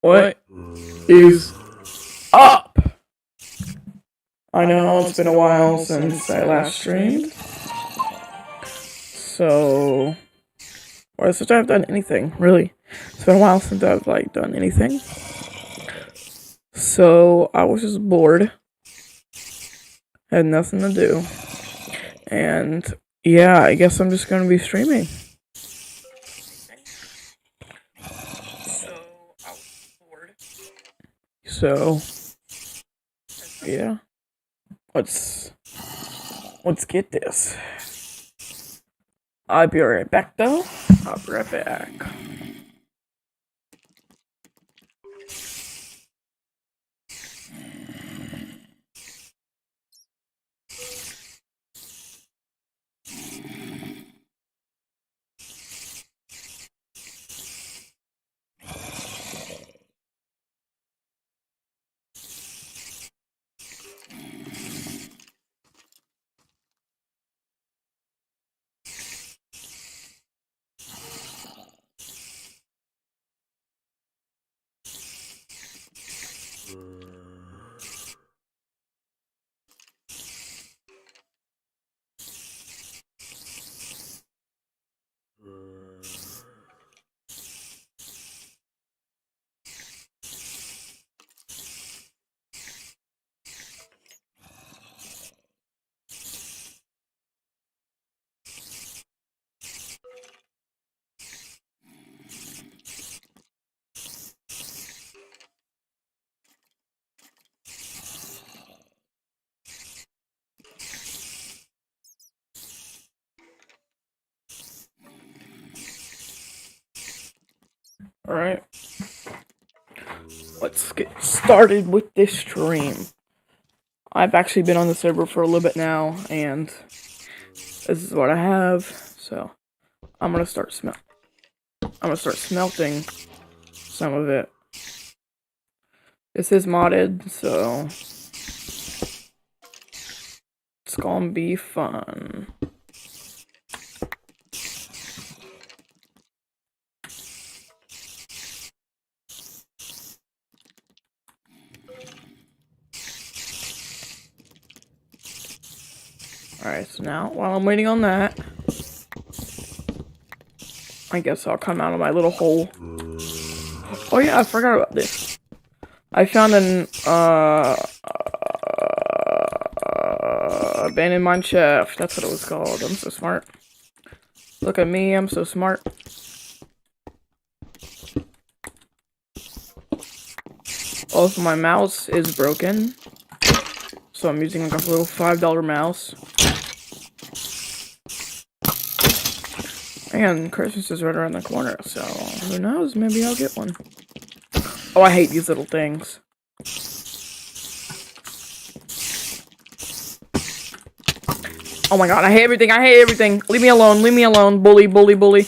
What is up? I know it's been a while since I last streamed. So, or since I've done anything, really. It's been a while since I've done anything. So I was just bored. Had nothing to do. And yeah, I guess I'm just gonna be streaming. So yeah. Let's get this. I'll be right back though. I'll be right back. Alright. Let's get started with this stream. I've actually been on the server for a little bit now, and this is what I have. So I'm gonna start smelting some of it. This is modded, so it's gonna be fun. Alright, so now, while I'm waiting on that, I guess I'll come out of my little hole. Oh yeah, I forgot about this. I found an, abandoned mine shaft. That's what it was called. I'm so smart. Look at me, I'm so smart. Also, my mouse is broken. So I'm using like a little $5 mouse. And Christmas is right around the corner, so who knows, maybe I'll get one. Oh, I hate these little things. Oh my god, I hate everything, I hate everything. Leave me alone, bully, bully, bully.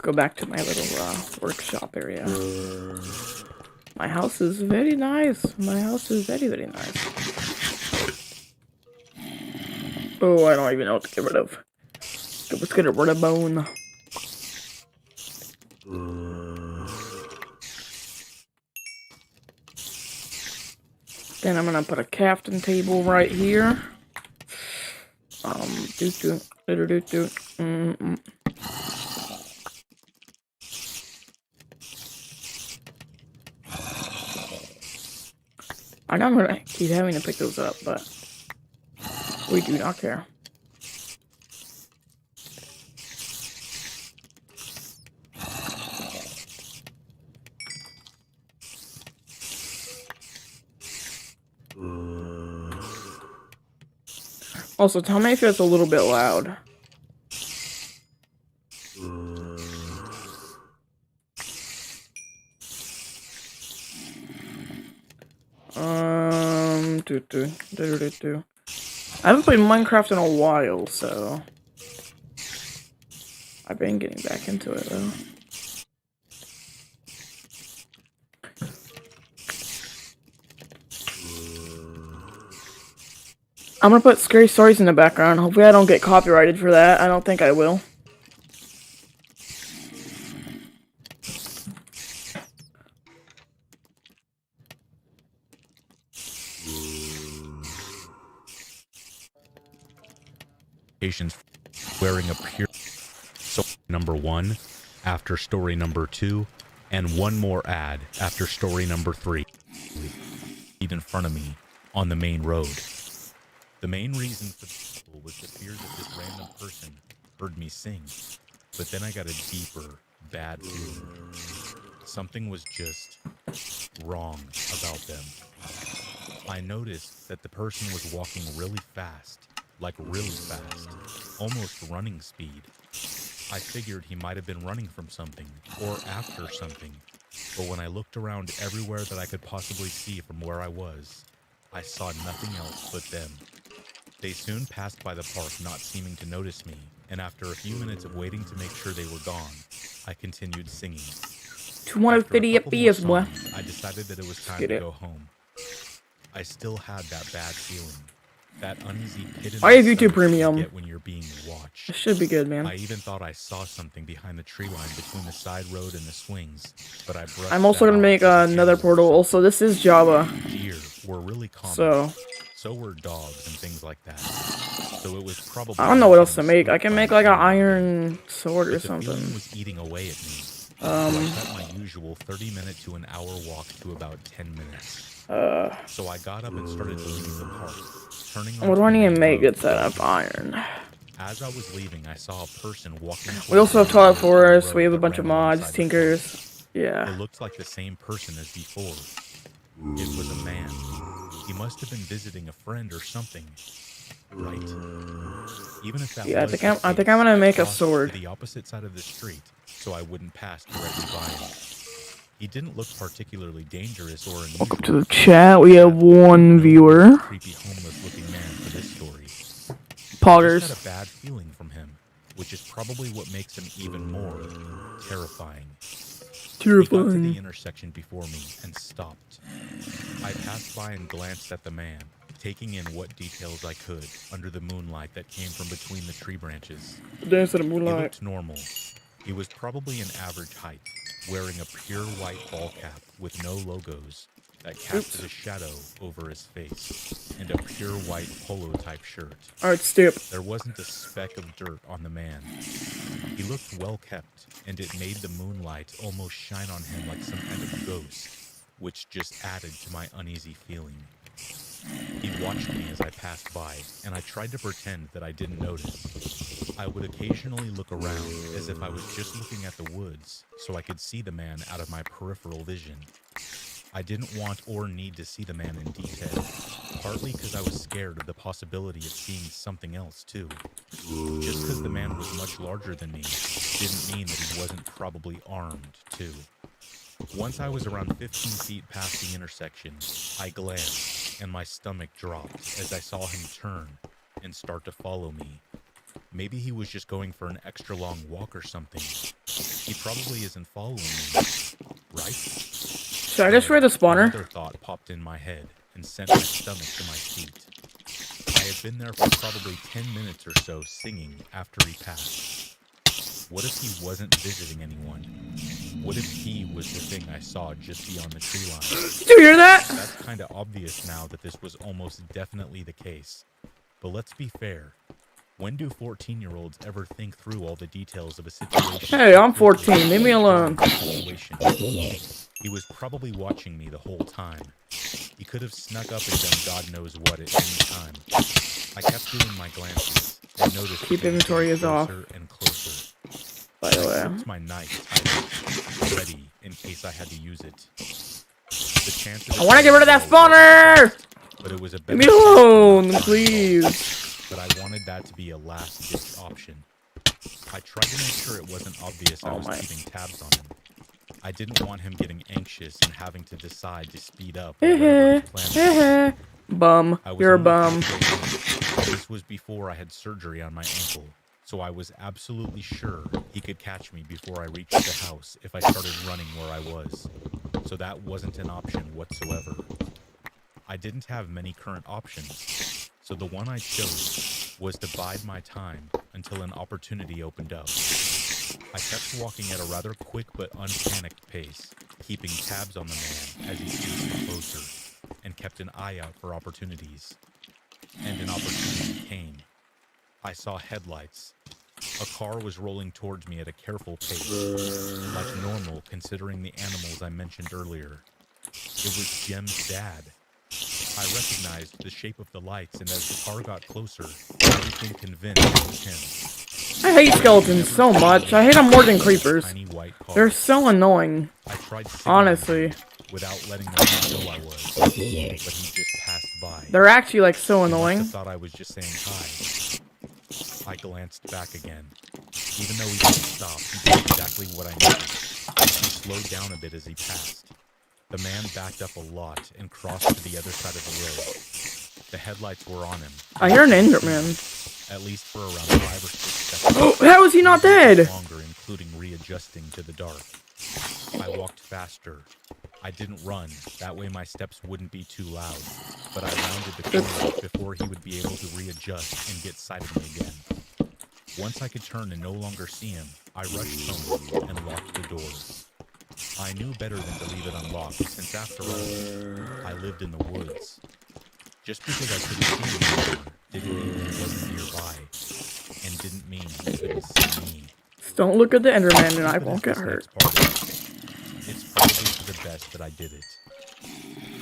Go back to my little workshop area. My house is very nice. My house is very, very nice. Oh, I don't even know what to get rid of. Let's get rid of bone. Then I'm gonna put a crafting table right here. I know I'm gonna keep having to pick those up, but we do not care. Also, tell me if it's a little bit loud. I haven't played Minecraft in a while, so I've been getting back into it though. I'm gonna put scary stories in the background. Hopefully I don't get copyrighted for that. I don't think I will. Patients wearing a pure story number 1 after story number 2, and one more ad after story number 3. In front of me on the main road. The main reason for the people was the fear that this random person heard me sing, but then I got a deeper, bad feeling. Something was just wrong about them. I noticed that the person was walking really fast, like really fast, almost running speed. I figured he might have been running from something, or after something, but when I looked around everywhere that I could possibly see from where I was, I saw nothing else but them. They soon passed by the park, not seeming to notice me, and after a few minutes of waiting to make sure they were gone, I continued singing. 250 FPS, boy. I decided that it was time to go home. I still had that bad feeling. That uneasy pit in I have my YouTube stomach Premium. you get when you're being watched. This should be good, man. I even thought I saw something behind the tree line between the side road and the swings, but I brushed I'm also that gonna make off as another portal. Also, this is Java, deer were really common. So were dogs and things like that. So it was probably I don't know what else to nothing make. I can make like an iron sword or but the feeling something. was eating away at me. So I cut my usual 30-minute to an hour walk to about 10 minutes. So I got up and started to leave the park, turning What do I onto need the to make road. it set up iron? As I was leaving, I saw a person walking. We also have Twilight Forest. We have a bunch of ran mods, alongside the tinkers. Yeah. It looked like the same person as before. It was a man. He must have been visiting a friend or something. Right. Even if that Yeah, I was think I'm gonna make a crossed sword. to the opposite side of the street, so I wouldn't pass directly by him. He didn't look particularly dangerous or unusual. Welcome to the chat. We have one viewer. Creepy homeless-looking man for this story. Poggers. I just had a bad feeling from him, which is probably what makes him even more terrifying. He got to the intersection before me and stopped. I passed by and glanced at the man, taking in what details I could under the moonlight that came from between the tree branches. Dance in the He moonlight. looked normal. He was probably an average height, wearing a pure white ball cap with no logos that casted a shadow over his face, and a pure white polo-type shirt. Alright, step. There wasn't a speck of dirt on the man. He looked well kept, and it made the moonlight almost shine on him like some kind of ghost, which just added to my uneasy feeling. He watched me as I passed by, and I tried to pretend that I didn't notice. I would occasionally look around as if I was just looking at the woods, so I could see the man out of my peripheral vision. I didn't want or need to see the man in detail, partly because I was scared of the possibility of seeing something else too. Just because the man was much larger than me didn't mean that he wasn't probably armed too. Once I was around 15 feet past the intersection, I glanced, and my stomach dropped as I saw him turn and start to follow me. Maybe he was just going for an extra long walk or something. He probably isn't following me, right? Should I just read the spawner? Another thought popped in my head and sent my stomach to my feet. I had been there for probably 10 minutes or so singing after he passed. What if he wasn't visiting anyone? What if he was the thing I saw just beyond the tree line? Did you hear that? That's kind of obvious now that this was almost definitely the case. But let's be fair. When do 14-year-olds ever think through all the details of a situation? Hey, I'm 14. Leave me alone. He was probably watching me the whole time. He could have snuck up and done God knows what at any time. I kept doing my glances and noticed Keep he was inventory getting is off. closer and closer. By the I way. gripped my knife tightly, ready in case I had to use it. The chance of I want to get rid of that spawner! but it was a Leave me alone, please. But I wanted that to be a last-ditch option. I tried to make sure it wasn't obvious I was keeping tabs on him. I didn't want him getting anxious and having to decide to speed up or whatever his plan was. Bum. You're a bum. This was before I had surgery on my ankle, so I was absolutely sure he could catch me before I reached the house if I started running where I was. So that wasn't an option whatsoever. I didn't have many current options, So the one I chose was to bide my time until an opportunity opened up. I kept walking at a rather quick but unpanicked pace, keeping tabs on the man as he paced closer, and kept an eye out for opportunities. And an opportunity came. I saw headlights. A car was rolling towards me at a careful pace, like normal considering the animals I mentioned earlier. It was Jem's dad. I recognized the shape of the lights, and as the car got closer, I became convinced it was him. I hate skeletons so much. I hate them more than creepers. Tiny white car. They're so annoying. I tried signaling Honestly. him without letting them know I was, but he just passed by. They're actually like so He must annoying. have thought I was just saying hi. I glanced back again. Even though he didn't stop, he did exactly what I needed. He slowed down a bit as he passed. The man backed up a lot and crossed to the other side of the road. The headlights were on him. I hear an Enderman. At least for around 5 or 6 seconds. Oh, how is he not dead? Longer, including readjusting to the dark. I walked faster. I didn't run, that way my steps wouldn't be too loud. But I rounded the corner before he would be able to readjust and get sight of me again. Once I could turn and no longer see him, I rushed home and locked the door. I knew better than to leave it unlocked, since after all, I lived in the woods. Just because I couldn't see him anymore didn't mean he wasn't nearby, and didn't mean he couldn't see me. Just don't look at the Enderman and I Even won't if get this hurt. next part is, it's probably for the best that I did it.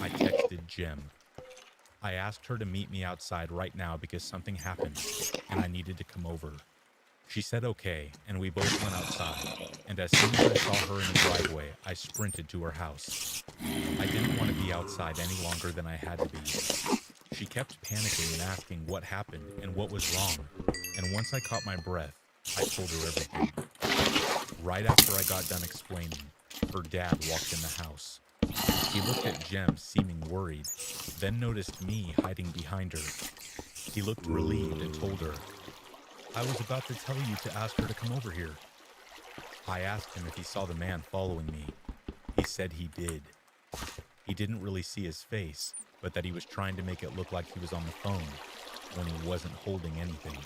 I texted Jem. I asked her to meet me outside right now because something happened, and I needed to come over. She said okay, and we both went outside, and as soon as I saw her in the driveway, I sprinted to her house. I didn't want to be outside any longer than I had to be. She kept panicking and asking what happened and what was wrong, and once I caught my breath, I told her everything. Right after I got done explaining, her dad walked in the house. He looked at Jem, seeming worried, then noticed me hiding behind her. He looked relieved and told her, "I was about to tell you to ask her to come over here." I asked him if he saw the man following me. He said he did. He didn't really see his face, but that he was trying to make it look like he was on the phone when he wasn't holding anything.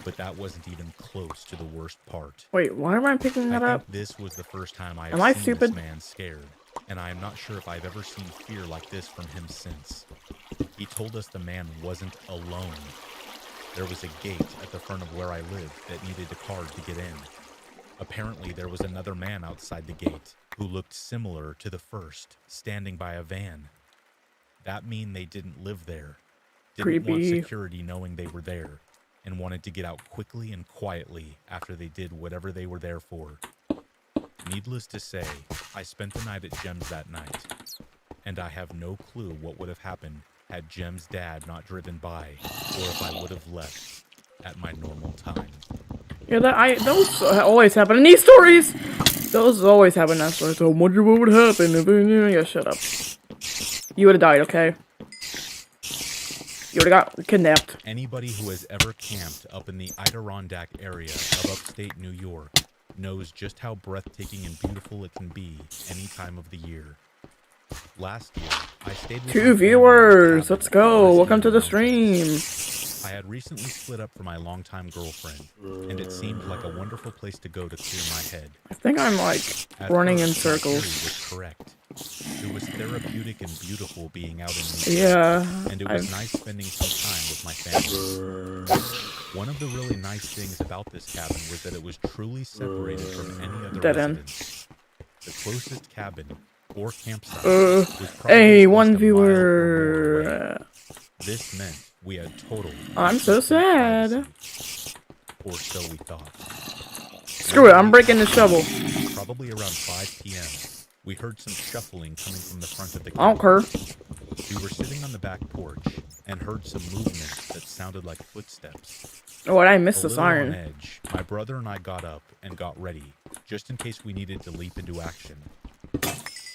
But that wasn't even close to the worst part. Wait, why am I picking that I up? think this was the first time I Am I have seen this stupid? man scared, and I am not sure if I've ever seen fear like this from him since. He told us the man wasn't alone. There was a gate at the front of where I lived that needed a card to get in. Apparently, there was another man outside the gate who looked similar to the first, standing by a van. That mean they didn't live there. Didn't want Creepy. security knowing they were there, and wanted to get out quickly and quietly after they did whatever they were there for. Needless to say, I spent the night at Jem's that night, and I have no clue what would have happened had Jem's dad not driven by, or if I would have left at my normal time. Yeah, those always happen in these stories. Those always happen in that story. So, wonder what would happen if yeah, shut up. You would have died, okay? You would have got kidnapped. Anybody who has ever camped up in the Adirondack area of upstate New York knows just how breathtaking and beautiful it can be any time of the year. Last year, I stayed with my 2 family in a viewers. cabin Let's go. in Welcome to the mountains. stream. I had recently split up from my longtime girlfriend, and it seemed like a wonderful place to go to clear my head. I think I'm like At running in first, my theory circles. was correct. It was therapeutic and beautiful being out in nature, Yeah. and it was nice spending some time with my family. One of the really nice things about this cabin was that it was truly separated from any other Dead end. residence. The closest cabin or campsite Uh, was probably Hey, at least one a mile or more away. viewer. This meant we had total. I'm so sad. privacy. Or so we thought. Screw it, I'm breaking the shovel. Probably around 5 p.m., we heard some shuffling coming from the front of the I don't cabin. care. We were sitting on the back porch and heard some movement that sounded like footsteps. Oh, and I missed A this little on iron. edge, my brother and I got up and got ready, just in case we needed to leap into action.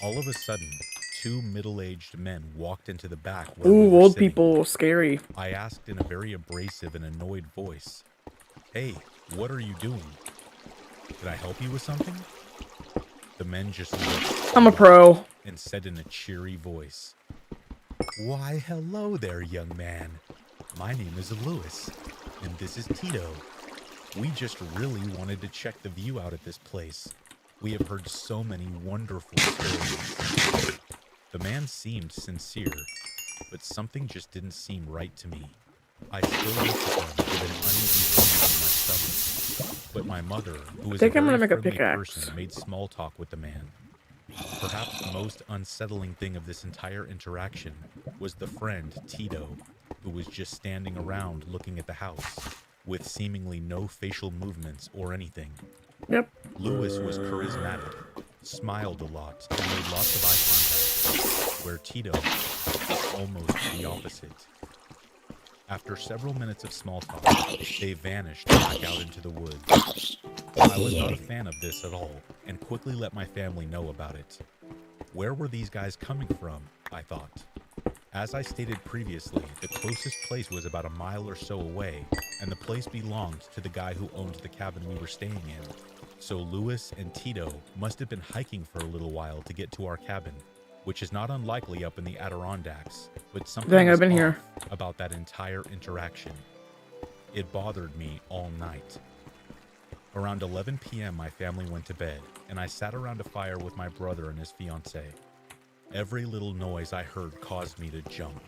All of a sudden, 2 middle-aged men walked into the back where we Ooh, were old sitting. people, scary. I asked in a very abrasive and annoyed voice, "Hey, what are you doing? Did I help you with something?" The men just looked I'm a pro. and said in a cheery voice, "Why, hello there, young man. My name is Lewis, and this is Tito. We just really wanted to check the view out at this place. We have heard so many wonderful stories. The man seemed sincere, but something just didn't seem right to me. I still looked at him with an uneasy feeling in my stomach. But my mother, who is Think a I'm very gonna make a friendly pickaxe. person, made small talk with the man. Perhaps the most unsettling thing of this entire interaction was the friend, Tito, who was just standing around looking at the house, with seemingly no facial movements or anything. Yep. Lewis was charismatic, smiled a lot, and made lots of eye contact, where Tito was almost the opposite. After several minutes of small talk, they vanished back out into the woods. I was not a fan of this at all, and quickly let my family know about it. Where were these guys coming from, I thought. As I stated previously, the closest place was about a mile or so away, and the place belonged to the guy who owned the cabin we were staying in. So Lewis and Tito must have been hiking for a little while to get to our cabin, which is not unlikely up in the Adirondacks, but something Dang, was I've been off here. about that entire interaction. It bothered me all night. Around 11 p.m. my family went to bed, and I sat around a fire with my brother and his fiancée. Every little noise I heard caused me to jump.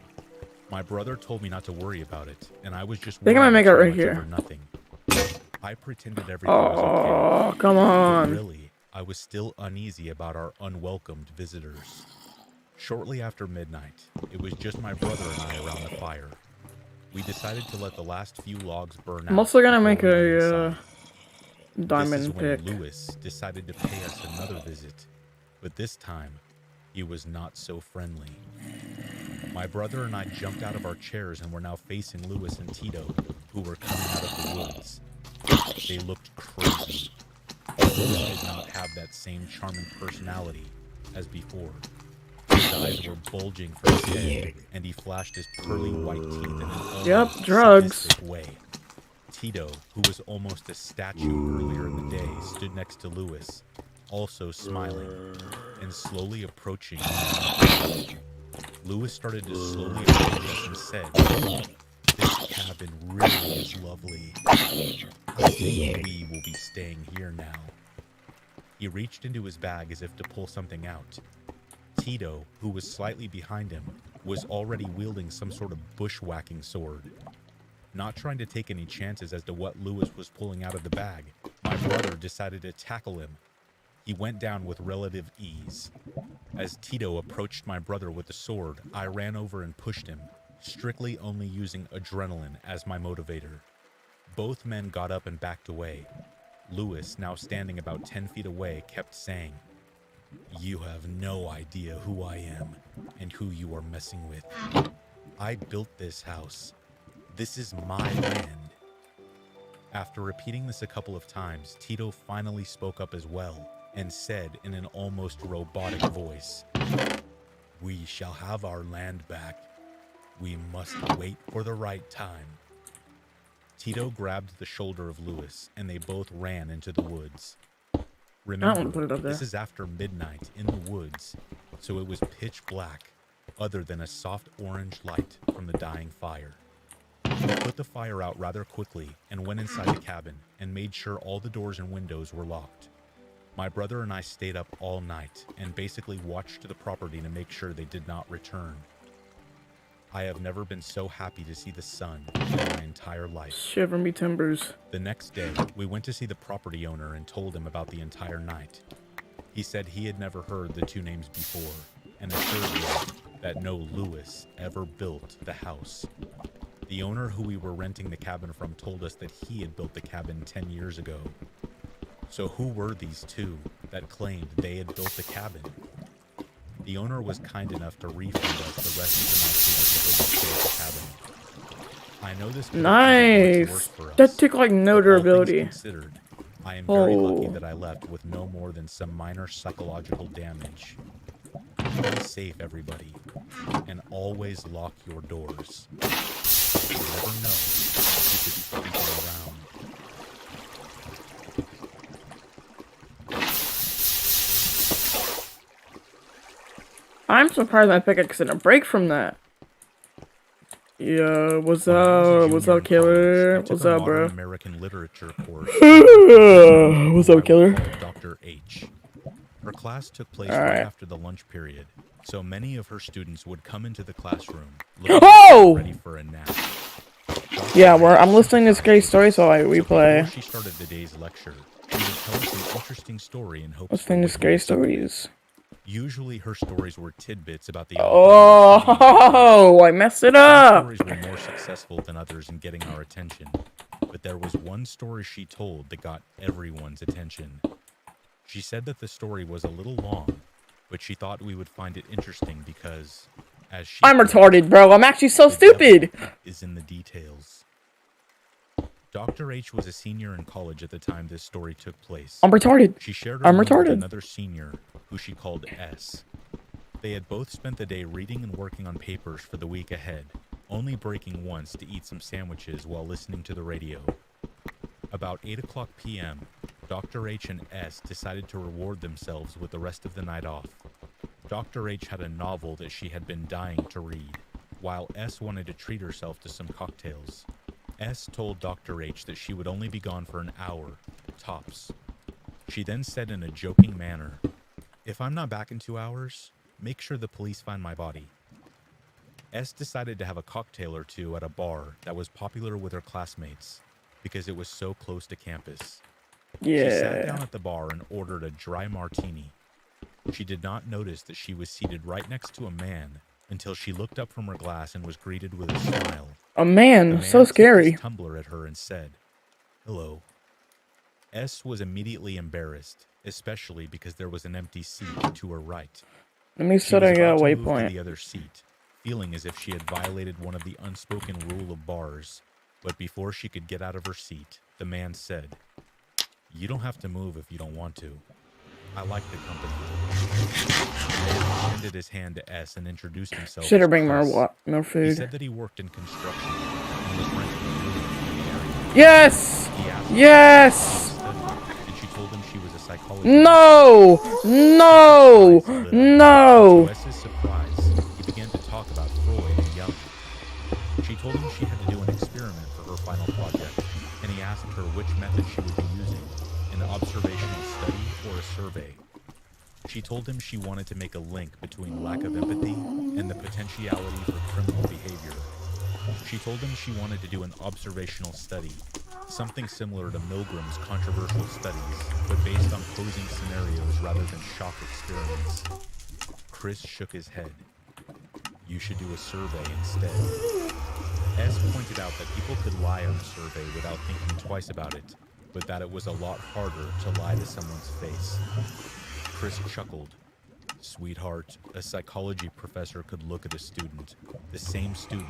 My brother told me not to worry about it, and I was just Think I'm gonna worrying make it too right much here. over nothing. I pretended everything was okay. Oh, come But on. really, I was still uneasy about our unwelcomed visitors. Shortly after midnight, it was just my brother and I around the fire. We decided to let the last few logs burn out. I'm also gonna before make we went a inside. This is diamond when pick. Lewis decided to pay us another visit, but this time, he was not so friendly. My brother and I jumped out of our chairs and were now facing Lewis and Tito, who were coming out of the woods. They looked crazy. Lewis did not have that same charming personality as before. His eyes were bulging from his head, and he flashed his pearly white teeth in an almost drugs. sadistic way. Tito, who was almost a statue earlier in the day, stood next to Lewis, also smiling, and slowly approaching. Lewis started to slowly approach us and said, "This cabin really is lovely. I think we will be staying here now." He reached into his bag as if to pull something out. Tito, who was slightly behind him, was already wielding some sort of bushwhacking sword. Not trying to take any chances as to what Lewis was pulling out of the bag, my brother decided to tackle him. He went down with relative ease. As Tito approached my brother with the sword, I ran over and pushed him, strictly only using adrenaline as my motivator. Both men got up and backed away. Lewis, now standing about 10 feet away, kept saying, "You have no idea who I am and who you are messing with. I built this house. This is my land." After repeating this a couple of times, Tito finally spoke up as well and said in an almost robotic voice, "We shall have our land back. We must wait for the right time." Tito grabbed the shoulder of Lewis, and they both ran into the woods. I don't want to Remember, put it up there. this is after midnight in the woods, so it was pitch black, other than a soft orange light from the dying fire. We put the fire out rather quickly and went inside the cabin and made sure all the doors and windows were locked. My brother and I stayed up all night and basically watched the property to make sure they did not return. I have never been so happy to see the sun in my entire life. Shiver me timbers. The next day, we went to see the property owner and told him about the entire night. He said he had never heard the two names before and assured me that no Lewis ever built the house. The owner who we were renting the cabin from told us that he had built the cabin 10 years ago. So who were these two that claimed they had built the cabin? The owner was kind enough to refund us the rest of the nights we were supposed to stay at the cabin. I know this could have been much worse Nice. for us, That took like no but all things durability. considered, I am very lucky Oh. that I left with no more than some minor psychological damage. Be safe, everybody, and always lock your doors. You never know who could be creeping around. I'm surprised my pickaxe didn't break from that. Yeah, what's When I was a up? What's junior up, in college, killer? I took What's a up, modern bro? American literature course who What's I up, would killer? call Dr. H. Her class took place right Alright. after the lunch period, so many of her students would come into the classroom looking like they were Oh! ready for a nap. Yeah, Dr. H I'm listening to Scary sympathized Story, with so I us, replay. before she started the day's lecture, she would tell us an interesting story in hopes that Listening to we Scary would listen to it. Stories. Usually her stories were tidbits about the author we were studying at the time. Oh, I messed it Some up. stories were more successful than others in getting our attention, but there was one story she told that got everyone's attention. She said that the story was a little long, but she thought we would find it interesting because, as she I'm put it, retarded, bro. I'm actually so the devil stupid. is in the details. Dr. H was a senior in college at the time this story took place. I'm retarded. She shared her I'm room with retarded. another senior, who she called S. They had both spent the day reading and working on papers for the week ahead, only breaking once to eat some sandwiches while listening to the radio. About 8 o'clock p.m., Dr. H and S decided to reward themselves with the rest of the night off. Dr. H had a novel that she had been dying to read, while S wanted to treat herself to some cocktails. S told Dr. H that she would only be gone for an hour, tops. She then said in a joking manner, "If I'm not back in 2 hours, make sure the police find my body." S decided to have a cocktail or two at a bar that was popular with her classmates because it was so close to campus. She sat down Yeah. at the bar and ordered a dry martini. She did not notice that she was seated right next to a man until she looked up from her glass and was greeted with a smile. A The man. man So tipped scary. his tumbler at her and said, "Hello." S was immediately embarrassed, especially because there was an empty seat to her right. Let me She set was a about to move to waypoint. the other seat, feeling as if she had violated one of the unspoken rule of bars. But before she could get out of her seat, the man said, "You don't have to move if you don't want to. I like the company." The man extended his hand to S and introduced himself Should I as bring more Chris. more He food? said that he worked in construction and was renting a room in the area. Yes. He asked her Yes. what she studied, and she told him she was a psychologist. No. No. No. To Wes's surprise, he began to talk about Freud and Jung. She told him she had to do an experiment for her final project, and he asked her which method she would be using, an observational study or a survey. She told him she wanted to make a link between lack of empathy and the potentiality for criminal behavior. She told him she wanted to do an observational study, something similar to Milgram's controversial studies, but based on posing scenarios rather than shock experiments. Chris shook his head. "You should do a survey instead." S pointed out that people could lie on a survey without thinking twice about it, but that it was a lot harder to lie to someone's face. Chris chuckled. "Sweetheart, a psychology professor could look at a student, the same student,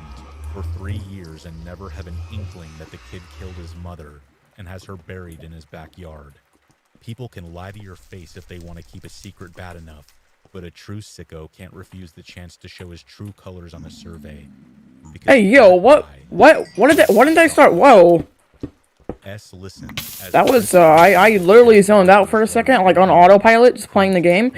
for 3 years and never have an inkling that the kid killed his mother and has her buried in his backyard. People can lie to your face if they want to keep a secret bad enough, but a true sicko can't refuse the chance to show his true colors on a survey. Because Hey, yo, that what? lie What did I start? Whoa. S listened as That was, Chris I literally zoned out for a second, like on autopilot, just playing the game.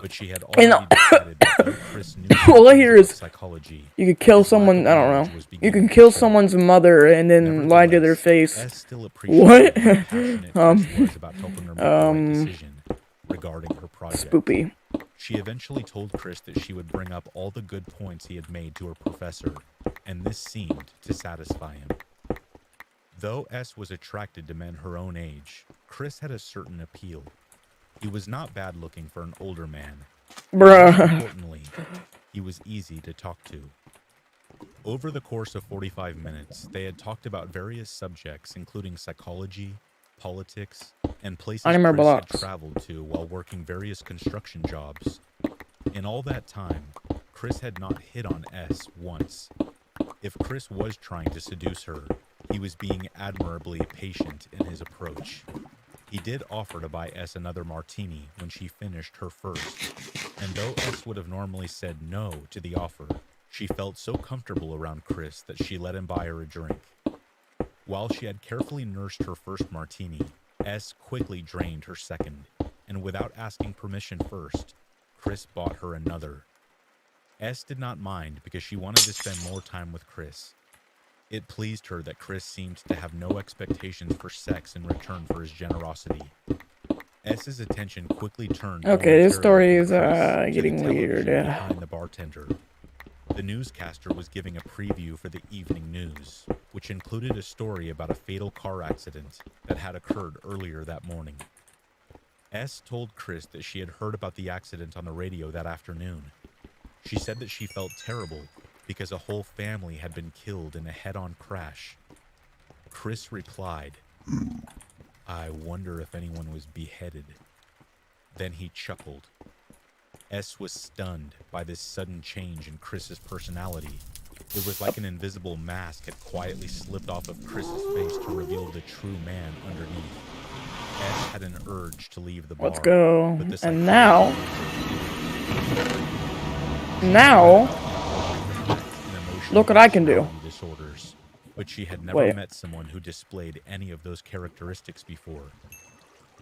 but she had already decided that though Chris knew All I things hear about is, psychology. You could kill his lack of someone, I don't knowledge know. was You beginning can to kill show. someone's mother and then lie to their Nevertheless, face. S still appreciated how passionate Chris was about helping her make the right decision regarding her project. Spoopy. She eventually told Chris that she would bring up all the good points he had made to her professor, and this seemed to satisfy him. Though S was attracted to men her own age, Chris had a certain appeal. He was not bad looking for an older man. Most Bruh. importantly, he was easy to talk to. Over the course of 45 minutes, they had talked about various subjects, including psychology, politics, and places Anime Chris had blocks. traveled to while working various construction jobs. In all that time, Chris had not hit on S once. If Chris was trying to seduce her, he was being admirably patient in his approach. He did offer to buy S another martini when she finished her first, and though S would have normally said no to the offer, she felt so comfortable around Chris that she let him buy her a drink. While she had carefully nursed her first martini, S quickly drained her second, and without asking permission first, Chris bought her another. S did not mind because she wanted to spend more time with Chris. It pleased her that Chris seemed to have no expectations for sex in return for his generosity. S's attention quickly turned Okay, this story is momentarily to the getting weird. television behind the bartender. The newscaster was giving a preview for the evening news, which included a story about a fatal car accident that had occurred earlier that morning. S told Chris that she had heard about the accident on the radio that afternoon. She said that she felt terrible because a whole family had been killed in a head-on crash. Chris replied, "I wonder if anyone was beheaded." Then he chuckled. S was stunned by this sudden change in Chris's personality. It was like an invisible mask had quietly slipped off of Chris's face to reveal the true man underneath. S had an urge to leave the bar. Let's go. But the And now, look what I can do. Disorders, but she had never met someone who displayed any of those characteristics before.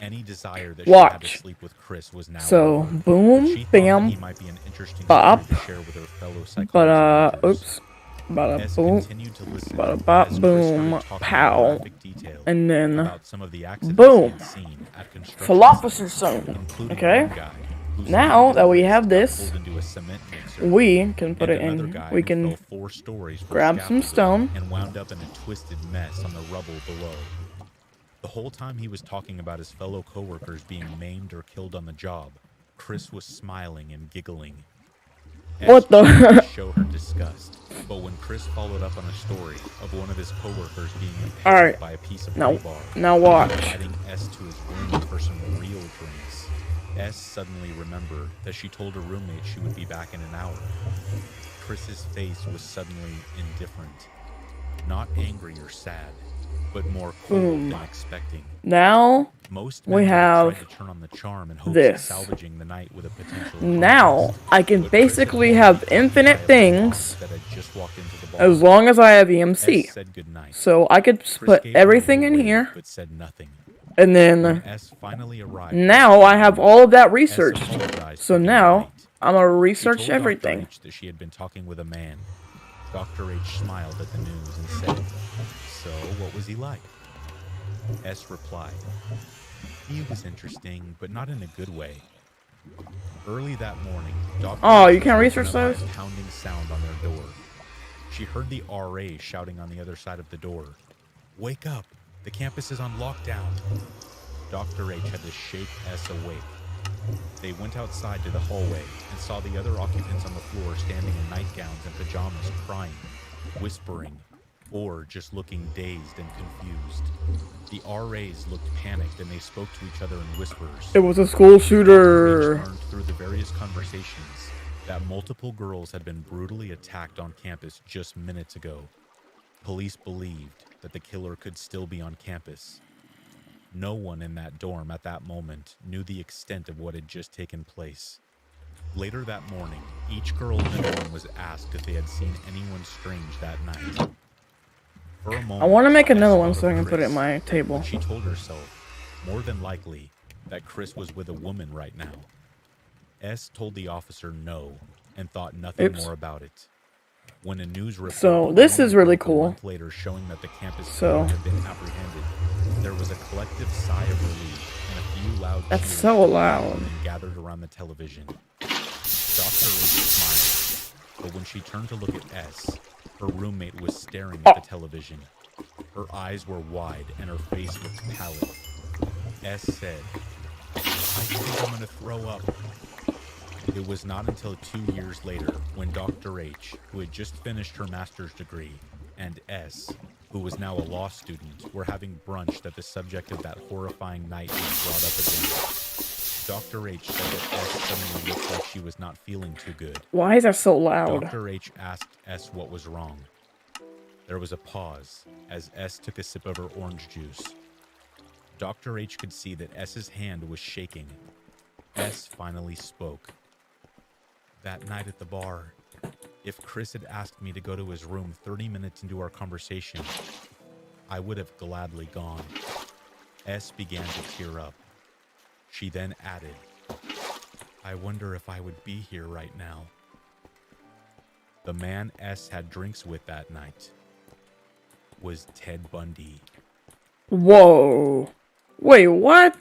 Any desire that she had to sleep with Chris was now so gone, boom, she bam, he might be an interesting bop, story to share with her fellow but psychology oops, bada S boom, continued to listen bada bop, as Chris boom, started talking pow, in graphic detail and then about some of the accidents boom, he had seen at construction philosopher's sites, zone. including Okay, one guy whose now hand that we was have this, pulled into a cement mixer, we can put and it another in. guy We who can fell 4 stories from grab some scaffolding stone. and wound up in a twisted mess on the rubble below. The whole time he was talking about his fellow coworkers being maimed or killed on the job, Chris was smiling and giggling. What the? Show her disgust, but when Chris followed up on a story of one of his coworkers being impaled Alright, by a piece of now rebar, watch. inviting S to his room for some real drinks, S suddenly remembered that she told her roommate she would be back in an hour. Chris's face was suddenly indifferent, not angry or sad, but more cold than expecting. Now Most we men have tried to turn on the charm in hopes this. of salvaging the night with a potential Now contest, I can but Chris basically had have walked into infinite the things that had just walked into the bar. as long as I have EMC. S said goodnight. So I could just Chris put gave her a everything in wave, here, but said nothing. and When then S finally arrived, now I have all of that S researched. apologized So for being now late. I'm gonna She research told Dr. everything. H that she had been talking with a man. Dr. H smiled at the news and said, "So, what was he like?" S replied, "He was interesting, but not in a good way." Early that morning, Dr. Oh, H you can't was research woken up those? by a pounding sound on their door. She heard the RA shouting on the other side of the door, "Wake up! The campus is on lockdown!" Dr. H had to shake S awake. They went outside to the hallway and saw the other occupants on the floor standing in nightgowns and pajamas crying, whispering, or just looking dazed and confused. The RAs looked panicked and they spoke to each other in whispers. It was a school Dr. H shooter. learned through the various conversations that multiple girls had been brutally attacked on campus just minutes ago. Police believed that the killer could still be on campus. No one in that dorm at that moment knew the extent of what had just taken place. Later that morning, each girl in the dorm was asked if they had seen anyone strange that night. For a moment, I want to make another S one thought so I of can put it Chris, in my table. but she told herself, more than likely, that Chris was with a woman right now. S told the officer no and thought nothing Oops. more about it. When a news report So this is really broke a cool. month later showing that the campus So- killer had been apprehended, there was a collective sigh of relief and a few loud That's cheers so loud. and gathered around the television. Dr. H smiled, but when she turned to look at S, her roommate was staring at the television. Her eyes were wide and her face looked pallid. S said, "I think I'm gonna throw up." It was not until 2 years later when Dr. H, who had just finished her master's degree, and S, who was now a law student, were having brunch that the subject of that horrifying night was brought up again. Dr. H said that S suddenly looked like she was not feeling too good. Why is that so loud? Dr. H asked S what was wrong. There was a pause as S took a sip of her orange juice. Dr. H could see that S's hand was shaking. S finally spoke. "That night at the bar, if Chris had asked me to go to his room 30 minutes into our conversation, I would have gladly gone." S began to tear up. She then added, "I wonder if I would be here right now." The man S had drinks with that night was Ted Bundy. Whoa. Wait, what?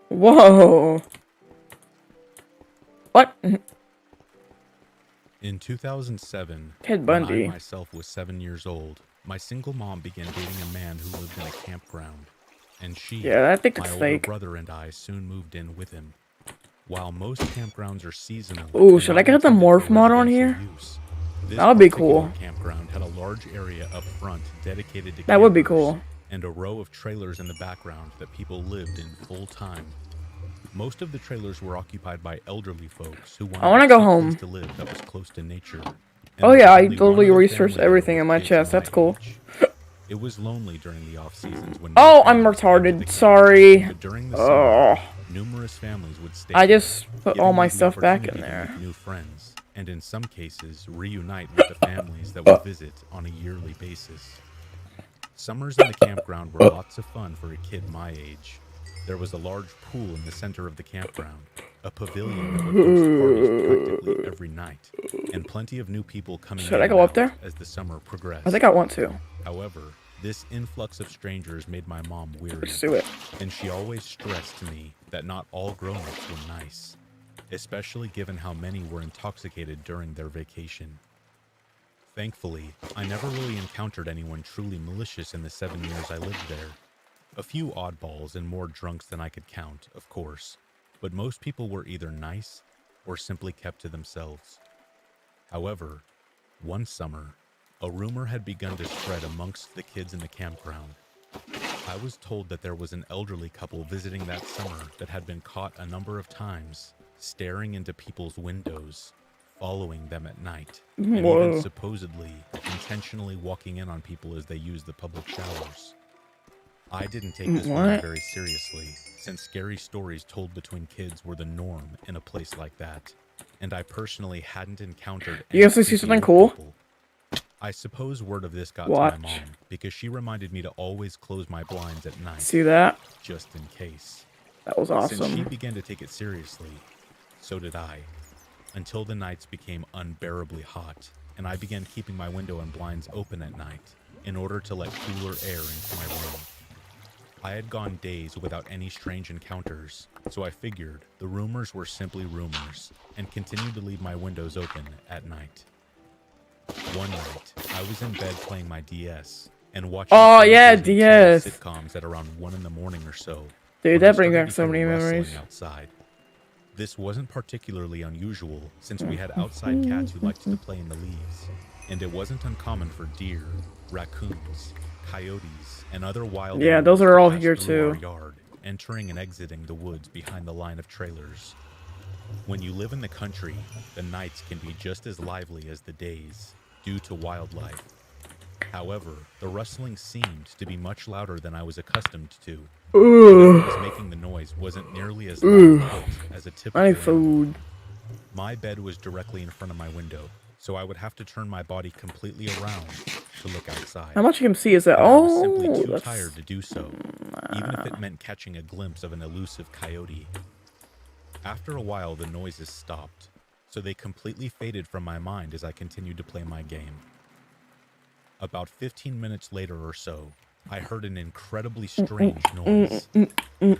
Whoa. What? In 2007, Ted when I Bundy. myself was 7 years old, my single mom began dating a man who lived in a campground, and she, Yeah, I think my it's older fake. brother, and I soon moved in with him. While most campgrounds are seasonal, Ooh, and should not I get the intended morph for mod on residential here? use, this That would be particular cool. campground had a large area up front dedicated to That would be campers, cool. and a row of trailers in the background that people lived in full time. Most of the trailers were occupied by elderly folks who wanted I wanna a go cheap home. place to live that was close to nature. And Oh there yeah, was I only one totally other researched family there everything with in my kids chest. That's cool. age. It was lonely during the off seasons when Oh, no I'm families came to the retarded. camp. Sorry. But during the summer, Oh, numerous families would stay. I there, just put giving all me my the stuff back in opportunity to there. make new friends, and in some cases reunite with the families that would visit on a yearly basis. Summers in the campground were lots of fun for a kid my age. There was a large pool in the center of the campground, a pavilion that would host parties practically every night, and plenty of new people coming Should in I and go up out there? as the summer progressed. I think I want to. However, this influx of strangers made my mom weary, Let's do it. and she always stressed to me that not all grown-ups were nice, especially given how many were intoxicated during their vacation. Thankfully, I never really encountered anyone truly malicious in the 7 years I lived there. A few oddballs and more drunks than I could count, of course, but most people were either nice or simply kept to themselves. However, one summer, a rumor had begun to spread amongst the kids in the campground. I was told that there was an elderly couple visiting that summer that had been caught a number of times staring into people's windows, following them at night, and even Whoa. supposedly intentionally walking in on people as they used the public showers. I didn't take this one What? very seriously, since scary stories told between kids were the norm in a place like that, and I personally hadn't encountered You guys any wanna see something creepy cool? people. I suppose word of this got Watch. to my mom, because she reminded me to always close my blinds at night, See that? just in case. That was Since she awesome. began to take it seriously, so did I, until the nights became unbearably hot, and I began keeping my window and blinds open at night in order to let cooler air into my room. I had gone days without any strange encounters, so I figured the rumors were simply rumors, and continued to leave my windows open at night. One night, I was in bed playing my DS, and watching Oh, some yeah, Disney Channel DS. sitcoms at around 1 in the morning or so. Dude, when that we brings started back to so hear many rustling memories. outside. This wasn't particularly unusual, since we had outside cats who liked to play in the leaves, and it wasn't uncommon for deer, raccoons, coyotes, and other wild Yeah, animals those are to all pass here through our too. yard, entering and exiting the woods behind the line of trailers. When you live in the country, the nights can be just as lively as the days, due to wildlife. However, the rustling seemed to be much louder than I was accustomed to. Whatever Ugh. was making the noise wasn't nearly as loud as a typical I need animal. food. My bed was directly in front of my window, so I would have to turn my body completely around to look outside. How much you can see is that? But I was simply Oh, too that's... tired to do so, even if it meant catching a glimpse of an elusive coyote. After a while, the noises stopped, so they completely faded from my mind as I continued to play my game. About 15 minutes later or so, I heard an incredibly strange noise.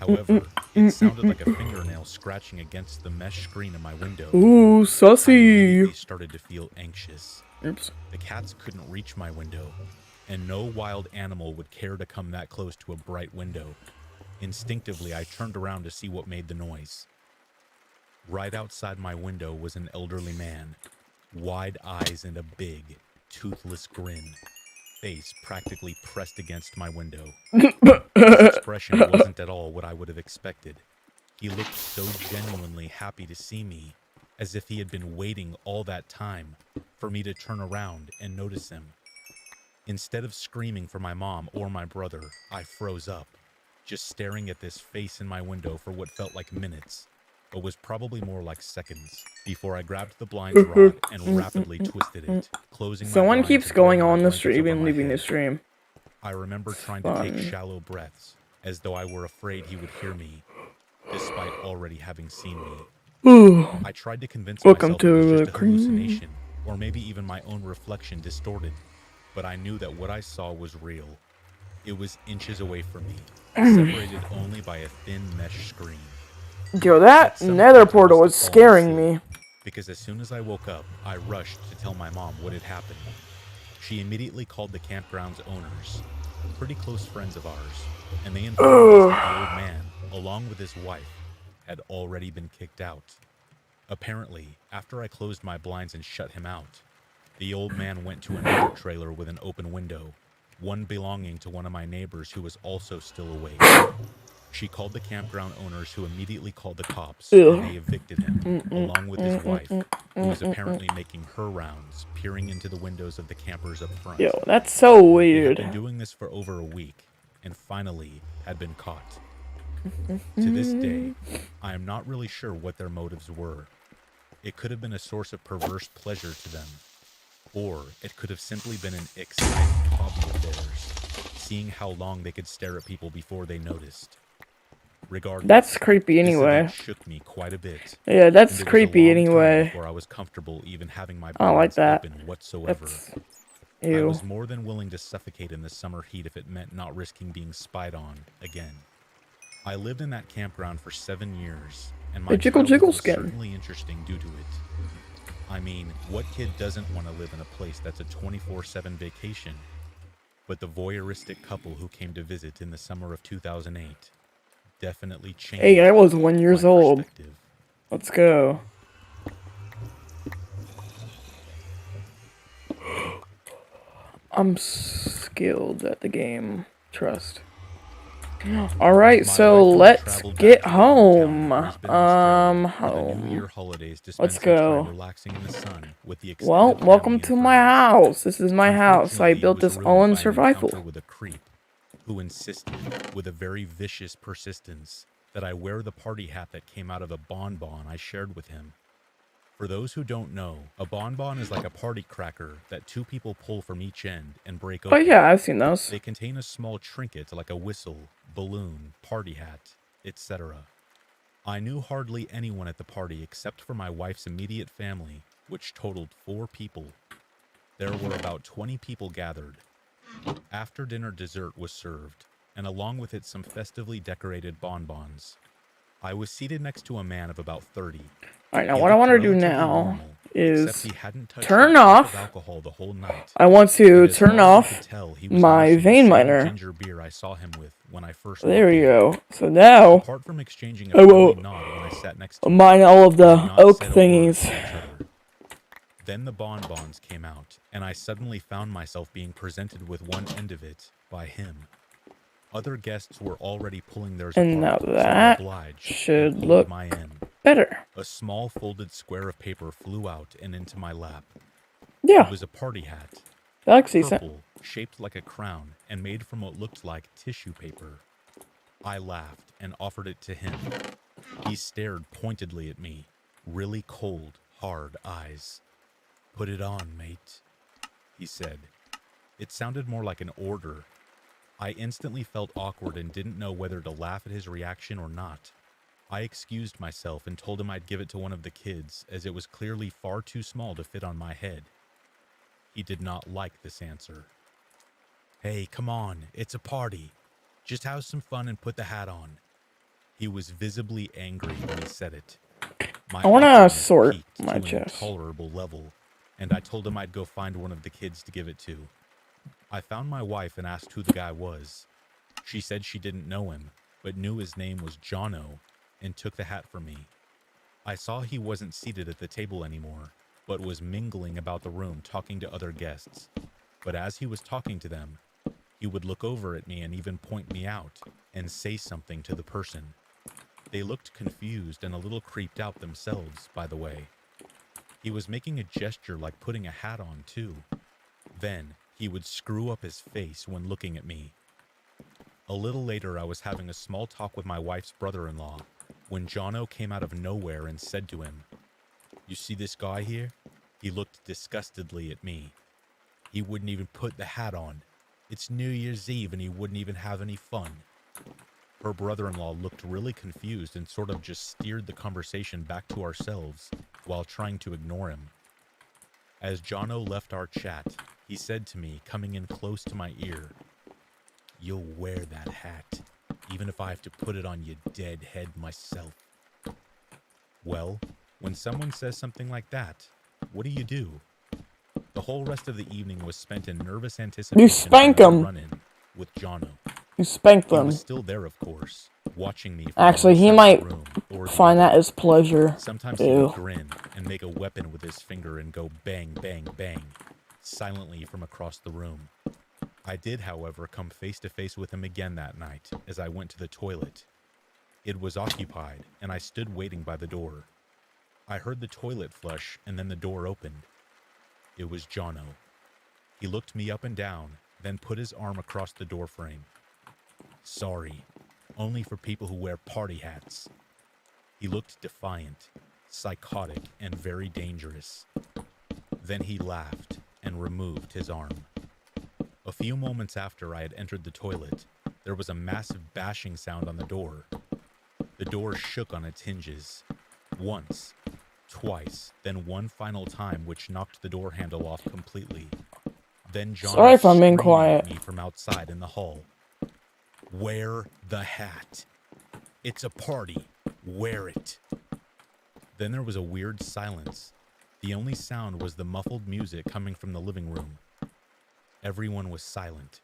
However, it sounded like a fingernail scratching against the mesh screen of my window. Ooh, I immediately sussy. started to feel anxious. Oops. The cats couldn't reach my window, and no wild animal would care to come that close to a bright window. Instinctively, I turned around to see what made the noise. Right outside my window was an elderly man, wide eyes and a big, toothless grin, face practically pressed against my window. His expression wasn't at all what I would have expected. He looked so genuinely happy to see me, as if he had been waiting all that time for me to turn around and notice him. Instead of screaming for my mom or my brother, I froze up, just staring at this face in my window for what felt like minutes, but was probably more like seconds, before I grabbed the blinds rod and rapidly twisted it, closing my Someone blinds keeps and going drawing my on the blankets stream over and my leaving the head. stream. I remember trying to take Fun. shallow breaths, as though I were afraid he would hear me, despite already having seen me. Ooh. I tried to convince Welcome myself it was to just the a cream. hallucination, or maybe even my own reflection distorted, but I knew that what I saw was real. It was inches away from me, separated only by a thin mesh screen. Yo, At that some nether point, I portal must was have fallen scaring asleep, me. because as soon as I woke up, I rushed to tell my mom what had happened. She immediately called the campground's owners, pretty close friends of ours, and they informed us that the old man, along with his wife, had already been kicked out. Apparently, after I closed my blinds and shut him out, the old man went to another trailer with an open window, one belonging to one of my neighbors who was also still awake. She called the campground owners, who immediately called the cops, and they evicted him, along with his wife, who was apparently making her rounds, peering into the windows of the campers up front. Yo, that's so They had weird. been doing this for over a week, and finally had been caught. To this day, I am not really sure what their motives were. It could have been a source of perverse pleasure to them, or it could have simply been an exciting hobby of theirs, seeing how long they could stare at people before they noticed. Regardless, That's creepy this anyway. event shook me quite a bit. Yeah, and that's it was a creepy long time anyway. before I was comfortable even having my I don't like blinds that. open whatsoever. That's I ew. was more than willing to suffocate in the summer heat if it meant not risking being spied on again. I lived in that campground for 7 years, and my The Jiggle childhood Jiggle was skin. certainly interesting due to it. I mean, what kid doesn't want to live in a place that's a 24/7 vacation? But the voyeuristic couple who came to visit in the summer of 2008 definitely changed Hey, I was 1 year my old. perspective. Let's go. I'm skilled at the game. Trust. Alright, so let's get home. Home. Let's go. Well, welcome to my house. This is my house. I built this all in survival. With a creep who insisted, with a very vicious persistence, that I wear the party hat that came out of a bonbon I shared with him. For those who don't know, a bonbon is like a party cracker that two people pull from each end and break Oh open. yeah, I've seen those. They contain a small trinket like a whistle, balloon, party hat, etc. I knew hardly anyone at the party except for my wife's immediate family, which totaled 4 people. There were about 20 people gathered. After dinner, dessert was served, and along with it some festively decorated bonbons. I was seated next to a man of about 30. Alright, now He what I looked want to do relatively now normal, except is he hadn't touched turn a drop off. of alcohol the whole night. I want to And as turn far as I off could tell, he was my nursing the vein same miner. ginger beer I saw him with when I first There walked we in. go. So now, Apart from exchanging a I friendly will nod when I sat next to him, mine all of we had the not oak said a word thingies. to each other. Then the bonbons came out, and I suddenly found myself being presented with one end of it by him. Other guests were already pulling theirs And now apart, so I that obliged should and pulled look my end. better. A small folded square of paper flew out and into my lap. Yeah, It was a party hat, that looks decent. purple, shaped like a crown, and made from what looked like tissue paper. I laughed and offered it to him. He stared pointedly at me, really cold, hard eyes. "Put it on, mate," he said. It sounded more like an order. I instantly felt awkward and didn't know whether to laugh at his reaction or not. I excused myself and told him I'd give it to one of the kids, as it was clearly far too small to fit on my head. He did not like this answer. "Hey, come on, it's a party. Just have some fun and put the hat on." He was visibly angry when he said it. My I want to awkwardness sort peaked my to an chest. intolerable level, and I told him I'd go find one of the kids to give it to. I found my wife and asked who the guy was. She said she didn't know him, but knew his name was Jono, and took the hat from me. I saw he wasn't seated at the table anymore, but was mingling about the room talking to other guests. But as he was talking to them, he would look over at me and even point me out and say something to the person. They looked confused and a little creeped out themselves, by the way. He was making a gesture like putting a hat on, too. Then he would screw up his face when looking at me. A little later, I was having a small talk with my wife's brother-in-law when Jono came out of nowhere and said to him, "You see this guy here?" He looked disgustedly at me. "He wouldn't even put the hat on. It's New Year's Eve and he wouldn't even have any fun." Her brother-in-law looked really confused and sort of just steered the conversation back to ourselves while trying to ignore him. As Jono left our chat, he said to me, coming in close to my ear, "You'll wear that hat, even if I have to put it on your dead head myself." Well, when someone says something like that, what do? The whole rest of the evening was spent in nervous anticipation. You spank him. Run-in with Jono. You spanked He them. was still there, of course, watching me. From Actually, he inside might the room, or the find other. that as pleasure. Sometimes he Ew. would grin and make a weapon with his finger and go bang, bang, bang, silently from across the room. I did, however, come face to face with him again that night as I went to the toilet. It was occupied, and I stood waiting by the door. I heard the toilet flush, and then the door opened. It was Jono. He looked me up and down, then put his arm across the door frame. "Sorry, only for people who wear party hats." He looked defiant, psychotic, and very dangerous. Then he laughed and removed his arm. A few moments after I had entered the toilet, there was a massive bashing sound on the door. The door shook on its hinges. Once, twice, then one final time, which knocked the door handle off completely. Then John Sorry if I'm being screamed quiet. at me from outside in the hall. "Wear the hat. It's a party. Wear it." Then there was a weird silence. The only sound was the muffled music coming from the living room. Everyone was silent.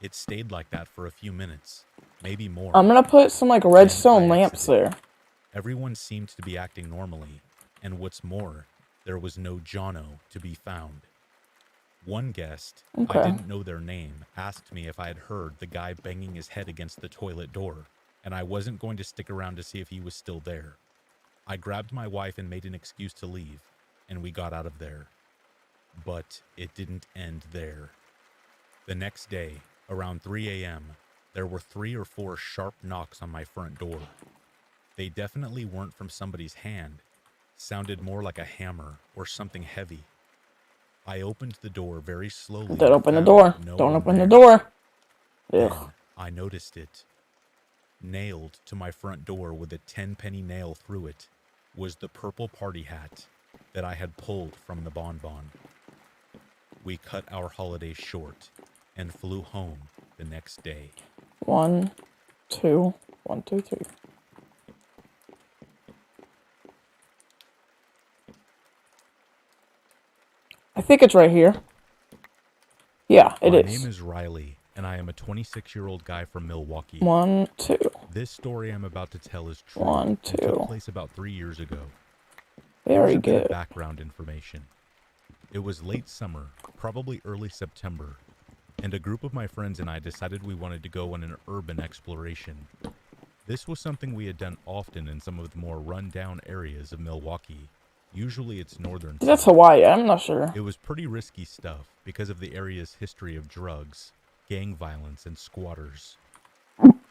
It stayed like that for a few minutes, maybe more. I'm gonna put some like redstone Then I lamps exited. there. Everyone seemed to be acting normally, and what's more, there was no Jono to be found. One guest, Okay. I didn't know their name, asked me if I had heard the guy banging his head against the toilet door, and I wasn't going to stick around to see if he was still there. I grabbed my wife and made an excuse to leave, and we got out of there. But it didn't end there. The next day, around 3 a.m., there were 3 or 4 sharp knocks on my front door. They definitely weren't from somebody's hand. Sounded more like a hammer or something heavy. I opened the door very slowly. Don't open the and door. found no Don't one open the there. door. Then Ugh. I noticed it. Nailed to my front door with a 10-penny nail through it was the purple party hat that I had pulled from the bonbon. We cut our holiday short and flew home the next day. 1, 2, 1, 2, 3. I think it's right here. Yeah, it My is. name is Riley, and I am a 26-year-old guy from Milwaukee. 1, 2. This story I'm about to tell is true. 1, and 2. took place about 3 years ago. Very Here's a bit of good. background information. It was late summer, probably early September, and a group of my friends and I decided we wanted to go on an urban exploration. This was something we had done often in some of the more run-down areas of Milwaukee. Usually it's northern. That's Hawaii. I'm not sure. It was pretty risky stuff because of the area's history of drugs, gang violence, and squatters.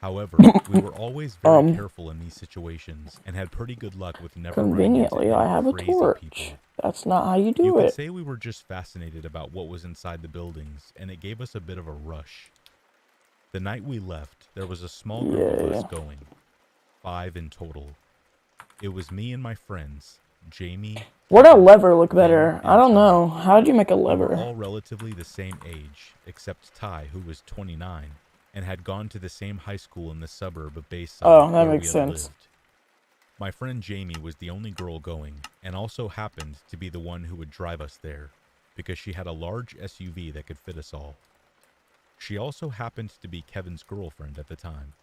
However, we were always very careful in these situations and had pretty good luck with never running into Conveniently, I any have a crazy torch. people. That's not how you do You could it. say we were just fascinated about what was inside the buildings, and it gave us a bit of a rush. The night we left, there was a small group of us going. 5 in total. It was me and my friends, Jamie. Would a lever look better? I don't know. How did you make a We were lever? all relatively the same age, except Ty, who was 29, and had gone to the same high school in the suburb of Bayside. Oh, that where makes we had sense. lived. My friend Jamie was the only girl going, and also happened to be the one who would drive us there, because she had a large SUV that could fit us all. She also happened to be Kevin's girlfriend at the time.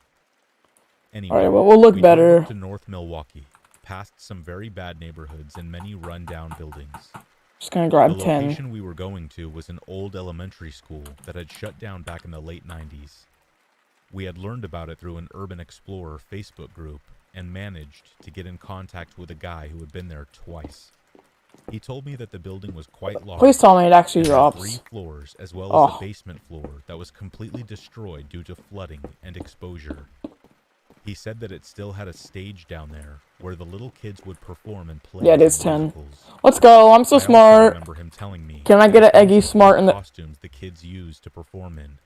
Anyway, Alright, well, we'll look we better. drove up to North Milwaukee, past some very bad neighborhoods and many run-down buildings. Just gonna The grab 10. location we were going to was an old elementary school that had shut down back in the late 90s. We had learned about it through an Urban Explorer Facebook group and managed to get in contact with a guy who had been there twice. He told me that the building was quite large. Please tell me it actually and had drops. 3 floors as well as Oh. a basement floor that was completely destroyed due to flooding and exposure. He said that it still had a stage down there where the little kids would perform and play. Yeah, it is in 10. musicals. Let's go. I'm so I also smart. remember him telling me Can I get that an Eggy these were Smart in the... costumes the kids used to perform in.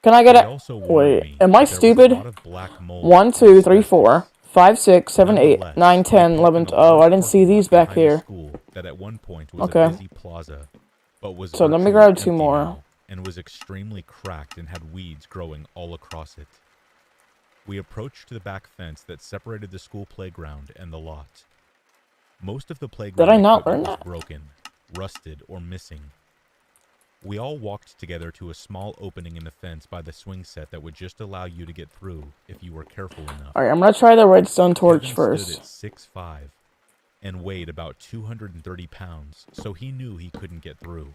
Can I get They it? also warned Wait, me am I that there was a stupid? lot of black mold 1, and 2, 3, asbestos. 4, 5, 6, 7, 8, Nonetheless, 9, we 10, parked 11. in a Oh, large I didn't see parking lot these back behind the here. school that at one point was a Okay. busy plaza, but was So let me virtually grab 2 empty more. now and was extremely cracked and had weeds growing all across it. We approached the back fence that separated the school playground and the lot. Most of the playground Did I not equipment learn was that? broken, rusted, or missing. We all walked together to a small opening in the fence by the swing set that would just allow you to get through if you were careful enough. Alright, I'm gonna try the redstone torch Kevin first. stood at 6'5" and weighed about 230 pounds, so he knew he couldn't get through.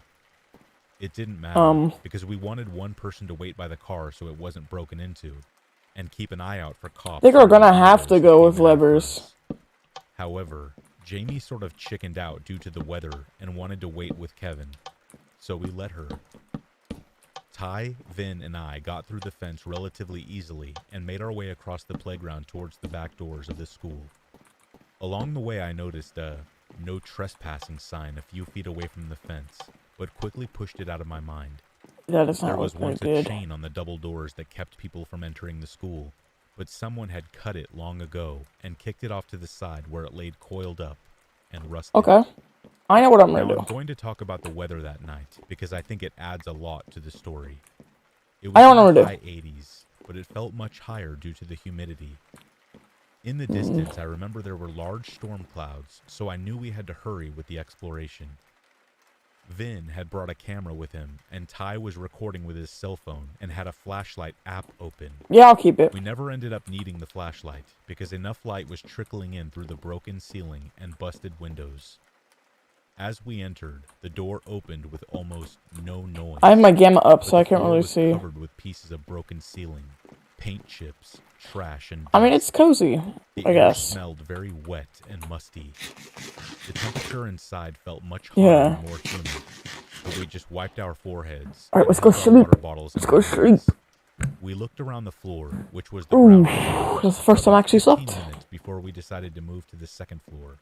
It didn't matter, because we wanted one person to wait by the car so it wasn't broken into, and keep an eye out for cops. I think we're or gonna have to weirdos go who with came in after levers. us. However, Jamie sort of chickened out due to the weather and wanted to wait with Kevin, so we let her. Ty, Vin, and I got through the fence relatively easily and made our way across the playground towards the back doors of the school. Along the way, I noticed a no trespassing sign a few feet away from the fence, but quickly pushed it out of my mind. That does There not was look very once a good. chain on the double doors that kept people from entering the school, but someone had cut it long ago and kicked it off to the side where it laid coiled up and rusted. Okay. I know what I'm Now, gonna I'm do. going to talk about the weather that night because I think it adds a lot to the story. It I was don't know in what the to high 80s, but it felt much higher due to the humidity. In the distance, I remember there were large storm clouds, so I knew we had to hurry with the exploration. Vin had brought a camera with him, and Ty was recording with his cell phone and had a flashlight app open. Yeah, I'll keep it. We never ended up needing the flashlight because enough light was trickling in through the broken ceiling and busted windows. As we entered, the door opened with almost no noise. I have my gamma up, but so the I can't floor really was see. covered with pieces of broken ceiling, paint chips, trash, and dust. I mean, it's cozy, The I air guess. smelled very wet and musty. The temperature inside felt much hotter Yeah. and more humid, but we just wiped our foreheads. Alright, and let's go held our water sleep. bottles Let's in go our sleep. hands. We looked around the floor, which was the Ooh, ground floor. that's the first time I about actually 15 slept. minutes before we decided to move to the second floor.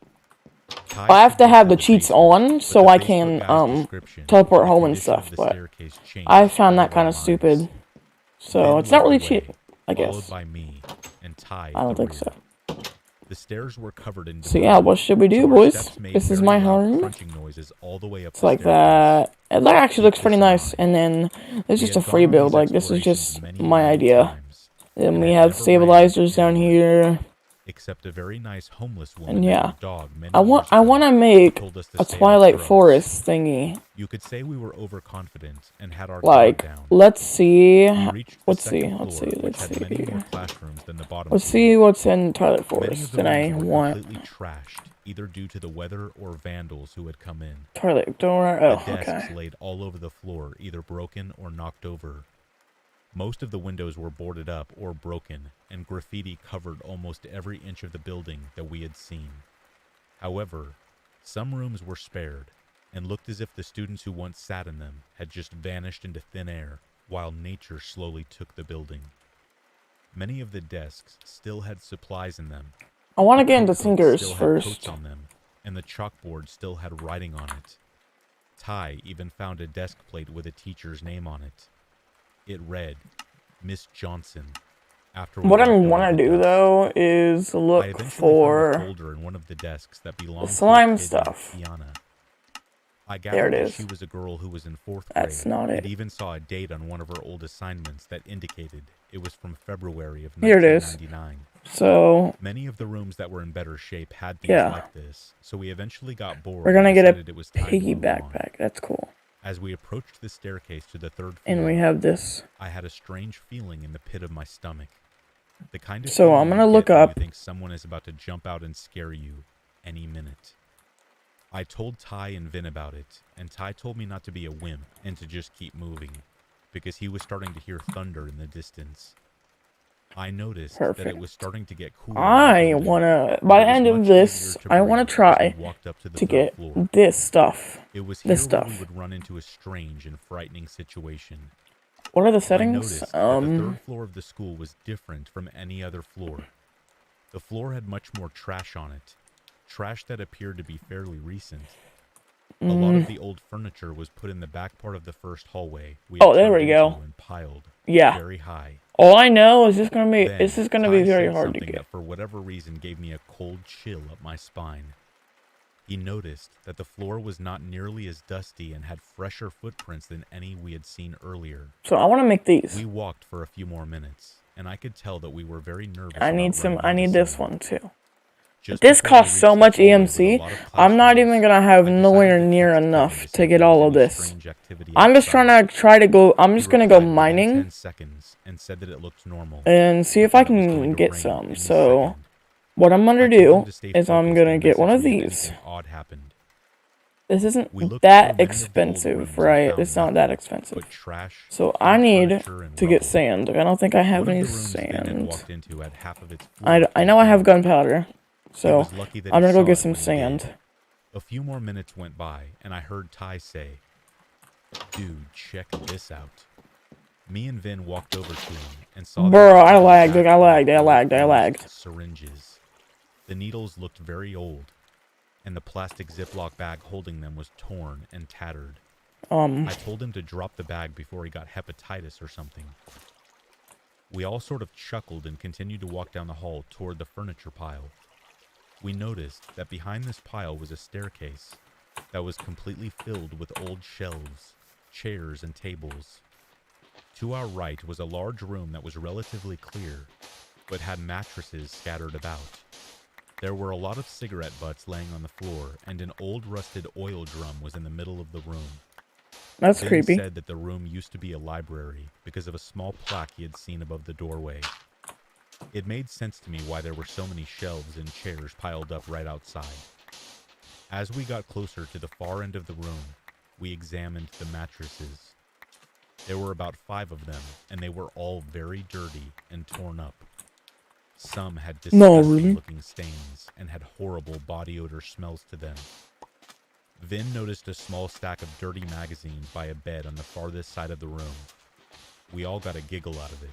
Ty I have to have the suggested cheats basement, on but so the I Facebook can guy's description teleport and the home and condition of stuff, the but staircase changed I found all that of kind our of minds. stupid. So Vin it's not led really the way, cheap, I followed guess. by me and Ty I at don't the think rear. so. The stairs were covered in So debris, yeah, what should we do, so our boys? steps made This is very my loud home. crunching noises all the way up It's the like staircase. that. It actually looks Keep pretty this in nice. mind. And then it's We just a had free gone on build. these Like, this is explorations just many, my many idea. times, Then and we had have never ran into stabilizers down anyone, here. except a very nice homeless woman And and yeah. her dog many I want years ago to who make told us to a stay off Twilight drugs. Forest thingy. You could say we were overconfident and had our guard Like, down. let's see. We reached the Let's see. second Let's floor, see. which Let's had many more see. classrooms than the bottom Let's floor. see what's in Twilight Many of Forest the that I rooms were want. completely trashed, either due to the weather or vandals who had come in. Twilight door. The Oh, desks okay. laid all over the floor, either broken or knocked over. Most of the windows were boarded up or broken, and graffiti covered almost every inch of the building that we had seen. However, some rooms were spared, and looked as if the students who once sat in them had just vanished into thin air, while nature slowly took the building. Many of the desks still had supplies in them. I want to The get into notebooks Singers still had first. coats on them, and the chalkboard still had writing on it. Ty even found a desk plate with a teacher's name on it. It read, Miss Johnson. After we What I walked over want the to do desk. though is I look eventually found a for folder in one of the desks that belonged slime to a kid stuff. named Tiana. I There gathered it that is. she was a girl who was in 4th That's grade not and it. even saw a date on one of her old assignments that indicated it was from February of Here it is. 1999. So Many of the rooms that were in better shape had things Yeah. like this, so we eventually got bored we're gonna and get decided a it was time to piggy move on. backpack. That's cool. As we approached the staircase to the 3rd floor, And we have this. I had a strange feeling in the pit of my stomach. The kind of So feeling I'm you gonna get look when up. you think someone is about to jump out and scare you any minute. I told Ty and Vin about it, and Ty told me not to be a wimp and to just keep moving, because he was starting to hear thunder in the distance. I noticed that it Perfect. was starting to get cooler. I in the building, wanna, and by it the was end of much this, easier to I wanna breathe as try we walked up to the to 3rd get floor. this stuff. It was this here where we stuff. would run into a strange and frightening situation. What are the I settings? noticed that the 3rd floor of the school was different from any other floor. The floor had much more trash on it, trash that appeared to be fairly recent. A lot of the old furniture was put in the back part of the first hallway. Oh, there we go. And piled Yeah. very high. All I know is this is gonna be Ty very said hard to something get. that for whatever reason gave me a cold chill up my spine. He noticed that the floor was not nearly as dusty and had fresher footprints than any we had seen earlier. So I want to make these. We walked for a few more minutes, and I could tell that we were very nervous. I need this one too. Just This before we costs so reached the much hallway with a EMC. lot of I'm not even gonna have I nowhere decided to near keep enough checking to get see if all there of was any this. strange activity I'm just outside. trying to go. I'm just He gonna go replied within mining 10 seconds and said that it looked normal. and see if That I it was going can to get rain some. any So second. what I'm gonna I told him do to stay is I'm focused gonna and get one of message me if these. anything odd happened. This isn't We looked that through many of the old expensive, rooms and right? found It's not nothing that expensive. but trash, So old I need furniture, and to get rubble. sand. I don't think I have One of any the rooms Vin had sand. walked into had half of its floor I know I have gunpowder, He so was lucky that I'm he gonna go saw get it some when he did. sand. A few more minutes went by, and I heard Ty say, "Dude, check this out." Me and Vin walked over to him and saw that Bro, he was I holding lagged, back I full lagged, I of lagged, I used lagged. syringes. The needles looked very old, and the plastic Ziploc bag holding them was torn and tattered. I told him to drop the bag before he got hepatitis or something. We all sort of chuckled and continued to walk down the hall toward the furniture pile. We noticed that behind this pile was a staircase that was completely filled with old shelves, chairs, and tables. To our right was a large room that was relatively clear, but had mattresses scattered about. There were a lot of cigarette butts laying on the floor, and an old rusted oil drum was in the middle of the room. That's Vin creepy. said that the room used to be a library because of a small plaque he had seen above the doorway. It made sense to me why there were so many shelves and chairs piled up right outside. As we got closer to the far end of the room, we examined the mattresses. There were about 5 of them, and they were all very dirty and torn up. Some had No, disgusting really? looking stains and had horrible body odor smells to them. Vin noticed a small stack of dirty magazines by a bed on the farthest side of the room. We all got a giggle out of it.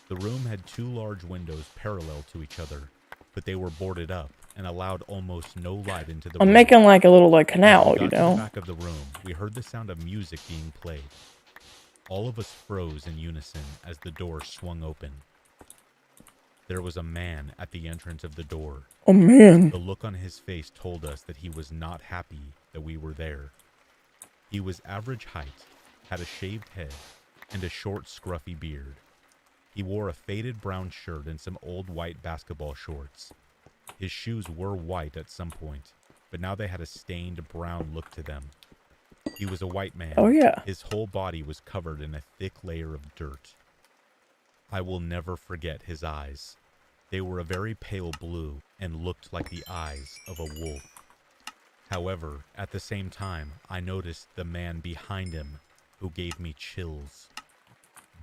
The room had 2 large windows parallel to each other, but they were boarded up and allowed almost no light into the room. I'm making like a little like canal, As we you got to the know. back of the room, we heard the sound of music being played. All of us froze in unison as the door swung open. There was a man at the entrance of the door. Oh man. The look on his face told us that he was not happy that we were there. He was average height, had a shaved head, and a short, scruffy beard. He wore a faded brown shirt and some old white basketball shorts. His shoes were white at some point, but now they had a stained brown look to them. He was a white man. Oh yeah. His whole body was covered in a thick layer of dirt. I will never forget his eyes. They were a very pale blue and looked like the eyes of a wolf. However, at the same time, I noticed the man behind him, who gave me chills.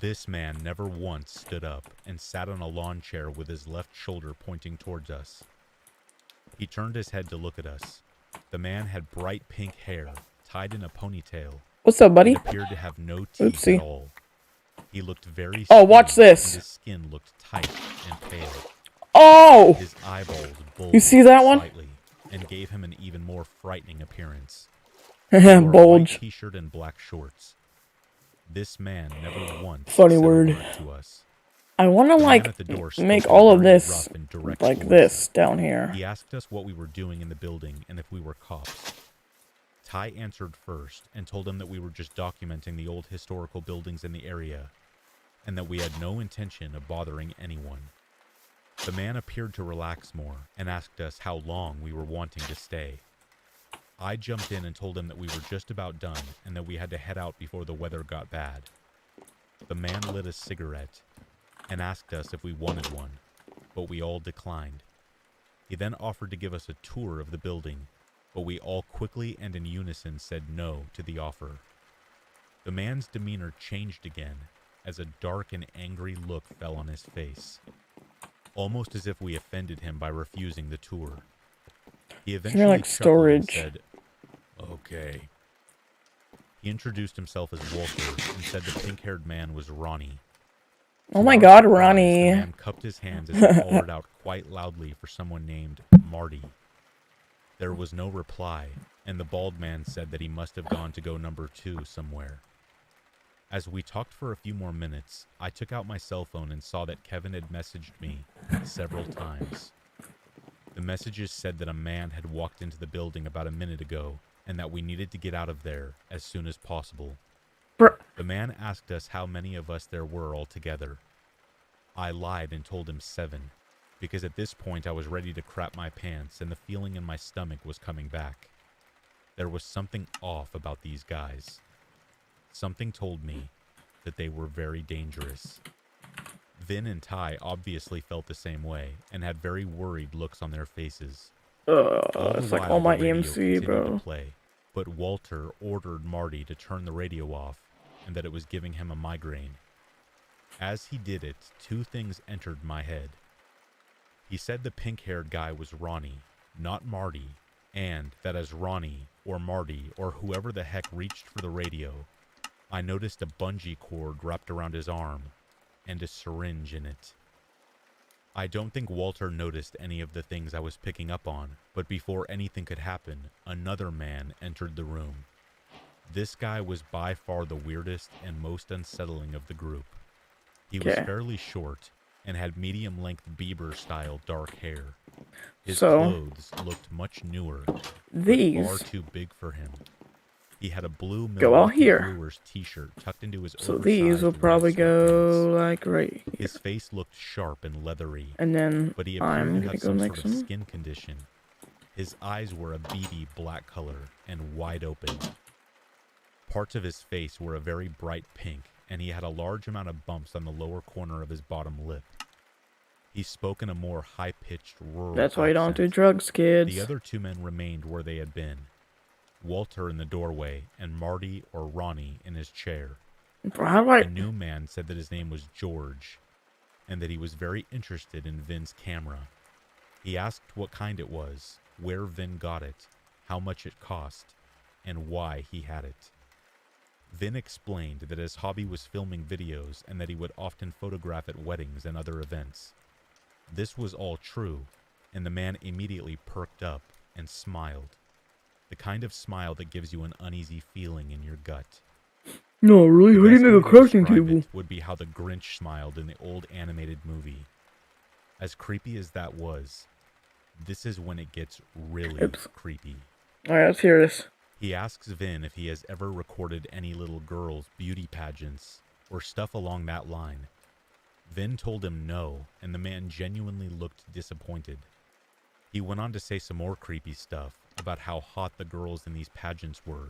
This man never once stood up and sat on a lawn chair with his left shoulder pointing towards us. He turned his head to look at us. The man had bright pink hair, tied in a ponytail, What's up, buddy? and appeared to have no teeth Oopsie. at all. He looked very Oh, watch skinny, this. and his skin looked tight and pale. Oh! His eyeballs bulged You see that one? slightly and gave him an even more frightening appearance. He wore a white Bulge. t-shirt and black shorts. This man never once Funny said a word. to us. I want to The man like at the door spoke make in all of very this rough and direct like voice. this down here. He asked us what we were doing in the building and if we were cops. Ty answered first and told him that we were just documenting the old historical buildings in the area and that we had no intention of bothering anyone. The man appeared to relax more and asked us how long we were wanting to stay. I jumped in and told him that we were just about done and that we had to head out before the weather got bad. The man lit a cigarette and asked us if we wanted one, but we all declined. He then offered to give us a tour of the building, but we all quickly and in unison said no to the offer. The man's demeanor changed again as a dark and angry look fell on his face, almost as if we offended him by refusing the tour. He eventually like chuckled and storage. said, "Okay." He introduced himself as Walter and said the pink-haired man was Ronnie. Oh To my our god, surprise, Ronnie. The man cupped his hands as he hollered out quite loudly for someone named Marty. There was no reply, and the bald man said that he must have gone to go number 2 somewhere. As we talked for a few more minutes, I took out my cell phone and saw that Kevin had messaged me several times. The messages said that a man had walked into the building about a minute ago and that we needed to get out of there as soon as possible. Bruh. The man asked us how many of us there were altogether. I lied and told him 7, because at this point I was ready to crap my pants and the feeling in my stomach was coming back. There was something off about these guys. Something told me that they were very dangerous. Vin and Ty obviously felt the same way and had very worried looks on their faces. It's like all my the radio EMC, continued bro. to play, but Walter ordered Marty to turn the radio off and that it was giving him a migraine. As he did it, 2 things entered my head. He said the pink-haired guy was Ronnie, not Marty, and that as Ronnie or Marty or whoever the heck reached for the radio, I noticed a bungee cord wrapped around his arm and a syringe in it. I don't think Walter noticed any of the things I was picking up on, but before anything could happen, another man entered the room. This guy was by far the weirdest and most unsettling of the group. He was fairly short and had medium-length Bieber-style dark hair. His clothes looked much newer, but far too big for him. He had a blue Milwaukee Brewers t-shirt tucked into his so these will probably go like right here. His face looked sharp and leathery, and then but he appeared to have some sort of skin condition. His eyes were a beady black color and wide open. Parts of his face were a very bright pink, and he had a large amount of bumps on the lower corner of his bottom lip. He spoke in a more high-pitched rural That's why you don't do accent. drugs, kids. The other 2 men remained where they had been. Walter in the doorway, and Marty or Ronnie in his chair. The new man said that his name was George, and that he was very interested in Vin's camera. He asked what kind it was, where Vin got it, how much it cost, and why he had it. Vin explained that his hobby was filming videos and that he would often photograph at weddings and other events. This was all true, and the man immediately perked up and smiled. The kind of smile that gives you an uneasy feeling in your gut. No, really? Who didn't make a crafting table? Would be how the Grinch smiled in the old animated movie. As creepy as that was, this is when it gets really creepy. Alright, let's hear this. He asks Vin if he has ever recorded any little girls' beauty pageants or stuff along that line. Vin told him no, and the man genuinely looked disappointed. He went on to say some more creepy stuff about how hot the girls in these pageants were,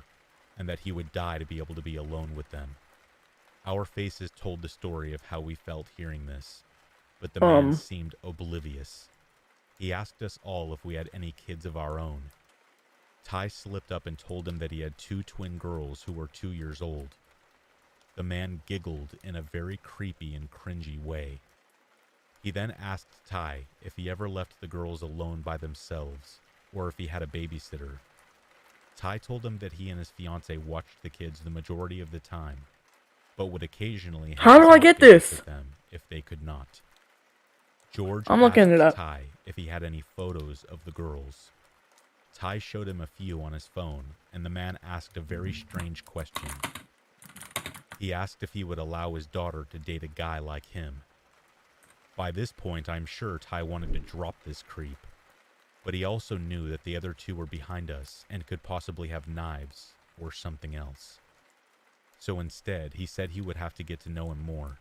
and that he would die to be able to be alone with them. Our faces told the story of how we felt hearing this, but the man seemed oblivious. He asked us all if we had any kids of our own. Ty slipped up and told him that he had 2 twin girls who were 2 years old. The man giggled in a very creepy and cringy way. He then asked Ty if he ever left the girls alone by themselves, or if he had a babysitter. Ty told him that he and his fiancée watched the kids the majority of the time, but would occasionally have with them if they could not. George asked Ty if he had any photos of the girls. Ty showed him a few on his phone, and the man asked a very strange question. He asked if he would allow his daughter to date a guy like him. By this point, I'm sure Ty wanted to drop this creep, but he also knew that the other 2 were behind us and could possibly have knives or something else. So instead, he said he would have to get to know him more.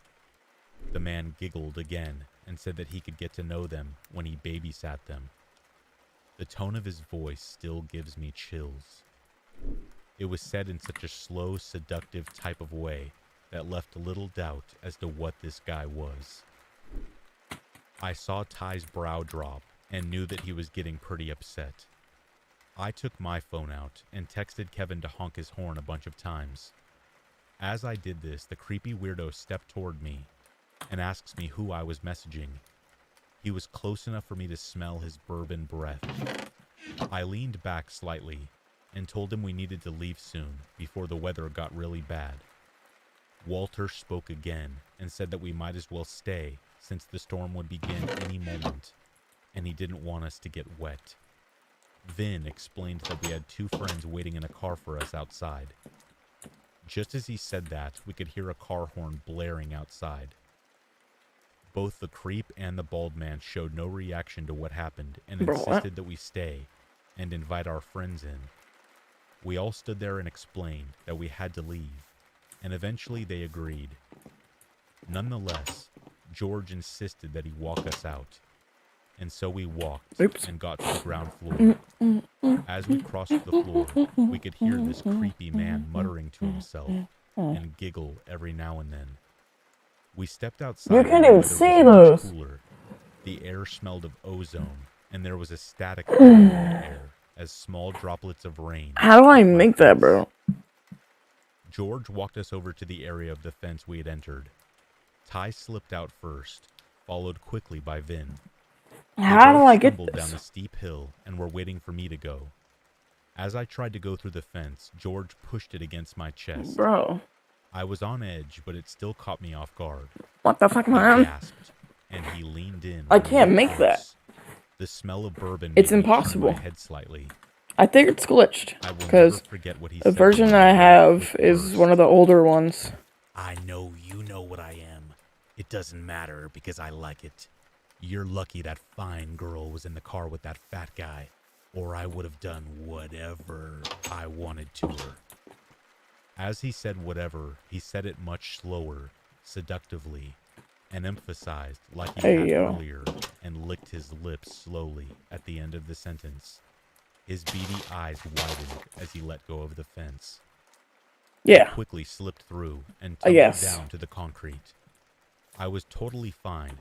The man giggled again and said that he could get to know them when he babysat them. The tone of his voice still gives me chills. It was said in such a slow, seductive type of way that left little doubt as to what this guy was. I saw Ty's brow drop and knew that he was getting pretty upset. I took my phone out and texted Kevin to honk his horn a bunch of times. As I did this, the creepy weirdo stepped toward me and asks me who I was messaging. He was close enough for me to smell his bourbon breath. I leaned back slightly and told him we needed to leave soon before the weather got really bad. Walter spoke again and said that we might as well stay since the storm would begin any moment, and he didn't want us to get wet. Vin explained that we had two friends waiting in a car for us outside. Just as he said that, we could hear a car horn blaring outside. Both the creep and the bald man showed no reaction to what happened and Bro, what? insisted that we stay and invite our friends in. We all stood there and explained that we had to leave, and eventually they agreed. Nonetheless, George insisted that he walk us out, and so we walked Oops. and got to the ground floor. As we crossed the floor, we could hear this creepy man muttering to himself and giggle every now and then. We stepped outside. You can't where even the weather see was much those. cooler. The air smelled of ozone, and there was a static in the air as small droplets of rain. How do I make that, bro? George walked us over to the area of the fence we had entered. Ty slipped out first, followed quickly by Vin. They How do both I get stumbled down a this? steep hill and were waiting for me to go. As I tried to go through the fence, George pushed it against my chest. Bro, I was on edge, but it still caught me off guard. what the fuck, He man? gasped, and he leaned in. I and can't looked make that. close. The smell of bourbon It's made me turn impossible. my head slightly. I think it's glitched, I will never because forget what he the said to version me that I in have quick is bursts. one of the older ones. I know you know what I am. It doesn't matter because I like it. You're lucky that fine girl was in the car with that fat guy, or I would have done whatever I wanted to her. As he said whatever, he said it much slower, seductively, and emphasized like he Hey, had yo. earlier, and licked his lips slowly at the end of the sentence. His beady eyes widened as he let go of the fence. Yeah. Quickly slipped through and I tumbled guess. down to the concrete. I was totally fine,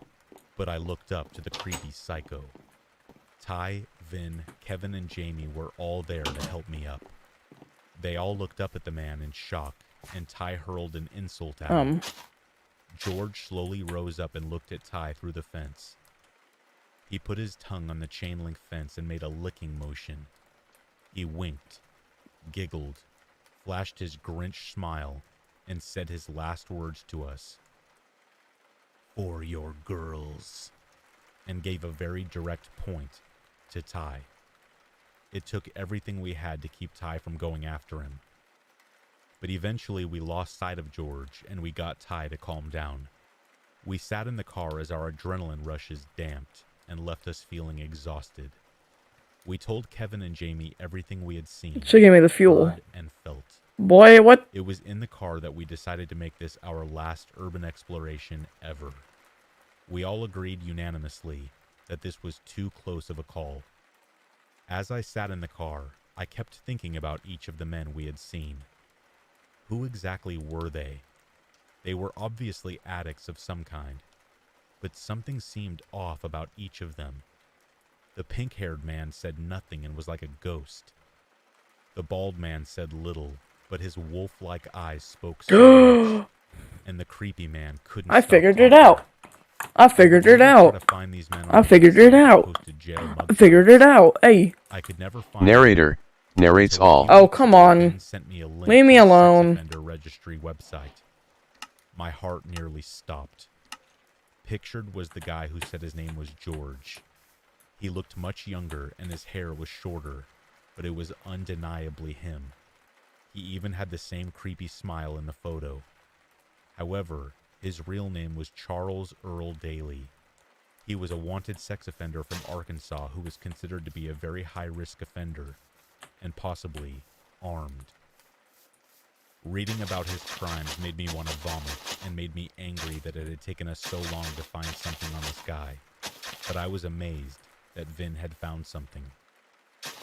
but I looked up to the creepy psycho. Ty, Vin, Kevin, and Jamie were all there to help me up. They all looked up at the man in shock, and Ty hurled an insult at him. George slowly rose up and looked at Ty through the fence. He put his tongue on the chain link fence and made a licking motion. He winked, giggled, flashed his Grinch smile, and said his last words to us. For your girls. And gave a very direct point to Ty. It took everything we had to keep Ty from going after him. But eventually we lost sight of George and we got Ty to calm down. We sat in the car as our adrenaline rushes damped and left us feeling exhausted. We told Kevin and Jamie everything we had seen, She gave me the fuel. heard, and felt. Boy, what? It was in the car that we decided to make this our last urban exploration ever. We all agreed unanimously that this was too close of a call. As I sat in the car, I kept thinking about each of the men we had seen. Who exactly were they? They were obviously addicts of some kind, but something seemed off about each of them. The pink-haired man said nothing and was like a ghost. The bald man said little, but his wolf-like eyes spoke so much, and the creepy man couldn't I stop figured it talking. out. I figured it We tried out. to find these men on I the figured it website out. posted jail I mugshots. figured it out. Hey. I could never find Narrator narrates until a all. few Oh, weeks come ago, on. Ben sent me a link Leave me to the alone. Sex offender registry website. My heart nearly stopped. Pictured was the guy who said his name was George. He looked much younger and his hair was shorter, but it was undeniably him. He even had the same creepy smile in the photo. However, his real name was Charles Earl Daly. He was a wanted sex offender from Arkansas who was considered to be a very high-risk offender, and possibly armed. Reading about his crimes made me want to vomit, and made me angry that it had taken us so long to find something on this guy. But I was amazed that Vin had found something.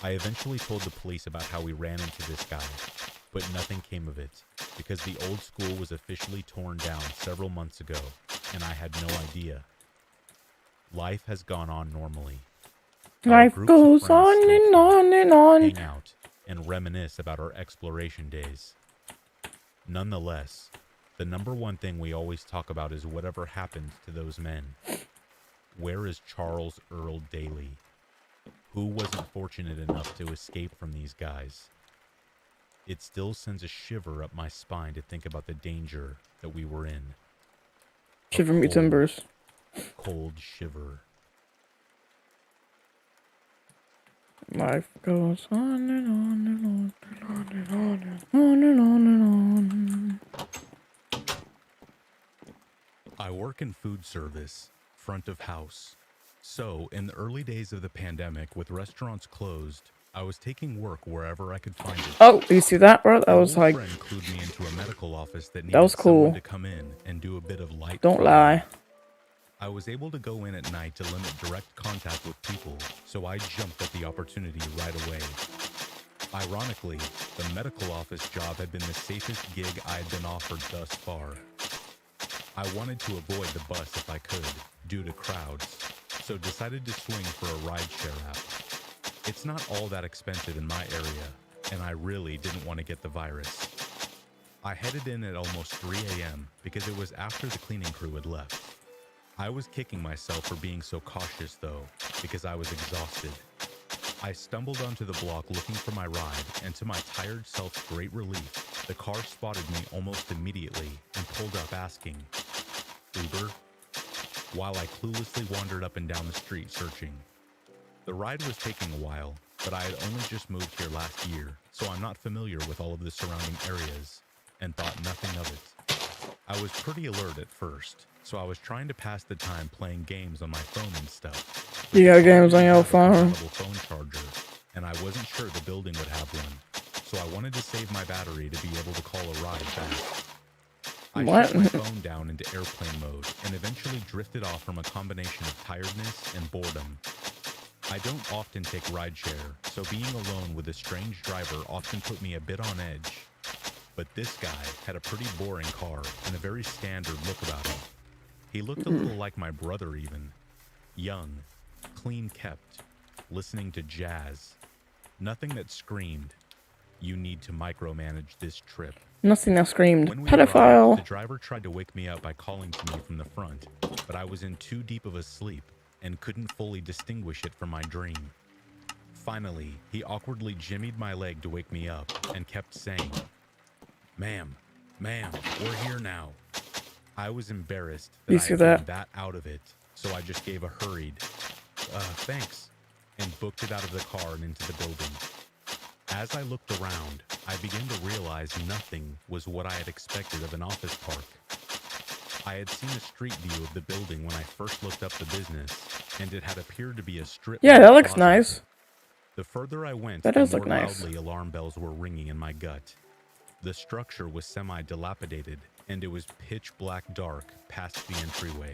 I eventually told the police about how we ran into this guy, but nothing came of it, because the old school was officially torn down several months ago, and I had no idea. Life has gone on normally. Our Life groups of goes friends on still and talk, on and on. hang out, and reminisce about our exploration days. Nonetheless, the number one thing we always talk about is whatever happened to those men. Where is Charles Earl Daly? Who wasn't fortunate enough to escape from these guys? It still sends a shiver up my spine to think about the danger that we were in. A Shiver me cold, timbers. Cold shiver. Life goes on and on and on and on and on and on and on and on. I work in food service, front of house. So, in the early days of the pandemic, with restaurants closed, I was taking work wherever I could find it. Oh, you see that, bro? That An was old like, friend clued me into a medical office that that needed was someone cool. to come in and do a bit of light Don't cleaning. lie. I was able to go in at night to limit direct contact with people, so I jumped at the opportunity right away. Ironically, the medical office job had been the safest gig I had been offered thus far. I wanted to avoid the bus if I could, due to crowds, so decided to swing for a rideshare app. It's not all that expensive in my area, and I really didn't want to get the virus. I headed in at almost 3 a.m. because it was after the cleaning crew had left. I was kicking myself for being so cautious though, because I was exhausted. I stumbled onto the block looking for my ride, and to my tired self's great relief, the car spotted me almost immediately and pulled up asking, "Uber?" While I cluelessly wandered up and down the street searching. The ride was taking a while, but I had only just moved here last year, so I'm not familiar with all of the surrounding areas, and thought nothing of it. I was pretty alert at first, so I was trying to pass the time playing games on my phone and stuff. You got games on I your have a phone? compatible phone charger, and I wasn't sure the building would have one, so I wanted to save my battery to be able to call a ride back. I What? shut my phone down into airplane mode and eventually drifted off from a combination of tiredness and boredom. I don't often take rideshare, so being alone with a strange driver often put me a bit on edge. But this guy had a pretty boring car and a very standard look about him. He looked a little like my brother even. Young, clean kept, listening to jazz. Nothing that screamed, "You need to micromanage this trip." Nothing that screamed When we arrived, the pedophile. driver tried to wake me up by calling to me from the front, but I was in too deep of a sleep and couldn't fully distinguish it from my dream. Finally, he awkwardly jimmied my leg to wake me up and kept saying, Ma'am, we're here now." I was embarrassed that You I see had that? been that out of it, so I just gave a hurried, "Thanks," and booked it out of the car and into the building. As I looked around, I began to realize nothing was what I had expected of an office park. I had seen a street view of the building when I first looked up the business, and it had appeared to be a strip. Yeah, that looks nice. The further I went, That the does more look nice. loudly alarm bells were ringing in my gut. The structure was semi-dilapidated, and it was pitch black dark past the entryway.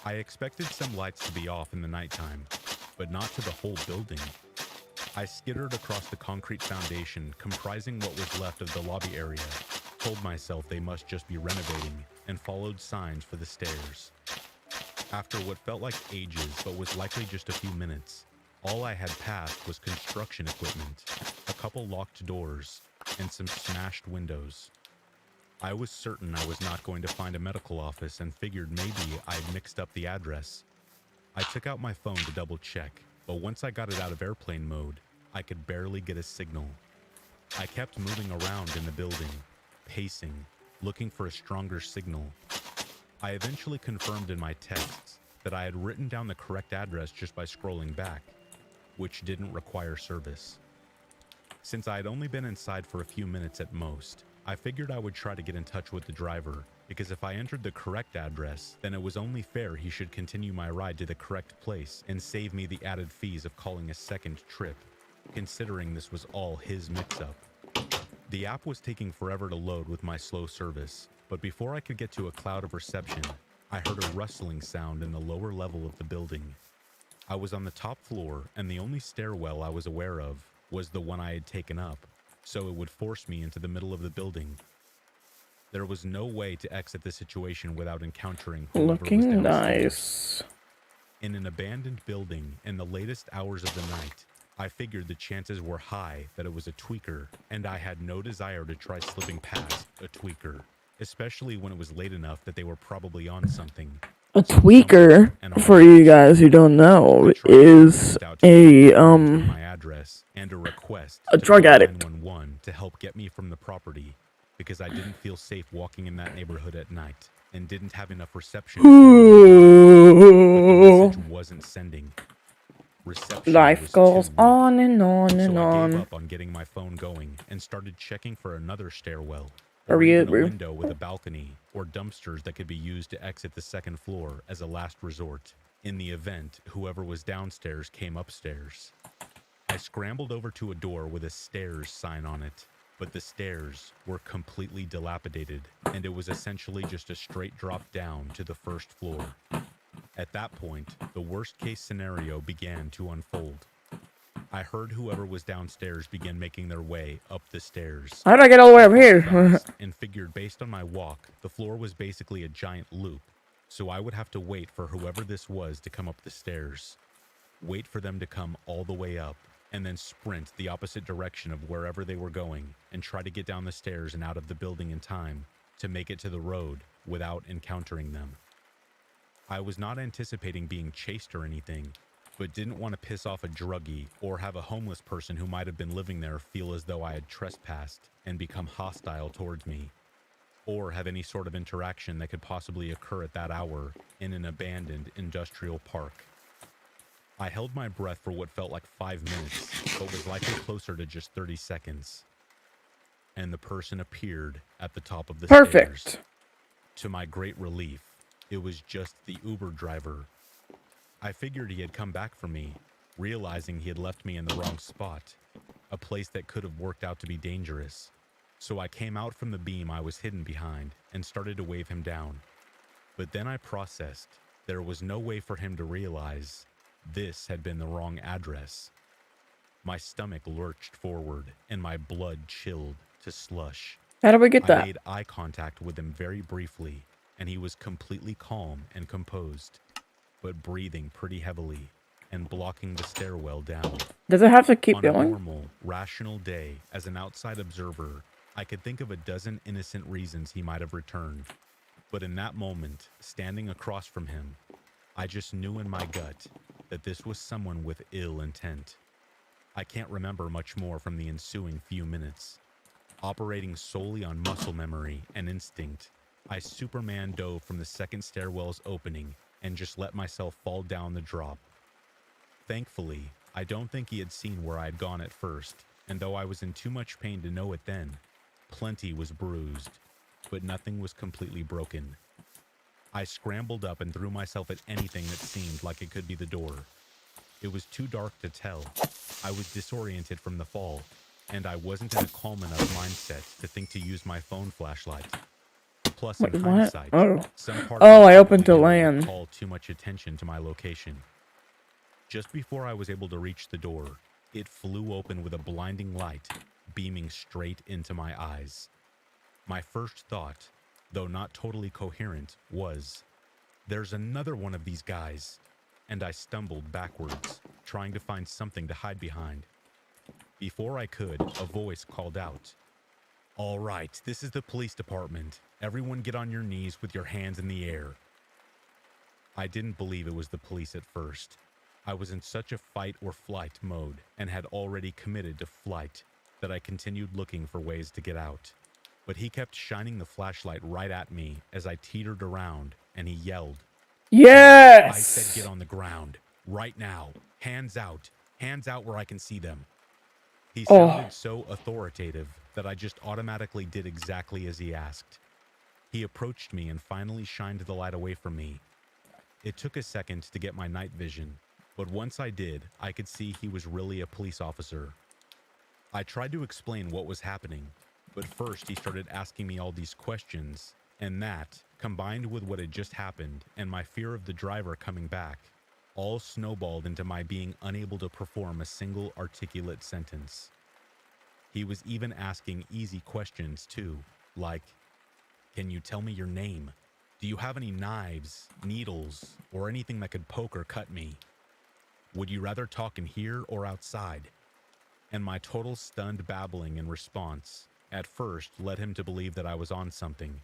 I expected some lights to be off in the nighttime, but not to the whole building. I skittered across the concrete foundation comprising what was left of the lobby area, told myself they must just be renovating, and followed signs for the stairs. After what felt like ages but was likely just a few minutes, all I had passed was construction equipment, a couple locked doors, and some smashed windows. I was certain I was not going to find a medical office and figured maybe I'd mixed up the address. I took out my phone to double check, but once I got it out of airplane mode, I could barely get a signal. I kept moving around in the building, pacing, looking for a stronger signal. I eventually confirmed in my texts that I had written down the correct address just by scrolling back, which didn't require service. Since I had only been inside for a few minutes at most, I figured I would try to get in touch with the driver, because if I entered the correct address, then it was only fair he should continue my ride to the correct place and save me the added fees of calling a second trip, considering this was all his mix-up. The app was taking forever to load with my slow service, but before I could get to a cloud of reception, I heard a rustling sound in the lower level of the building. I was on the top floor, and the only stairwell I was aware of was the one I had taken up, so it would force me into the middle of the building. There was no way to exit the situation without encountering whoever was Looking downstairs. nice. In an abandoned building in the latest hours of the night, I figured the chances were high that it was a tweaker, and I had no desire to try slipping past a tweaker, especially when it was late enough that they were probably on something. A tweaker, for you guys who don't know, is my address and a request a drug addict. 911 to help get me from the property, because I didn't feel safe walking in that neighborhood at night and didn't have enough reception. But the message wasn't sending. Reception Life was goes too weak, on and on so and I gave on. up on getting my phone going and started checking for another stairwell, or Hurry even up, a bro. window with a balcony, or dumpsters that could be used to exit the second floor as a last resort, in the event whoever was downstairs came upstairs. I scrambled over to a door with a stairs sign on it, but the stairs were completely dilapidated, and it was essentially just a straight drop down to the first floor. At that point, the worst case scenario began to unfold. I heard whoever was downstairs begin making their way up the stairs. How did I get all the way up I thought here? fast and figured based on my walk, the floor was basically a giant loop, so I would have to wait for whoever this was to come up the stairs. Wait for them to come all the way up, and then sprint the opposite direction of wherever they were going, and try to get down the stairs and out of the building in time to make it to the road without encountering them. I was not anticipating being chased or anything, but didn't want to piss off a druggie or have a homeless person who might have been living there feel as though I had trespassed and become hostile towards me, or have any sort of interaction that could possibly occur at that hour in an abandoned industrial park. I held my breath for what felt like 5 minutes, but was likely closer to just 30 seconds. And the person appeared at the top of the stairs. Perfect. To my great relief, it was just the Uber driver. I figured he had come back for me, realizing he had left me in the wrong spot, a place that could have worked out to be dangerous. So I came out from the beam I was hidden behind and started to wave him down. But then I processed there was no way for him to realize this had been the wrong address. My stomach lurched forward and my blood chilled to slush. How do we get I that? made eye contact with him very briefly, and he was completely calm and composed, but breathing pretty heavily and blocking the stairwell down. Does it have to keep On a going? normal, rational day, as an outside observer, I could think of a dozen innocent reasons he might have returned. But in that moment, standing across from him, I just knew in my gut that this was someone with ill intent. I can't remember much more from the ensuing few minutes. Operating solely on muscle memory and instinct, I Superman dove from the second stairwell's opening and just let myself fall down the drop. Thankfully, I don't think he had seen where I had gone at first, and though I was in too much pain to know it then, plenty was bruised, but nothing was completely broken. I scrambled up and threw myself at anything that seemed like it could be the door. It was too dark to tell. I was disoriented from the fall, and I wasn't in a calm enough mindset to think to use my phone flashlight. Plus, Wait, in what? hindsight, Oh. some part Oh, of me I opened to probably didn't land. call too much attention to my location. Just before I was able to reach the door, it flew open with a blinding light, beaming straight into my eyes. My first thought, though not totally coherent, was, "There's another one of these guys," and I stumbled backwards, trying to find something to hide behind. Before I could, a voice called out, "All right, this is the police department. Everyone get on your knees with your hands in the air." I didn't believe it was the police at first. I was in such a fight or flight mode and had already committed to flight that I continued looking for ways to get out. But he kept shining the flashlight right at me as I teetered around, and he yelled, Yes! "I said get on the ground. Right now. Hands out. Hands out where I can see them." He sounded so authoritative that I just automatically did exactly as he asked. He approached me and finally shined the light away from me. It took a second to get my night vision, but once I did, I could see he was really a police officer. I tried to explain what was happening, but first he started asking me all these questions, and that, combined with what had just happened and my fear of the driver coming back, all snowballed into my being unable to perform a single articulate sentence. He was even asking easy questions too, like, "Can you tell me your name? Do you have any knives, needles, or anything that could poke or cut me? Would you rather talk in here or outside?" And my total stunned babbling in response at first led him to believe that I was on something.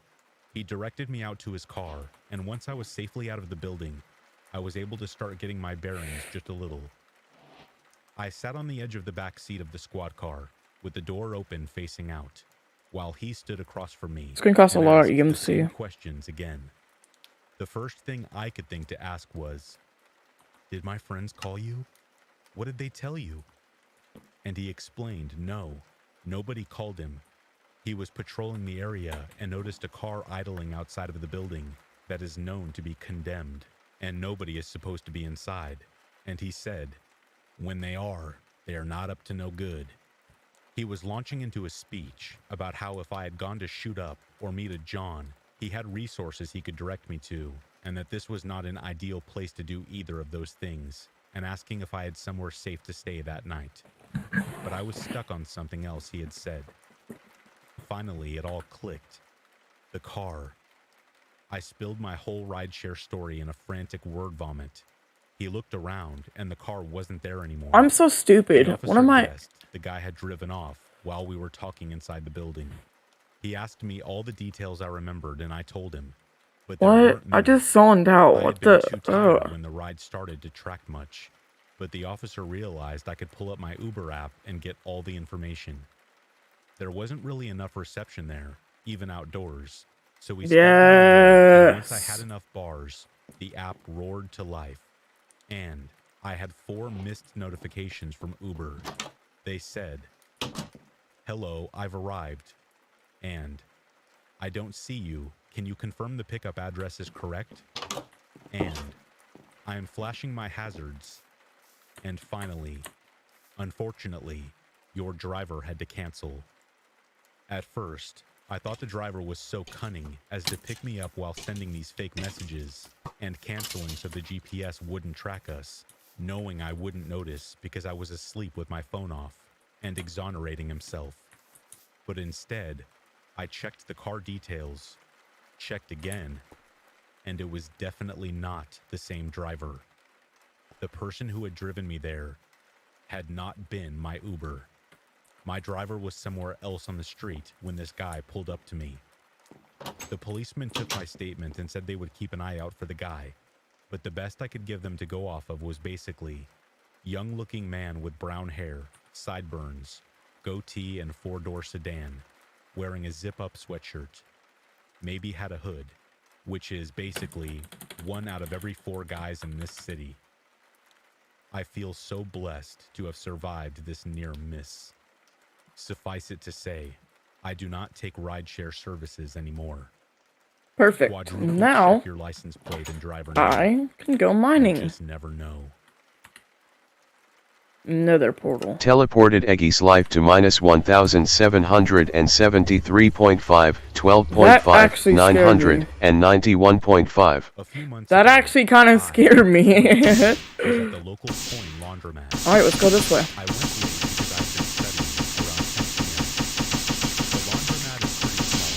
He directed me out to his car, and once I was safely out of the building, I was able to start getting my bearings just a little. I sat on the edge of the back seat of the squad car, with the door open facing out, while he stood across from me. It's gonna cost a and lot, asked the EMC. same questions again. The first thing I could think to ask was, "Did my friends call you?" What did they tell you? And he explained, no, nobody called him. He was patrolling the area and noticed a car idling outside of the building that is known to be condemned, and nobody is supposed to be inside. And he said, when they are not up to no good. He was launching into a speech about how if I had gone to shoot up or meet a John, he had resources he could direct me to, and that this was not an ideal place to do either of those things, and asking if I had somewhere safe to stay that night. But I was stuck on something else he had said. Finally, it all clicked. The car. I spilled my whole rideshare story in a frantic word vomit. He looked around, and the car wasn't there anymore. I'm so stupid. The What officer am I? guessed the guy had driven off while we were talking inside the building. He asked me all the details I remembered, and I told him. But there What? weren't I many. just zoned out. I What had been the? too tired Ugh. when the ride started to track much. But the officer realized I could pull up my Uber app and get all the information. There wasn't really enough reception there, even outdoors. So we sped down the road, and once I had Yes. enough bars, the app roared to life. And I had 4 missed notifications from Uber. They said, hello, I've arrived. And, I don't see you. Can you confirm the pickup address is correct? And, I am flashing my hazards. And finally, unfortunately, your driver had to cancel. At first, I thought the driver was so cunning as to pick me up while sending these fake messages and canceling so the GPS wouldn't track us, knowing I wouldn't notice because I was asleep with my phone off, and exonerating himself. But instead, I checked the car details, checked again, and it was definitely not the same driver. The person who had driven me there had not been my Uber. My driver was somewhere else on the street when this guy pulled up to me. The policeman took my statement and said they would keep an eye out for the guy, but the best I could give them to go off of was basically young-looking man with brown hair, sideburns, goatee and 4-door sedan, wearing a zip-up sweatshirt. Maybe had a hood, which is basically 1 out of every 4 guys in this city. I feel so blessed to have survived this near miss. Suffice it to say, I do not take rideshare services anymore. Perfect. Quadruple Now check your license plate and driver name. I can go You mining. just never know. Nether portal. Teleported Eggy's life to minus 1773.5, 12.5, actually scared me. 900, and 91.5. A few months That ago, actually kind of I scared me. was at the local coin laundromat. All right, let's go this way. I went late because I've been studying around 10 p.m. The laundromat is pretty small,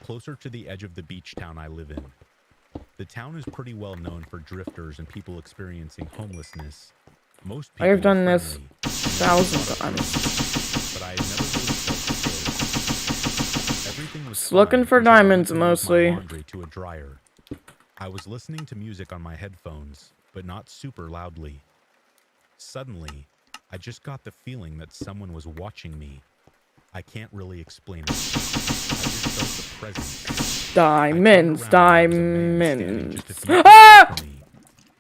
closer to the edge of the beach town I live in. The town is pretty well known for drifters and people experiencing homelessness. Most I have people are done this friendly, 1,000 times. but I had never really felt scared. Everything was Just looking fine for until I went diamonds to move my mostly. laundry to a dryer. I was listening to music on my headphones, but not super loudly. Suddenly, I just got the feeling that someone was watching me. I can't really explain it. I just felt the presence. Diamonds, I turned around and there was a man standing diamonds. just a few feet Ah! away from me.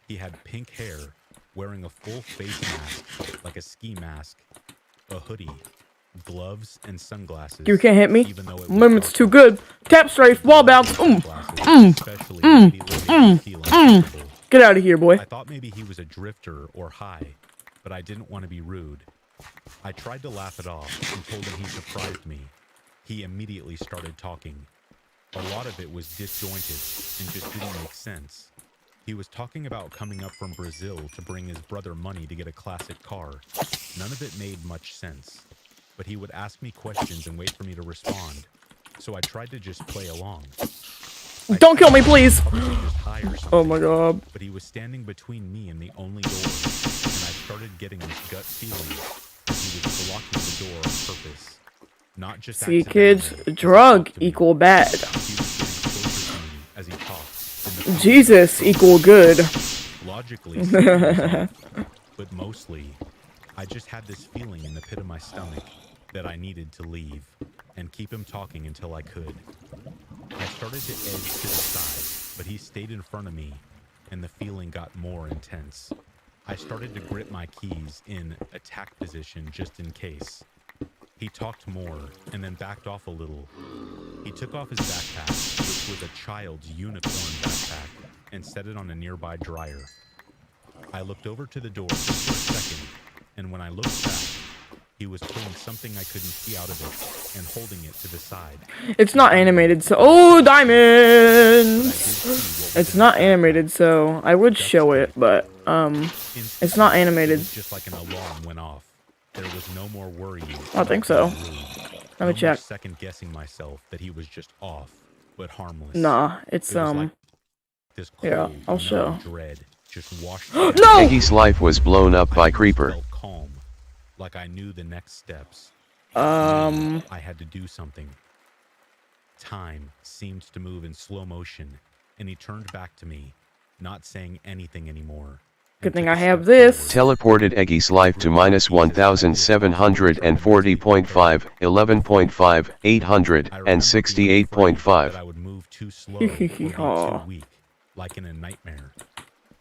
He had pink hair, wearing a full face mask, like a ski mask, a hoodie, gloves, and sunglasses. You can't hit me. even though it was Limit's dark too out. good. Tap strafe, wall bounce. Sunglasses especially immediately made me feel uncomfortable. Get out of here, boy. I thought maybe he was a drifter or high, but I didn't want to be rude. I tried to laugh it off and told him he surprised me. He immediately started talking. A lot of it was disjointed and just didn't make sense. He was talking about coming up from Brazil to bring his brother money to get a classic car. None of it made much sense, but he would ask me questions and wait for me to respond. So I tried to just play along. Don't kill me, please. Just hire Oh something. my god. But he was standing between me and the only door, and I started getting this gut feeling that he was blocking the door on purpose. Not just See, kids, accidentally, as he drug talked to me. equal bad. He was getting closer to me as he talked. and the phone Jesus equal good. Logically, something was off, but mostly, I just had this feeling in the pit of my stomach that I needed to leave and keep him talking until I could. I started to edge to the side, but he stayed in front of me, and the feeling got more intense. I started to grip my keys in attack position just in case. He talked more and then backed off a little. He took off his backpack, which was a child's unicorn backpack, and set it on a nearby dryer. I looked over to the door just for a second, and when I looked back, he was pulling something I couldn't see out of it and holding it to the side. It's not animated, so oh, diamonds! It's not animated, so I would show it, but it's not animated. Just like an alarm went off. There was no more worrying. I think so. Let me check. Second guessing myself that he was just off, but harmless. Nah, it's Like this yeah, I'll show. Dread just washed No! Eggy's life was blown up by Creeper. Felt calm, like I knew the next steps. I had to do something. Time seemed to move in slow motion, and he turned back to me, not saying anything anymore. Good thing I have this. Teleported Eggy's life to minus 1740.5, 11.5, 868.5. I would move too slow or be too weak, like in a nightmare.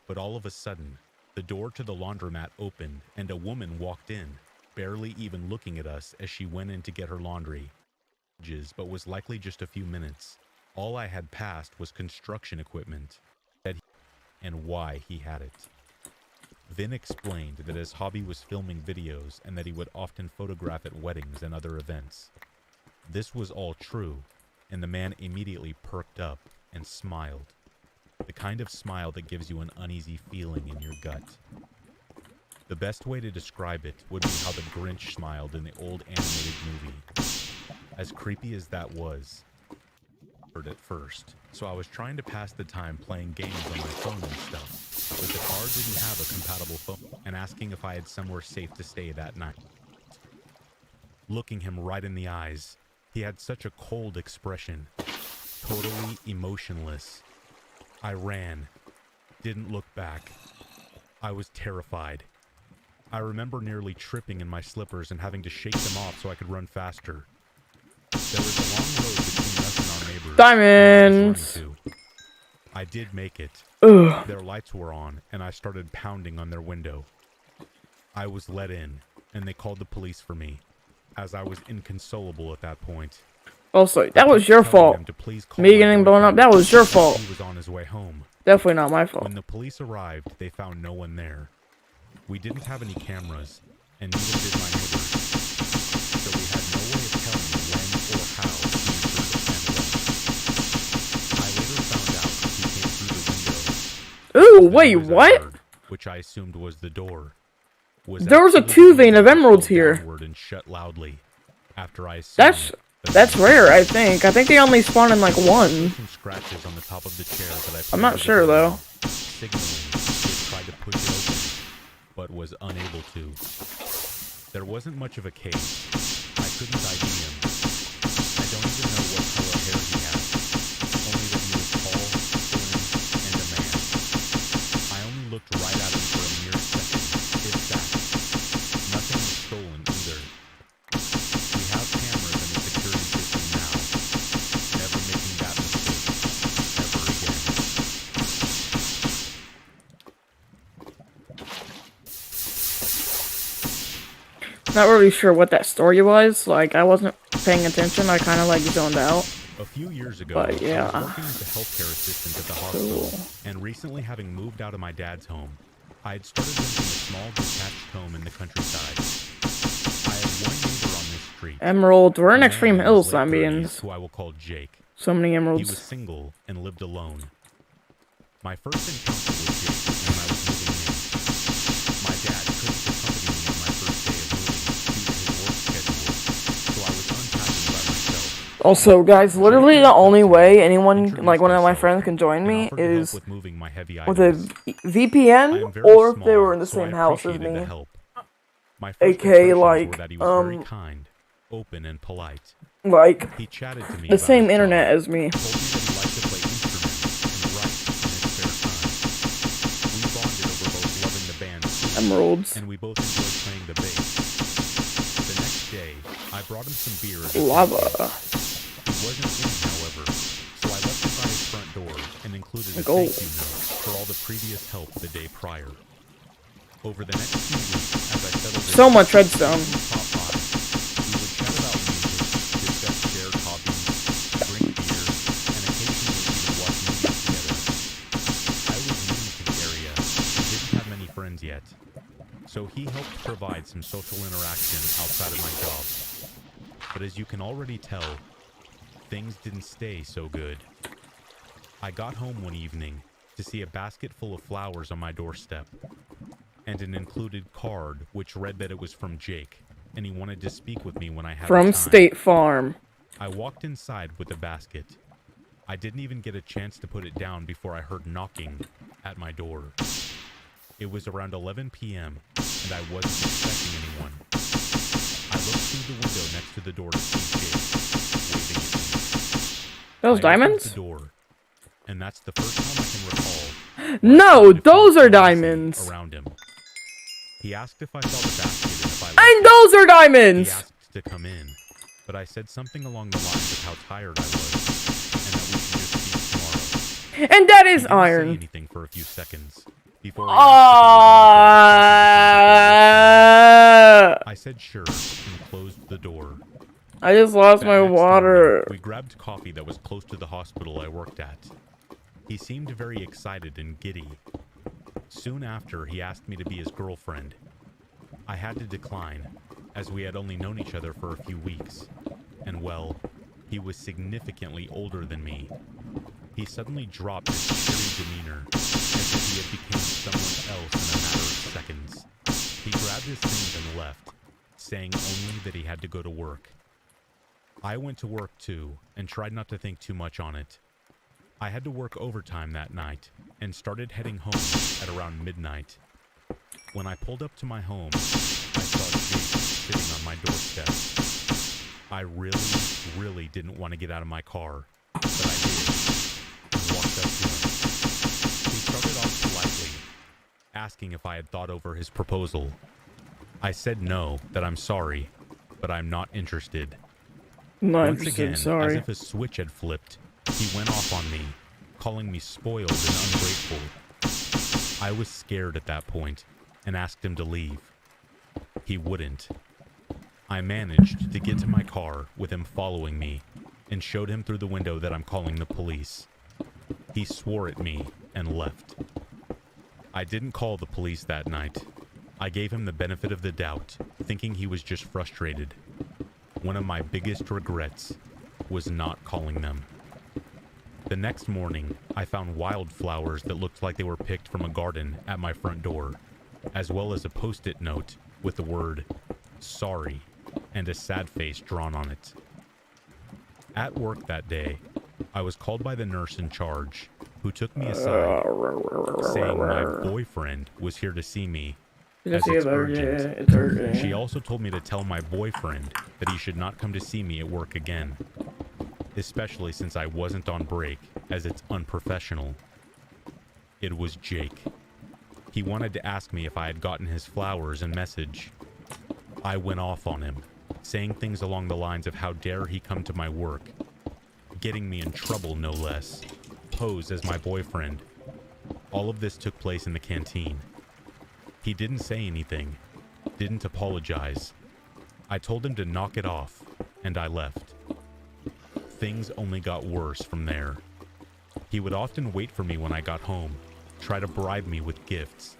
But all of a sudden, the door to the laundromat opened and a woman walked in, barely even looking at us as she went in to get her laundry. But was likely just a few minutes. All I had passed was construction equipment, and why he had it. Vin explained that his hobby was filming videos and that he would often photograph at weddings and other events. This was all true, and the man immediately perked up and smiled. The kind of smile that gives you an uneasy feeling in your gut. The best way to describe it would be how the Grinch smiled in the old animated movie. As creepy as that was, at first, so I was trying to pass the time playing games on my phone and stuff, but the car didn't have a compatible phone, and asking if I had somewhere safe to stay that night. Looking him right in the eyes, he had such a cold expression, totally emotionless. I ran, didn't look back. I was terrified. I remember nearly tripping in my slippers and having to shake them off so I could run faster. There was a long road between us and our neighbors. Diamonds! I did make it. Ugh. Their lights were on, and I started pounding on their window. I was let in, and they called the police for me, as I was inconsolable at that point. Also, that was your fault. Me getting blown up, that was your fault. He was on his way home. Definitely not my fault. When the police arrived, they found no one there. We didn't have any cameras, and neither did my neighbors. So we had no way of telling when or how he entered and left. I later found out he came through the window. Ooh, wait, what? Which I assumed was the door. There was a 2 vein of emeralds here. And shut loudly. After I assumed that's rare, I think. I think they only spawn in like 1. Some scratches on the top of the chair that I I'm not sure though. Signaling he tried to push it open, but was unable to. There wasn't much of a case. I couldn't ID him. I don't even know what color hair he had. Only that he was tall, slim, and a man. I only looked right at him for a mere second, if that. Nothing was stolen either. We have cameras in the security system now. Never making that mistake ever again. Not really sure what that story was. Like, I wasn't paying attention. I kind of like zoned out. A few years ago, But yeah. I was working as a healthcare assistant at the hospital, and recently having moved out of my dad's home, I had started renting a small detached home in the countryside. I had one neighbor on this street. Emerald. We're in a Extreme man Hills, in his late 30s, Zambians. who I will call Jake. So many He emeralds. was single and lived alone. My first encounter with Jake was when I was moving in. My dad couldn't accompany me on my first day of moving due to his work schedule, so I was unpacking by myself. Also, guys, literally the only way anyone, like one of my friends, can join me is with moving my heavy with a items. I VPN am very or if they small, were in the so I same house as appreciated the me. help. My first AKA, impressions were like, that he was very kind, open, and polite. Like, He chatted to me the about same his internet job, as me. told me that he liked to play instruments and write in his spare time. We bonded over both loving the band too, Emeralds. and we both enjoyed playing the bass. The next day, I brought him some beer. Lava. He wasn't in, however, so I left him by his front door and included a Gold. thank you note for all the previous help the day prior. Over the next few weeks, as I settled in, So much redstone. top five, we would chat about music, discuss shared hobbies, drink beer, and occasionally even watch movies together. I was new to the area and didn't have many friends yet, so he helped provide some social interaction outside of my job. But as you can already tell, things didn't stay so good. I got home one evening to see a basket full of flowers on my doorstep, and an included card which read that it was from Jake, and he wanted to speak with me when I had From the time. State Farm. I walked inside with the basket. I didn't even get a chance to put it down before I heard knocking at my door. It was around 11 p.m., and I wasn't expecting anyone. I looked through the window next to the door to see Jake waving at me. Those I opened diamonds? the door, and that's the first time I can recall. No, where I those are felt privacy diamonds. around him. He asked if I saw the basket and if I liked And it. those are He diamonds! asked to come in, but I said something along the lines of how tired I was, and that we should just speak tomorrow. And that He is didn't say iron. anything for a few seconds before he asked if I was I said sure and closed the door. I just lost That my next water. morning, we grabbed coffee that was close to the hospital I worked at. He seemed very excited and giddy. Soon after, he asked me to be his girlfriend. I had to decline, as we had only known each other for a few weeks. And well, he was significantly older than me. He suddenly dropped his cheery demeanor, as if he had become someone else in a matter of seconds. He grabbed his things and left, saying only that he had to go to work. I went to work too, and tried not to think too much on it. I had to work overtime that night, and started heading home at around midnight. When I pulled up to my home, I saw Jake sitting on my doorstep. I really didn't want to get out of my car, but I did, and walked up to him. He started off politely, asking if I had thought over his proposal. I said no, that I'm sorry, but I'm not interested. Not Once interested, again, as sorry. if a switch had flipped, he went off on me, calling me spoiled and ungrateful. I was scared at that point and asked him to leave. He wouldn't. I managed to get to my car with him following me and showed him through the window that I'm calling the police. He swore at me and left. I didn't call the police that night. I gave him the benefit of the doubt, thinking he was just frustrated. One of my biggest regrets was not calling them. The next morning, I found wildflowers that looked like they were picked from a garden at my front door, as well as a post-it note with the word, "Sorry," and a sad face drawn on it. At work that day, I was called by the nurse in charge, who took me aside, saying my boyfriend was here to see me, as it's urgent. It's urgent. She also told me to tell my boyfriend that he should not come to see me at work again, especially since I wasn't on break, as it's unprofessional. It was Jake. He wanted to ask me if I had gotten his flowers and message. I went off on him, saying things along the lines of how dare he come to my work, getting me in trouble no less, pose as my boyfriend. All of this took place in the canteen. He didn't say anything, didn't apologize. I told him to knock it off, and I left. Things only got worse from there. He would often wait for me when I got home, try to bribe me with gifts,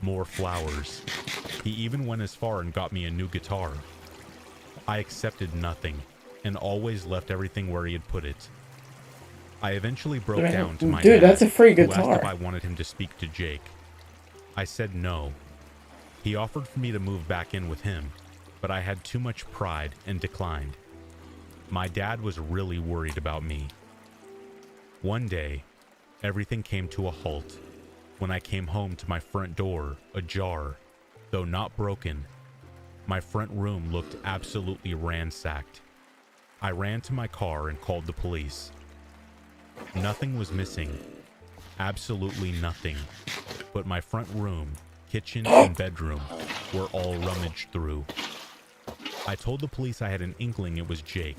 more flowers. He even went as far and got me a new guitar. I accepted nothing, and always left everything where he had put it. I eventually broke down to my Dude, dad, that's a free who asked guitar. if I wanted him to speak to Jake. I said no. He offered for me to move back in with him, but I had too much pride and declined. My dad was really worried about me. One day, everything came to a halt when I came home to my front door ajar, though not broken. My front room looked absolutely ransacked. I ran to my car and called the police. Nothing was missing. Absolutely nothing. But my front room, kitchen, and bedroom were all rummaged through. I told the police I had an inkling it was Jake,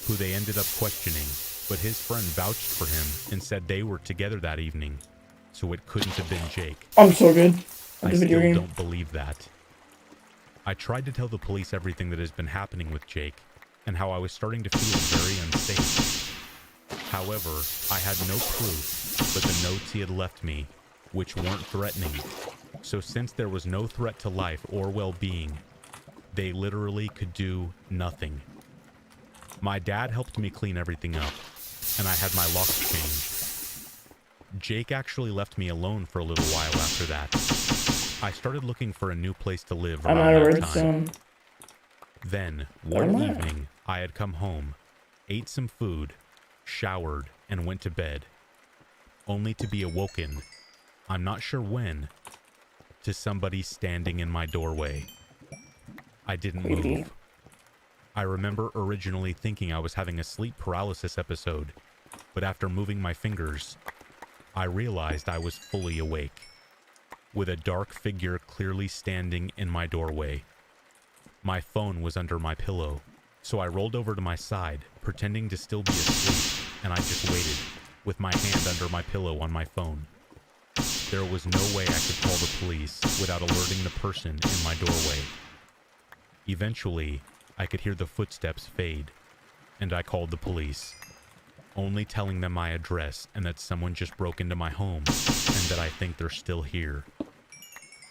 who they ended up questioning, but his friend vouched for him and said they were together that evening, so it couldn't have been Jake. I'm so good. I the video still game. don't believe that. I tried to tell the police everything that has been happening with Jake, and how I was starting to feel very unsafe. However, I had no proof but the notes he had left me, which weren't threatening. So since there was no threat to life or well-being, they literally could do nothing. My dad helped me clean everything up, and I had my locks changed. Jake actually left me alone for a little while after that. I started looking for a new place to live I'm around out of that time. redstone. Then, one Am I? evening, I had come home, ate some food, showered, and went to bed, only to be awoken, I'm not sure when, to somebody standing in my doorway. I didn't Creepy. move. I remember originally thinking I was having a sleep paralysis episode, but after moving my fingers, I realized I was fully awake, with a dark figure clearly standing in my doorway. My phone was under my pillow, so I rolled over to my side, pretending to still be asleep, and I just waited, with my hand under my pillow on my phone. There was no way I could call the police without alerting the person in my doorway. Eventually, I could hear the footsteps fade, and I called the police, only telling them my address and that someone just broke into my home, and that I think they're still here.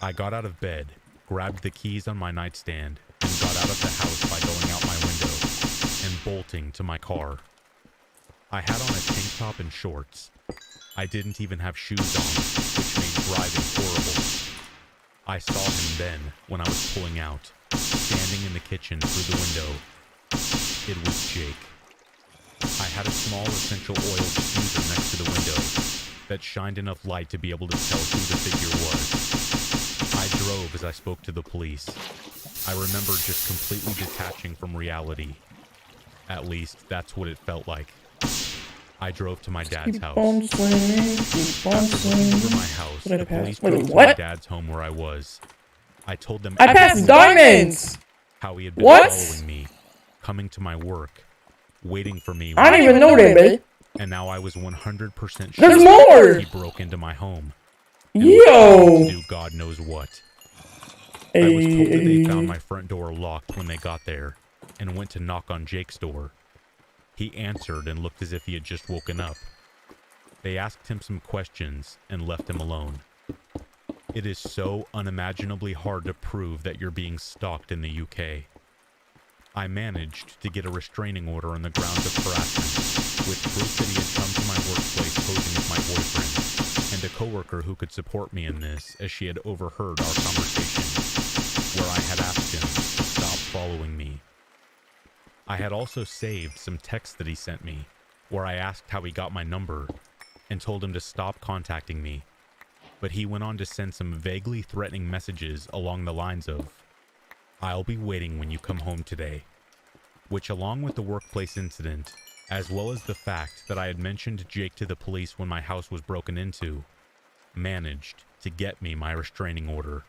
I got out of bed, grabbed the keys on my nightstand, and got out of the house by going out my window and bolting to my car. I had on a tank top and shorts. I didn't even have shoes on, which made driving horrible. I saw him then when I was pulling out, standing in the kitchen through the window. It was Jake. I had a small essential oil diffuser next to the window that shined enough light to be able to tell who the figure was. I drove as I spoke to the police. I remember just completely detaching from reality. At least, that's what it felt like. I drove to my dad's house. Keep on swinging, keep on After looking over swinging. my house, What did I the pass? police Wait, drove to what? my dad's home where I was. I told them I passed everything, diamonds! how he had been What? following me, coming to my work, waiting for me, I didn't even know that, babe. and now I was 100% There's sure more! he broke into my home. And was trying to Yo! do God knows what. I was told that they found my front door locked when they got there, and went to knock on Jake's door. He answered and looked as if he had just woken up. They asked him some questions and left him alone. It is so unimaginably hard to prove that you're being stalked in the UK. I managed to get a restraining order on the grounds of harassment, with proof that he had come to my workplace posing as my boyfriend, and a coworker who could support me in this as she had overheard our conversation, where I had asked him to stop following me. I had also saved some texts that he sent me, where I asked how he got my number, and told him to stop contacting me. But he went on to send some vaguely threatening messages along the lines of, "I'll be waiting when you come home today," which, along with the workplace incident, as well as the fact that I had mentioned Jake to the police when my house was broken into, managed to get me my restraining order.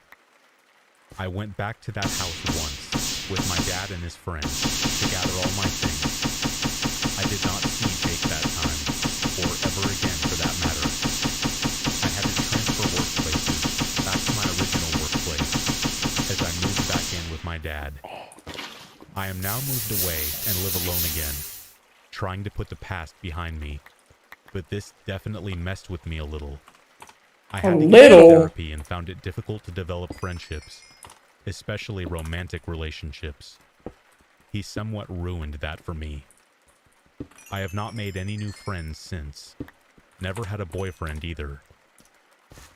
I went back to that house once with my dad and his friend to gather all my things. I did not see Jake that time, or ever again for that matter. I had to transfer workplaces back to my original workplace as I moved back in with my dad. I am now moved away and live alone again, trying to put the past behind me, but this definitely messed with me a little. I had to get into therapy and found it difficult to develop friendships, especially romantic relationships. He somewhat ruined that for me. I have not made any new friends since. Never had a boyfriend either.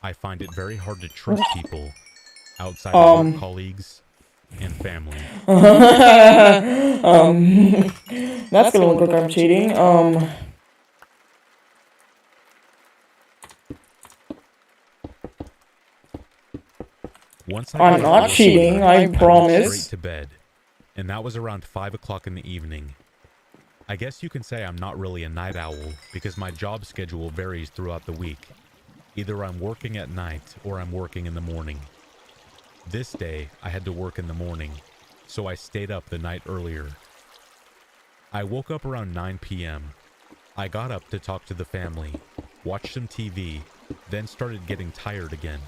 I find it very hard to trust people outside of work colleagues and family. That's gonna look like I'm cheating. Once I'm got not work cheating, over, I went promise. straight to bed, and that was around 5 o'clock in the evening. I guess you can say I'm not really a night owl because my job schedule varies throughout the week. Either I'm working at night or I'm working in the morning. This day, I had to work in the morning, so I stayed up the night earlier. I woke up around 9 p.m. I got up to talk to the family, watched some TV, then started getting tired again.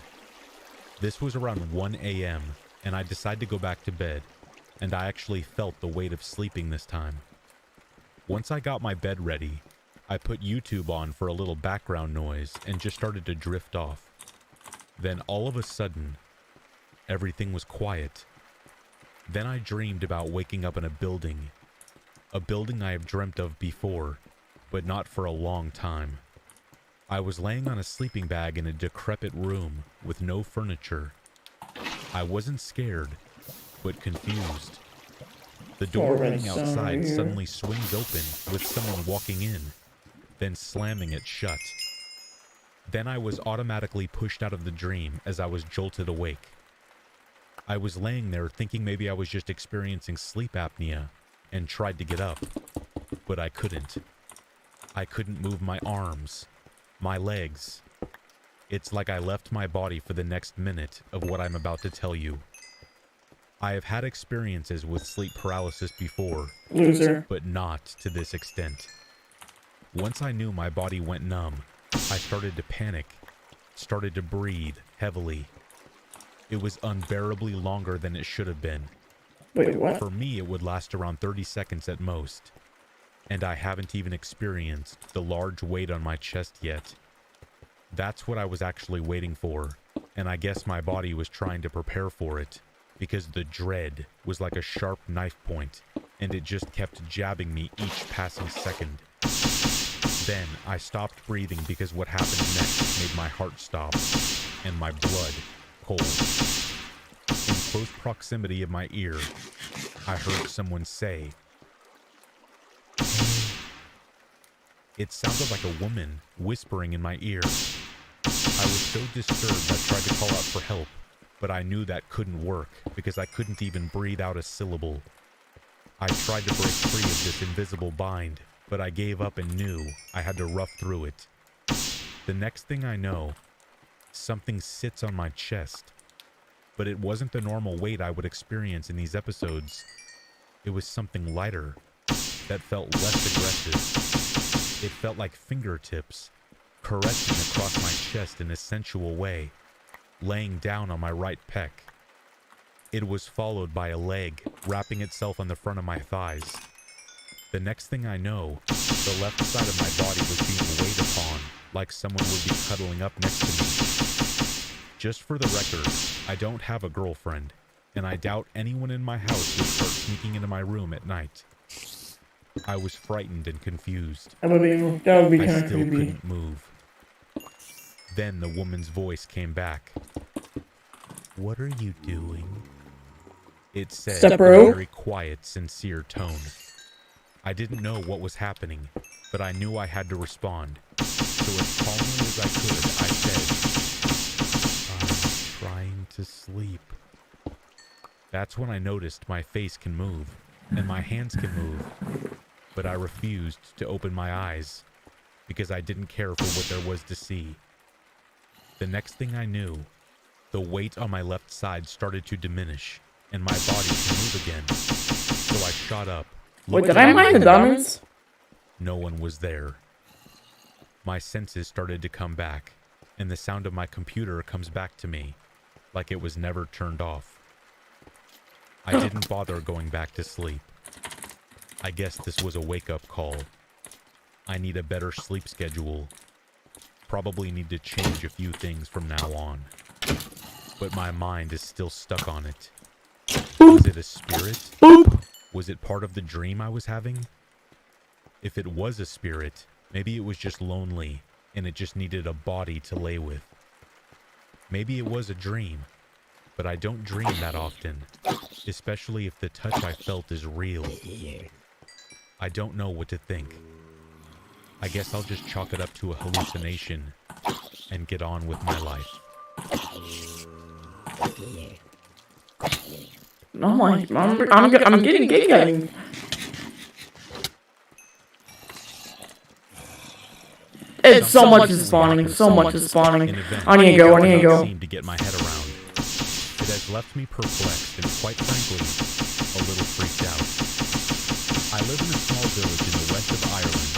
This was around 1 a.m., and I decided to go back to bed, and I actually felt the weight of sleeping this time. Once I got my bed ready, I put YouTube on for a little background noise and just started to drift off. Then all of a sudden, everything was quiet. Then I dreamed about waking up in a building I have dreamt of before, but not for a long time. I was laying on a sleeping bag in a decrepit room with no furniture. I wasn't scared, but confused. The door leading outside suddenly swings open with someone walking in, then slamming it shut. Then I was automatically pushed out of the dream as I was jolted awake. I was laying there thinking maybe I was just experiencing sleep apnea and tried to get up, but I couldn't. I couldn't move my arms, my legs. It's like I left my body for the next minute of what I'm about to tell you. I have had experiences with sleep paralysis before, Loser. but not to this extent. Once I knew my body went numb, I started to panic, started to breathe heavily. It was unbearably longer than it should have been. Wait, what? For me, it would last around 30 seconds at most, and I haven't even experienced the large weight on my chest yet. That's what I was actually waiting for, and I guess my body was trying to prepare for it, because the dread was like a sharp knife point, and it just kept jabbing me each passing second. Then I stopped breathing because what happened next made my heart stop, and my blood cold. In close proximity of my ear, I heard someone say, it sounded like a woman whispering in my ear. I was so disturbed I tried to call out for help, but I knew that couldn't work because I couldn't even breathe out a syllable. I tried to break free of this invisible bind, but I gave up and knew I had to rough through it. The next thing I know, something sits on my chest, but it wasn't the normal weight I would experience in these episodes. It was something lighter that felt less aggressive. It felt like fingertips caressing across my chest in a sensual way, laying down on my right pec. It was followed by a leg wrapping itself on the front of my thighs. The next thing I know, the left side of my body was being weighed upon, like someone would be cuddling up next to me. Just for the record, I don't have a girlfriend, and I doubt anyone in my house would start sneaking into my room at night. I was frightened and confused. That would be I kind of still creepy. couldn't move. Then the woman's voice came back. "What are you doing?" It said Step in a bro. very quiet, sincere tone. I didn't know what was happening, but I knew I had to respond. So as calmly as I could, I said, "I'm trying to sleep." That's when I noticed my face can move, and my hands can move, but I refused to open my eyes, because I didn't care for what there was to see. The next thing I knew, the weight on my left side started to diminish, and my body to move again. So I shot up. Wait, looked did I around mine the me. diamonds? No one was there. My senses started to come back, and the sound of my computer comes back to me, like it was never turned off. I didn't bother going back to sleep. I guess this was a wake-up call. I need a better sleep schedule. Probably need to change a few things from now on. But my mind is still stuck on it. Was it a spirit? Was it part of the dream I was having? If it was a spirit, maybe it was just lonely, and it just needed a body to lay with. Maybe it was a dream, but I don't dream that often, especially if the touch I felt is real. I don't know what to think. I guess I'll just chalk it up to a hallucination and get on with my life. Oh my, I'm getting giddy. It's so much is spawning, so much is spawning. I need to go, I need to go. Seem to get my head around. It has left me perplexed and, quite frankly, a little freaked out. I live in a small village in the west of Ireland,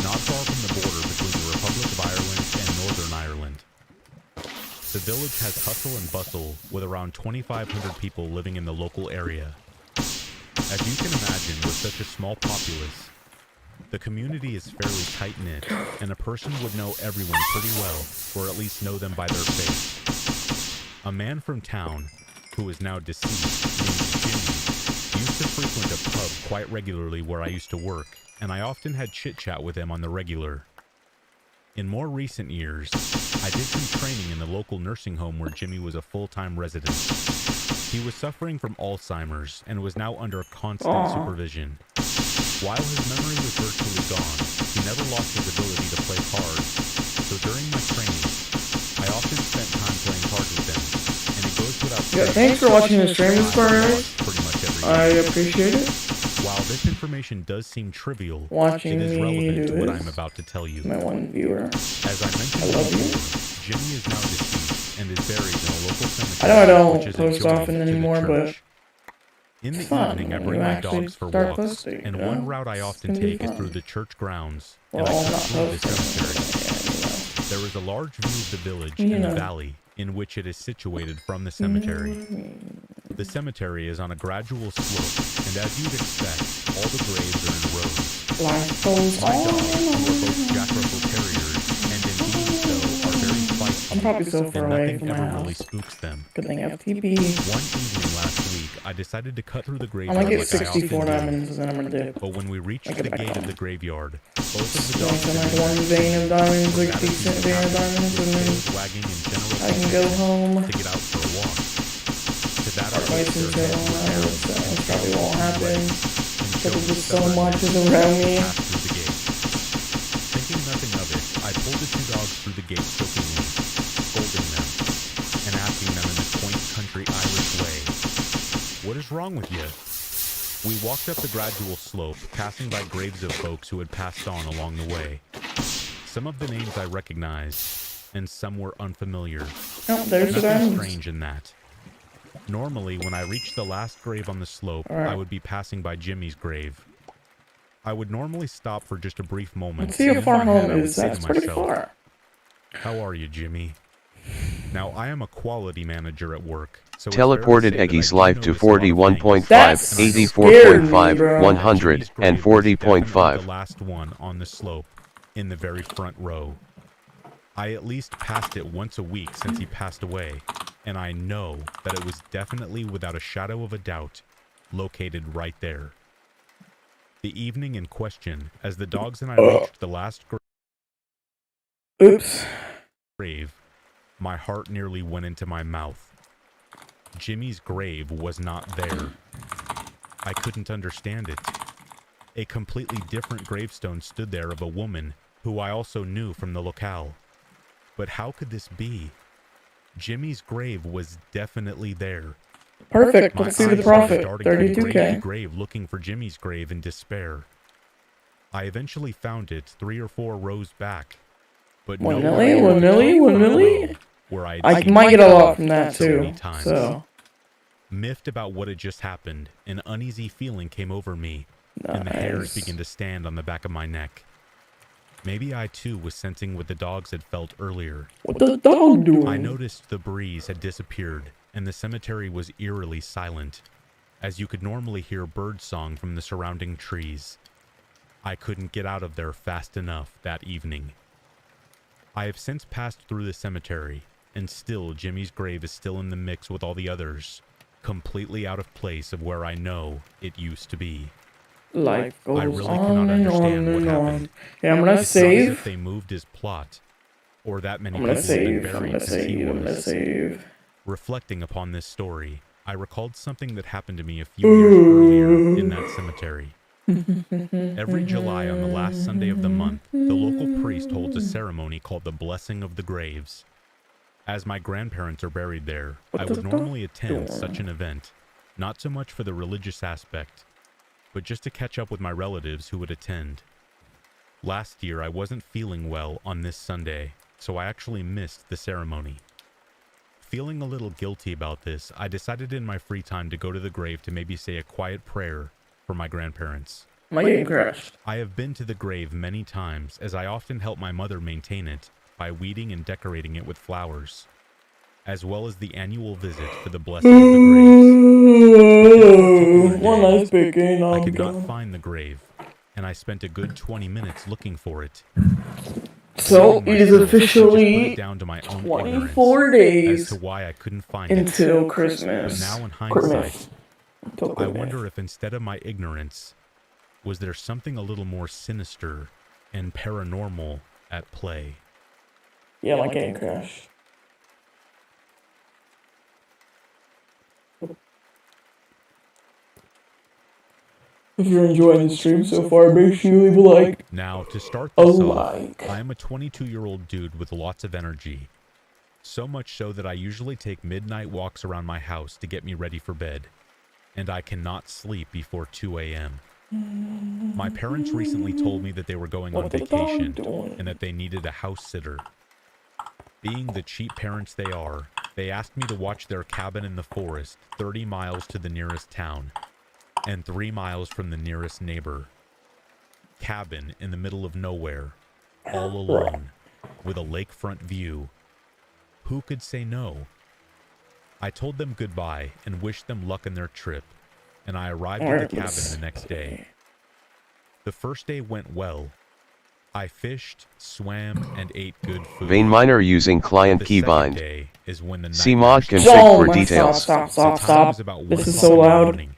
not far from the border between the Republic of Ireland and Northern Ireland. The The village has hustle and bustle with around 2,500 people living in the local area. As you can imagine, with such a small populace, the community is fairly tight-knit, and a person would know everyone pretty well, or at least know them by their face. A man from town, who is now deceased, named Jimmy, used to frequent a pub quite regularly where I used to work, and I often had chit-chat with him on the regular. In more recent years, I did some training in the local nursing home where Jimmy was a full-time resident. He was suffering from Alzheimer's and was now under constant supervision. While his memory was virtually gone, he never lost his ability to play cards, so during my training, I often spent time playing cards with him, and it goes without saying. Thanks for watching the stream, Sparrows. Pretty much every I day. appreciate it. While this information does seem trivial, Watching it is me relevant to do what this. I'm about to tell you. My one viewer. As I mentioned I love you. before, Jimmy is now deceased and is buried in a local cemetery. I know I don't which is post adjoining often to the anymore, but church. In the it's fun evening, I when bring you my actually dogs for start walks, posting, and you know? one route I often It's gonna be take is fun. through the church grounds, Well, and I I'm cut not through the posting. cemetery. There is a large view of the village You and the know. valley in which it is situated from the cemetery. The cemetery is on a gradual slope, and as you'd expect, all the graves are in rows. Life goes My on dogs, who are and both on. Jack Russell Terriers and indeed so, are very feisty, I'm probably so far and away nothing from my ever really house. spooks them. Good thing FTP. One evening last week, I decided to cut through the I'm graveyard gonna get like I often 64 do. diamonds and then I'm gonna dip. But when we reached I'll get the back gate of on. the graveyard, both of the So dogs I had like one been vein of diamonds, were like gathered decent into vein of patterns diamonds, with and then tails wagging in general I can go home. to get out for a walk. To that Start I wasting their till heads were now, narrowed so and it probably tails won't were happen. red, and Because showed there's so stubbornness much is as around they me. passed through the gate. Thinking nothing of it, I pulled the two dogs through the gate jokingly, scolding them, and asking them in the quaint country Irish way, "What is wrong with you?" We walked up the gradual slope, passing by graves of folks who had passed on along the way. Some of the names I recognized, and some were unfamiliar. Oh, there's the Nothing diamonds. strange in that. Normally, when I reached the last grave on the slope, Alright. I would be passing by Jimmy's grave. I would normally stop for just a brief moment. Let's see how and far in my head, home I would is. say to That's pretty myself, far. "How are you, Jimmy?" Now, I am a quality manager at work, so it's Teleported fair to say that I Eggy's do life to notice a lot of 41.5, That's things. And I scared me, 84.5, bro. 100, Jimmy's grave and was 40.5. definitely the last one on the slope, in the very front row. I at least passed it once a week since he passed away, and I know that it was definitely without a shadow of a doubt located right there. The evening in question, as the dogs and I reached the last Oops. grave, my heart nearly went into my mouth. Jimmy's grave was not there. I couldn't understand it. A completely different gravestone stood there of a woman who I also knew from the locale. But how could this be? Jimmy's grave was definitely there. Perfect. My Let's see eyes the were profit. darting from grave to 32k. grave looking for Jimmy's grave in despair. I eventually found it 3 or 4 rows back, but One nowhere milli, near one the milli, top one front milli? row where I had I seen might it get a lot from that so many too. times. So Miffed about what had just happened, an uneasy feeling came over me, and the hairs nice. began to stand on the back of my neck. Maybe I too was sensing what the dogs had felt earlier. What the dog doing? I noticed the breeze had disappeared, and the cemetery was eerily silent, as you could normally hear birdsong from the surrounding trees. I couldn't get out of there fast enough that evening. I have since passed through the cemetery, and still Jimmy's grave is still in the mix with all the others, completely out of place of where I know it used to be. Life goes I really on cannot and understand on what and on. happened. Yeah, I'm gonna It's not as if save. they moved his plot, or that many I'm gonna people had been save. I'm buried gonna since he save. I'm gonna was. save. Reflecting upon this story, I recalled something that happened to me a few years earlier in that cemetery. Every July on the last Sunday of the month, the local priest holds a ceremony called the Blessing of the Graves. As my grandparents are buried there, I would normally attend such an event, not so much for the religious aspect, but just to catch up with my relatives who would attend. Last year, I wasn't feeling well on this Sunday, so I actually missed the ceremony. Feeling a little guilty about this, I decided in my free time to go to the grave to maybe say a quiet prayer for my grandparents. Am I getting crushed? I have been to the grave many times, as I often help my mother maintain it by weeding and decorating it with flowers. as well as the annual visit for the blessing of the graves. One nice big game. I could not find the grave, and I spent a good 20 minutes looking for it. So it is Myself, I just put officially it down to my own 24 ignorance as days to why I couldn't find it. until But Christmas. now in hindsight, Until I Christmas. wonder if instead of my ignorance, was there something a little more sinister and paranormal at play? Yeah, my game crashed. If you're enjoying the stream so far, make sure you leave a like. Now, to start A this off, like. I am a 22-year-old dude with lots of energy. So much so that I usually take midnight walks around my house to get me ready for bed. And I cannot sleep before 2 a.m. My parents recently told me that they were going on What the dog vacation doing? and that they needed a house sitter. Being the cheap parents they are, they asked me to watch their cabin in the forest 30 miles to the nearest town and 3 miles from the nearest neighbor. Cabin in the middle of nowhere, all alone, with a lakefront view. Who could say no? I told them goodbye and wished them luck in their trip, and I arrived at the cabin the next day. The first day went well. I fished, swam, and ate good food. Vein miner using client The second keybind. day is when the See nightmare mod started. config for my details. Stop, The stop, time stop. was about 1 This is o'clock so in the loud. morning,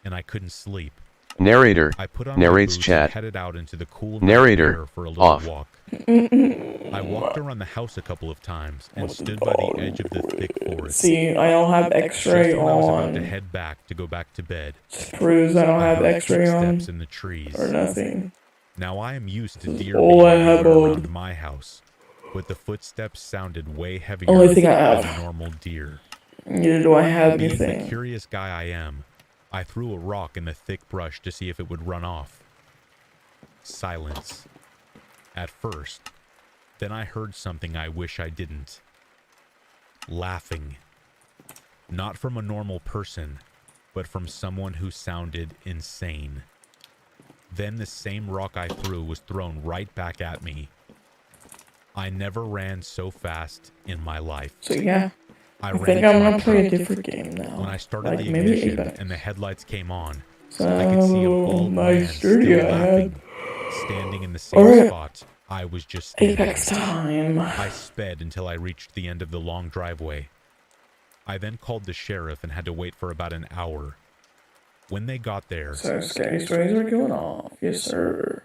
and I couldn't sleep. Narrator. I put on my Narrates boots chat. and headed out into the cool night Narrator. air for a little Off. walk. I walked around the house a couple of times and stood by the edge of the thick forest. See, I don't have Just X-ray when I was about to on. head back to go back to bed, Proves I don't I have heard X-ray on footsteps in the trees. or nothing. Now I am used to This is deer all I being have everywhere on. around my house, but the footsteps sounded way heavier Only thing I than have. a normal deer. Neither do I have Being the anything. curious guy I am, I threw a rock in the thick brush to see if it would run off. Silence. At first. Then I heard something I wish I didn't. Laughing. Not from a normal person, but from someone who sounded insane. Then the same rock I threw was thrown right back at me. I never ran so fast in my life. So yeah, I I ran think into I'm my gonna play a truck. different game now. When I started Like the maybe ignition Apex. and the headlights came on, I could see a Oh, bald nice man sturdy still I laughing, had. standing in the same Alright. spot I was just standing. Apex time. I sped until I reached the end of the long driveway. I then called the sheriff and had to wait for about an hour. When they got there, So scary stories are going off. Yes, sir.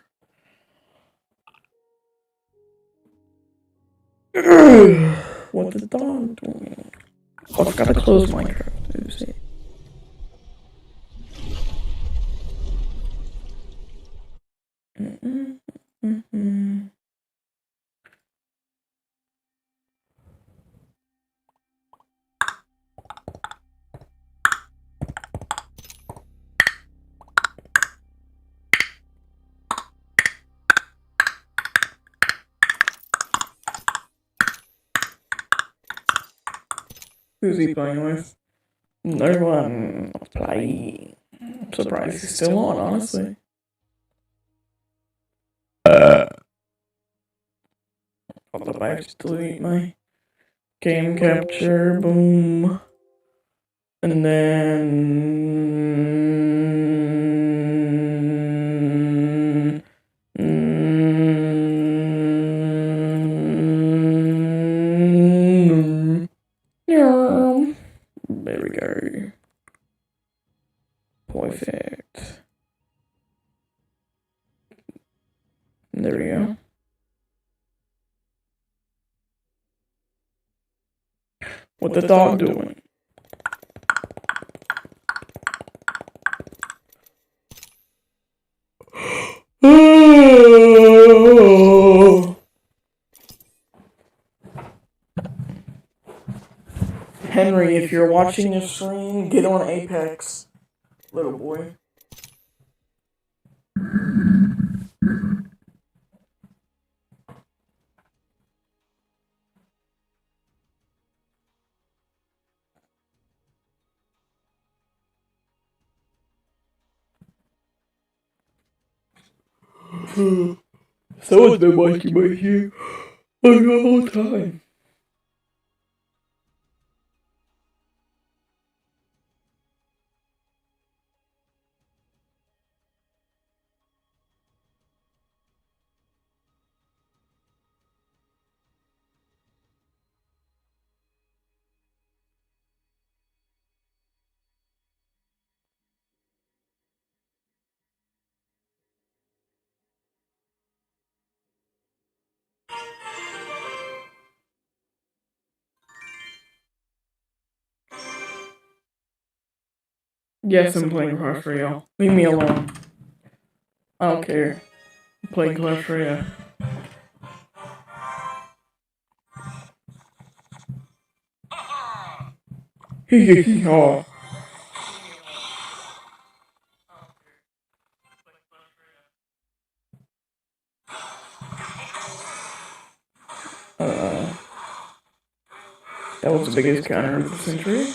What the dog doing? Oh, I forgot to close Minecraft. Oopsie. Mm-mm. Who's he playing with? No one playing. I'm surprised he's still on, honestly. I'll go back to delete my game capture, boom. And then... There we go. Perfect. There we go. What the dog doing? Henry, if you're watching this stream, get on Apex, little boy. Someone's been watching my stream like the whole time. Yes, I'm playing Clash Royale. Leave me alone. I don't care. I'm playing Clash Royale. Hee hee hee haw. That was the biggest counter of the century.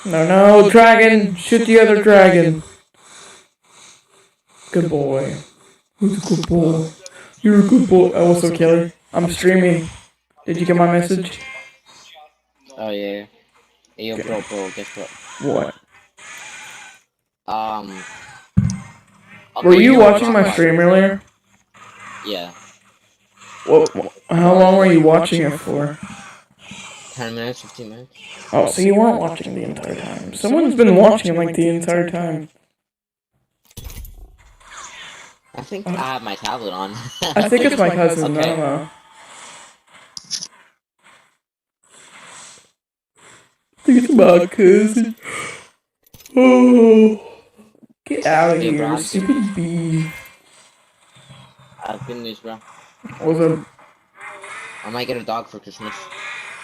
No, dragon! Shoot the other dragon! Good boy. Who's a good boy? You're a good boy. Oh, what's up, Kelly? I'm streaming. Did you get my message? Oh yeah. Hey, yo, bro, guess what? What? I'll Were put you your watching my rock stream earlier? Yeah. How long were you watching it for? 10 minutes, 15 minutes. Oh, so you weren't watching the entire time. Someone's been watching like the entire time. I think I have my tablet on. I think it's my cousin. I Okay. don't know. I think it's my cousin. Oh, get out of Hey, here, bro. stupid bee. I've been this, bro. What's up? I might get a dog for Christmas.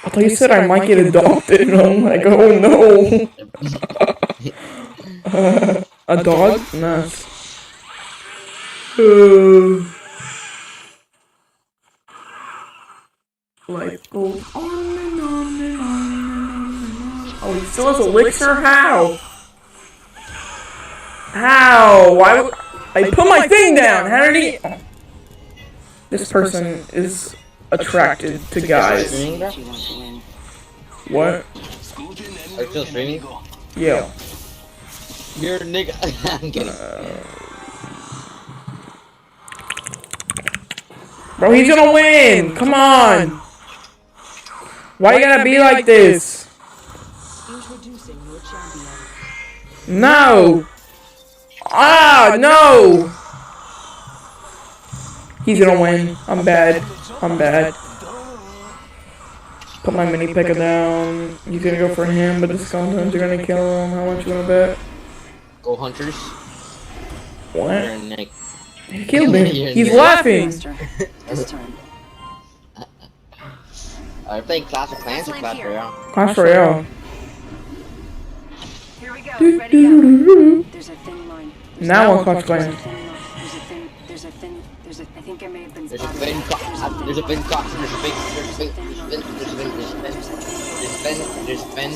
I thought you said I might get adopted, and I'm like, oh no. A dog? Nice. Life goes on and on and on and on and on. Oh, he still has elixir? How? How? Why would... I put my thing down! How did he... Oh. This person is attracted to guys. Streaming, bro? What? Are you still streaming? Yeah. You're a nigga. I'm kidding. Bro, he's gonna win! Come on! Why you gotta be like this? Introducing your champion. No! Ah, no! He's gonna win. I'm bad. I'm bad. Put my mini P.E.K.K.A down. He's gonna go for him, but the skeletons are gonna kill him. How much you wanna bet? Go hunters. You're What? a nigga. He killed me. You're He's new. laughing. This turn. Are you playing Clash of Clans or Clash Royale? Clash Royale. Here we go. Ready up. There's a thin line. Now on Clash There's a Clans. thin line. There's a I think I may have been There's a spotted. thin cox. There's a thin cox. There's a thin.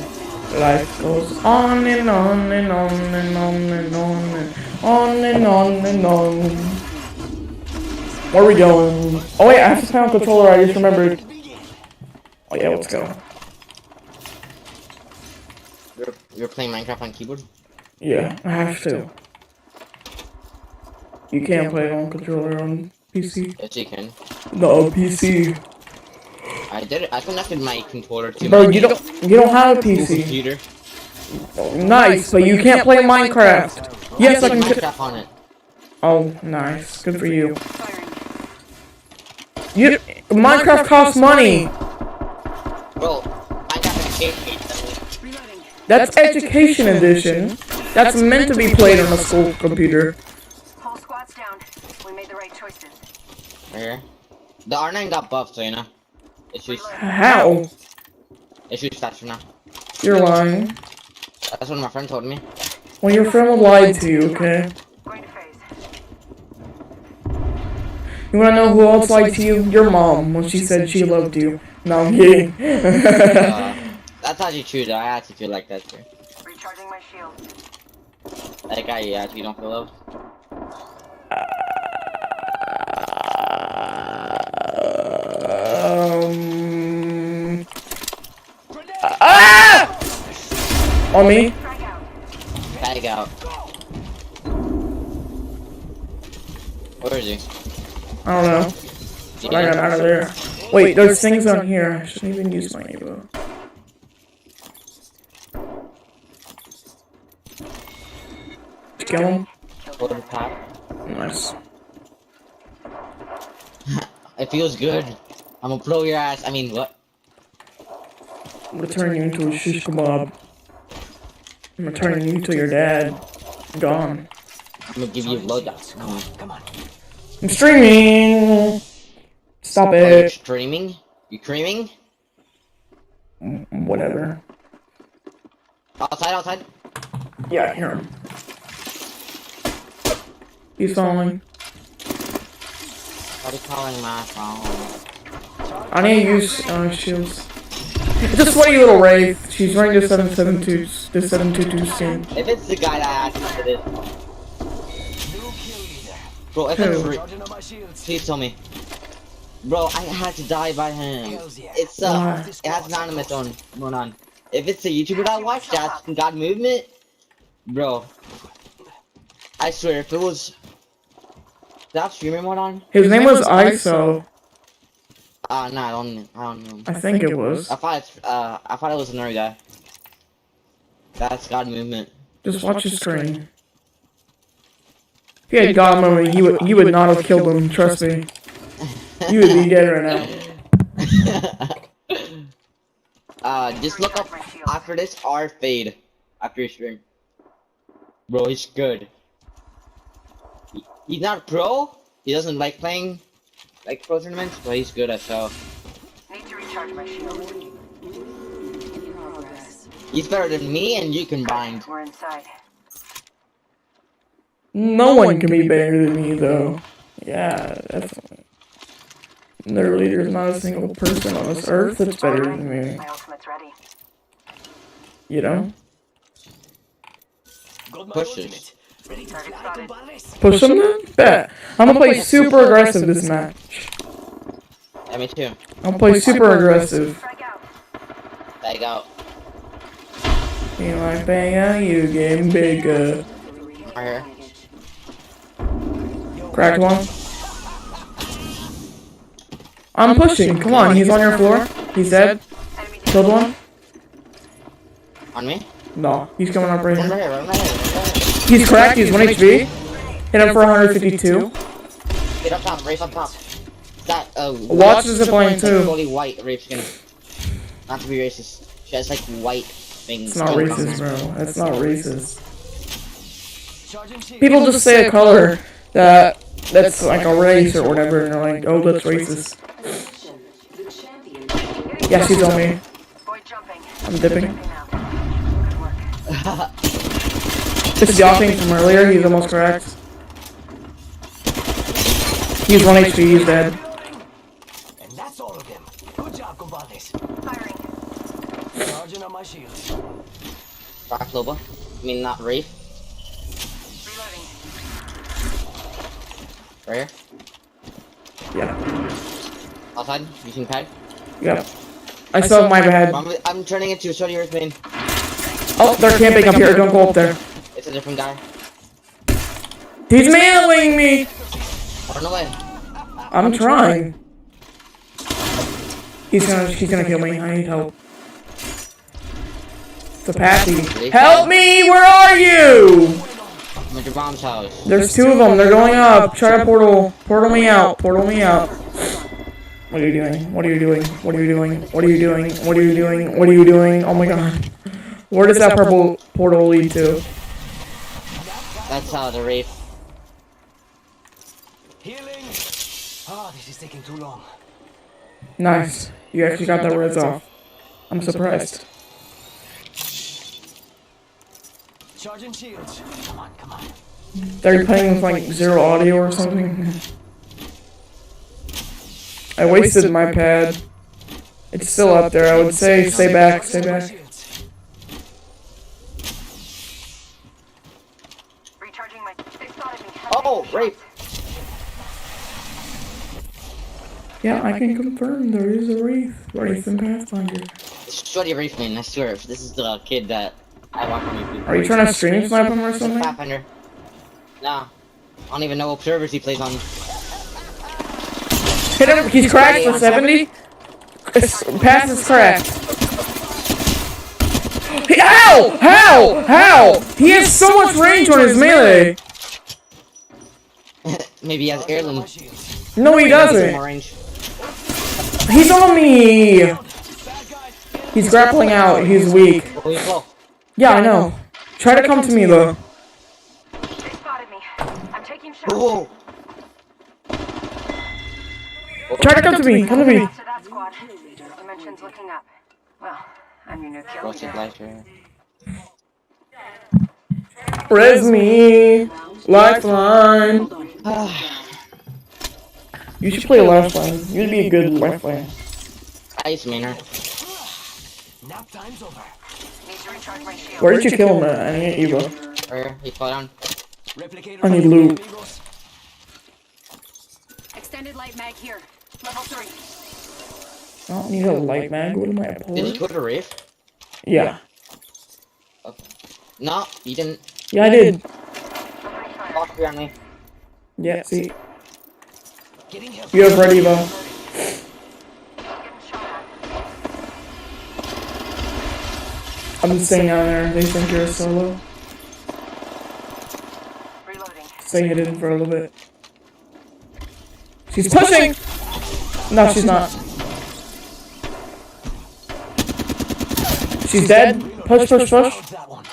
Life goes on and on and on and on and on and on and on and on. Where are we going? Oh wait, I have to pound controller, I just remembered. Oh yeah, let's go. You're playing Minecraft on keyboard? Yeah, I have to. You can't play on controller on PC. Yes, you can. No, PC. I did it. I connected my controller to Bro, my you don't have a PC. computer. Nice, but you can't play Minecraft. Yes, I There's can. Minecraft on it. Oh, nice. Good for you. Firing. Minecraft costs money. Bro, Minecraft is Reloading. That's Education Edition. That's meant to be played on a school computer. Whole squad's down. We made the right choices. here. The R9 got buffed, so you know. Issues. How? Issues stats for now. You're lying. That's what my friend told me. Well, your friend lied to you, okay? Going to phase. You wanna know who else lied to you? Your mom, when she said she loved you. No, I'm kidding. That's actually true, though. I actually feel like that, too. Recharging my shield. Like, I actually don't feel loved. On me? Frag out. Tag out. Where is he? I don't know. I got out of there. Wait, there's things on here. I shouldn't even use my Evo. Did you kill him? Hold the pop. Nice. It feels good. I'm gonna blow your ass. I mean, what? I'm gonna turn you into a shish kebab. I'm returning you to your dad. Gone. I'm gonna give you a blowjob. Come on. I'm streaming. Stop Oh, you're it. streaming? You creaming? Whatever. Outside. Yeah, I hear him. He's falling. What are you calling my phone? I need to use shields. It's a sweaty little wraith. She's wearing the 722 skin. If it's the guy that asked me for this. Bro, if Who? it's Charging on my shields. please tell me. Bro, I had to die by him. Hells yeah. It's Why? it has anonymous going on. If it's a YouTuber that I watch that's God Movement, bro. I swear, if it was that streamer mode on? His name was ISO. No, I don't know. I think it was. I thought it was another guy. That's God Movement. Just watch his screen. If he had got him, you would not have killed him. Trust me. You would be dead right now. Just look up after this R Fade after your stream. Bro, he's good. He's not pro. He doesn't like playing like pro tournaments, but he's good at so. Need to recharge my shield. He's better than me and you combined. We're inside. No one can be better than me, though. Yeah, definitely. Literally, there's not a single person on this earth that's better than me. My ultimate's ready. You know? Got my Push it. ultimate. Ready to Target fly, spotted. compadres? Push them then? Bet. I'm gonna play super aggressive this match. Yeah, me too. I'm gonna play super aggressive. Strike out. Bag out. You like bang out, you getting bigger. Right here. Cracked one. I'm pushing. Come on, he's on your floor. He's dead. Enemy Killed one. On me? No, he's coming up right Right here. here, right here. He's cracked. He's 1 HP. Hit him for 152. Get up top, race up top. That Watch the zipline too. Totally white rape skin. Not to be racist. She has like white things. It's not going on racist, there. bro. That's not racist. Charging shield. People just say a color that's like a race or whatever, and they're like, oh, that's racist. Yeah, she's on me. Void jumping. I'm dipping. Okay, now. Good work. This is Yopping from earlier. He's almost cracked. He's 1 HP. He's dead. And that's all of them. Good job, compadres. Firing. Charging on my shields. Rock Loba. I mean, not Wraith. Reloading. Right here. Yeah. Outside. Using pad. Yeah. I still have my bad. I'm turning it to Shorty Earthman. Oh, they're camping up here. Don't go up there. It's a different guy. He's mailing me. Run away. I'm trying. He's gonna kill me. I need help. It's a Patsy. Help me! Where are you? I'm at your mom's house. There's 2 of them. They're going up. Try to portal me out. Portal me out. What are you doing? What are you doing? What are you doing? What are you doing? What are you doing? What are you doing? Oh my god. Where does that purple portal lead to? That's how the Wraith. Healing. Ah, this is taking too long. Nice. You actually got the reds off. I'm surprised. Charging shields. Come on, come on. They're playing with like 0 audio or something. I wasted my pad. It's still up there. I would say stay back, stay back. Recharging my. They spotted me. Oh, Wraith. Yeah, I can confirm there is a Wraith in Pathfinder. It's Shorty Wraithman, I swear. This is the kid that I watch on YouTube. Are you trying to stream snipe him or something? Pathfinder. Nah. I don't even know what servers he plays on. Hit him. He's cracked for 70. Pass is cracked. How? How? How? He has so much range on his melee. Maybe he has heirloom. No, he More doesn't. range. He's on me. He's grappling out. He's weak. Oh, he's low. Yeah, I know. Try to come to me though. They spotted me. I'm taking shots. Whoa. Try to come to me. Come to me. After that squad. Dimension's looking up. Well, I'm your new kill What's it leader. like here? Res me. Lifeline. You should play a lifeline. You'd be a good lifeline. I used to mean her. Nap time's over. Need to recharge my shield. Where did you kill him at? I need Evo. Where? He fell down. Replicator. I need ready, loot. amigos. Extended light mag here. Level 3. I don't need a light mag. Go to my Did you port. go to Reef? Yeah. No, you didn't. Yeah, I did. Walk around me. Yeah, see. Getting help. You have red Evo. Getting shot at. I'm just staying down there. They think you're a solo. Reloading. Stay hidden for a little bit. She's pushing! No, she's not. She's dead. Push, push, push. Out that one.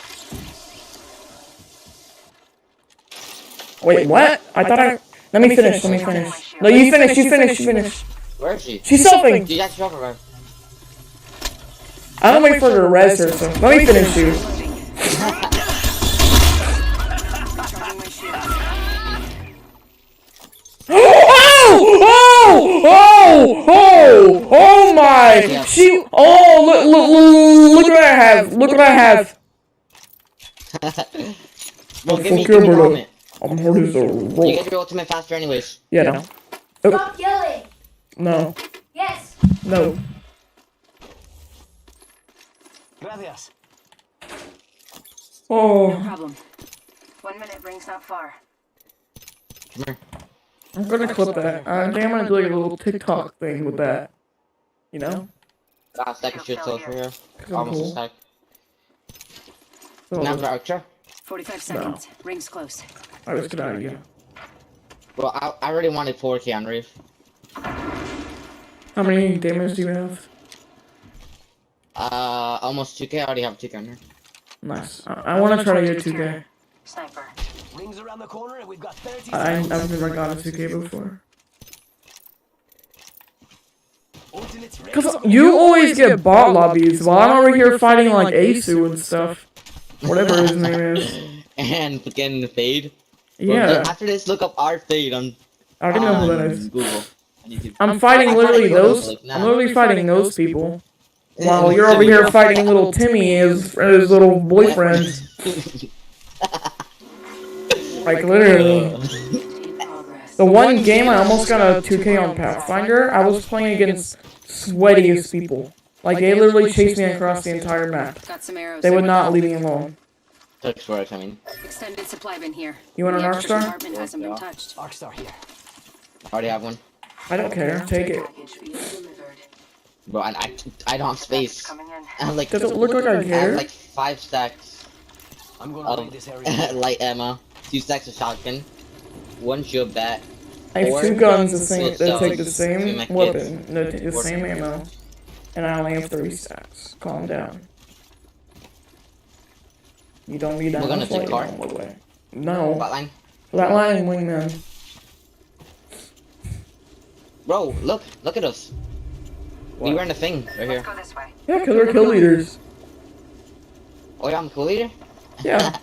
Wait, what? I thought I... Let me finish, let me finish. No, you finish, you finish, you finish. Where is she? She's selfing! You got to over her. I don't wait for her to res her, so let me finish you. Recharging my shield. Oh! Oh! Oh! Oh! Oh my! She... Oh, look what I have. Look what I have. Well, give me Fuck your the brother. helmet. I'm hard as a You rock. get your ultimate faster anyways. Yeah, no. Stop yelling! No. Yes! No. Gracias. Oh. Problem. 1 minute rings not far. Come here. I'm gonna clip that. I think I'm gonna do like a little TikTok thing with that. You know? Last second shoot still for here. I'm Almost a cool. sec. So, Now for Archer. 45 seconds. Rings close. I was good at you. Well, I really wanted 4K on Reef. How many damage do you have? Almost 2K. I already have 2K on here. Nice. I wanna try to get 2K. Sniper. Rings around the corner and we've got 30 I've seconds. never gotten 2K before. Ultimate's ready. Cause you always get bot lobbies while I'm over here fighting like Asu and stuff. Whatever his name is. And getting the fade. Yeah. After this, look up our fade on I don't know who that is. Google. And you can- I'm fighting literally those. I'm literally fighting those people. While you're over here fighting little Timmy and his little boyfriend. Like literally. In progress. The one game I almost got a 2K on Pathfinder, I was playing against sweatiest people. Like they literally chased me across the entire map. Got some arrows. They would not leave me alone. Touch for it, I mean. Extended supply bin here. You want an The arc extra star? compartment hasn't been Yeah. touched. Arcstar here. Already have one. I don't care. Take it. Package being delivered. Bro, I don't have space. Coming in. I have like, Does it look like I I have care? like 5 stacks I'm gonna raid of this area. light ammo, 2 stacks of shotgun, 1 shield bat, I have 2 guns the same that take the Two same mech weapon, kits. that take the same ammo, and I only have 3 stacks. Calm down. You don't need that We're gonna much take light car. on the way. No. Flatline. Flatline wingman. Bro, look at us. We were in the thing right here. Let's go this way. Yeah, because we're kill leaders. Oh yeah, I'm the cool leader? Yeah.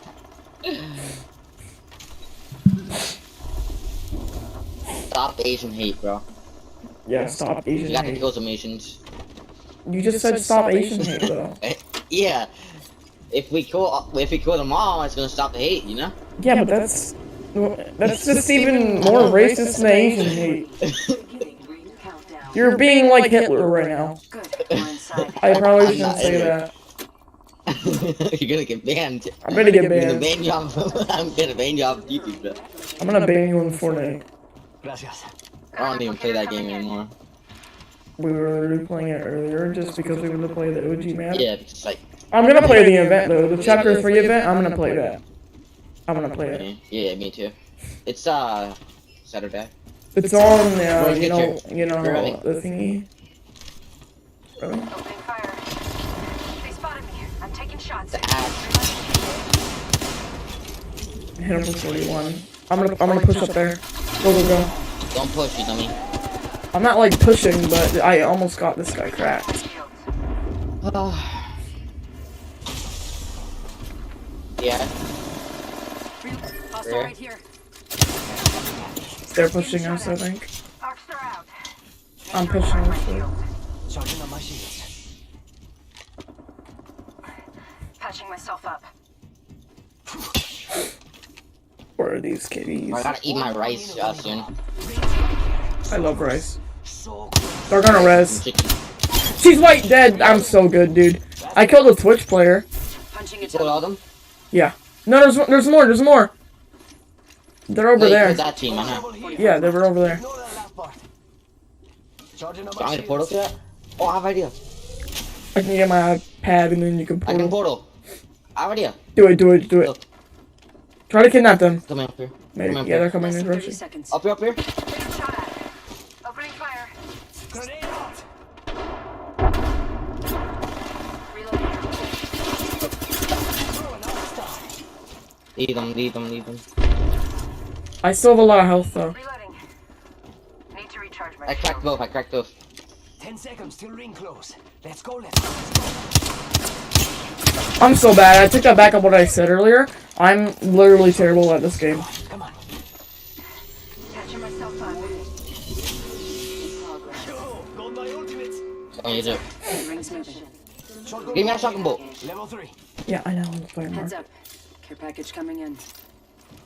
Stop Asian hate, bro. Yeah, stop You Asian gotta hate. kill some Asians. You just said stop Asian hate, though. Yeah. If we kill them all, it's gonna stop the hate, you know? Yeah, but that's just even more racist than Asian hate. Beginning ring countdown. You're being like Hitler right now. Good. We're inside. I probably shouldn't not say Hitler. that. You're gonna get banned. I'm gonna get I'm gonna banned. ban you off. I'm gonna ban you off YouTube, bro. I'm gonna ban you in Fortnite. Gracias. I don't even play that game anymore. We were literally playing it earlier just because we wanted to play the OG map. Yeah, because like, I'm gonna play the event though. The chapter 3 event, I'm gonna play that. I'm gonna play it. yeah, me too. It's Saturday. It's on Where's you know, Really? the thingy. Really? Opening fire. They spotted me. I'm taking shots. The app. Hit him for 41. I'm gonna push up there. Go, go, go. Don't push me, dummy. I'm not like pushing, but I almost got this guy cracked. Yeah. Hostile right here. They're pushing us, I think. Arcs are out. I'm pushing this way. Charging on my shields. Patching myself up. Where are these kitties? I gotta eat my rice soon. I love rice. So They're gonna res. Chicken. She's white dead. I'm so good, dude. I killed a Twitch player. Punching a Kill all them? Yeah. No, there's more. They're over No, you there. killed that team, I know. Yeah, they were over there. ignore that last part. Charging on So my I'm gonna shields. portal to that? Oh, I have an idea. I can get my iPad and then you can I can portal. portal. I have an idea. Do it. Look, Try to kidnap them. come up here. Maybe. Come Yeah, up they're here. coming Less in than 30 rushing. seconds. Up here. Getting shot at. Opening fire. Grenade out. Reloading. Throw an arc star. Leave them. I still have a lot of health though. Reloading. Need to recharge my I cracked shield. both. 10 seconds till ring close. Let's go. I'm so bad. I take that back on what I said earlier. I'm literally terrible at this game. Come on. Patching myself up. Yo, got my ultimate. Oh, you do. Rings moving. Shotgun. Give me that shotgun bolt. Level 3. Yeah, I know. I'm playing more. Heads up. Care package coming in.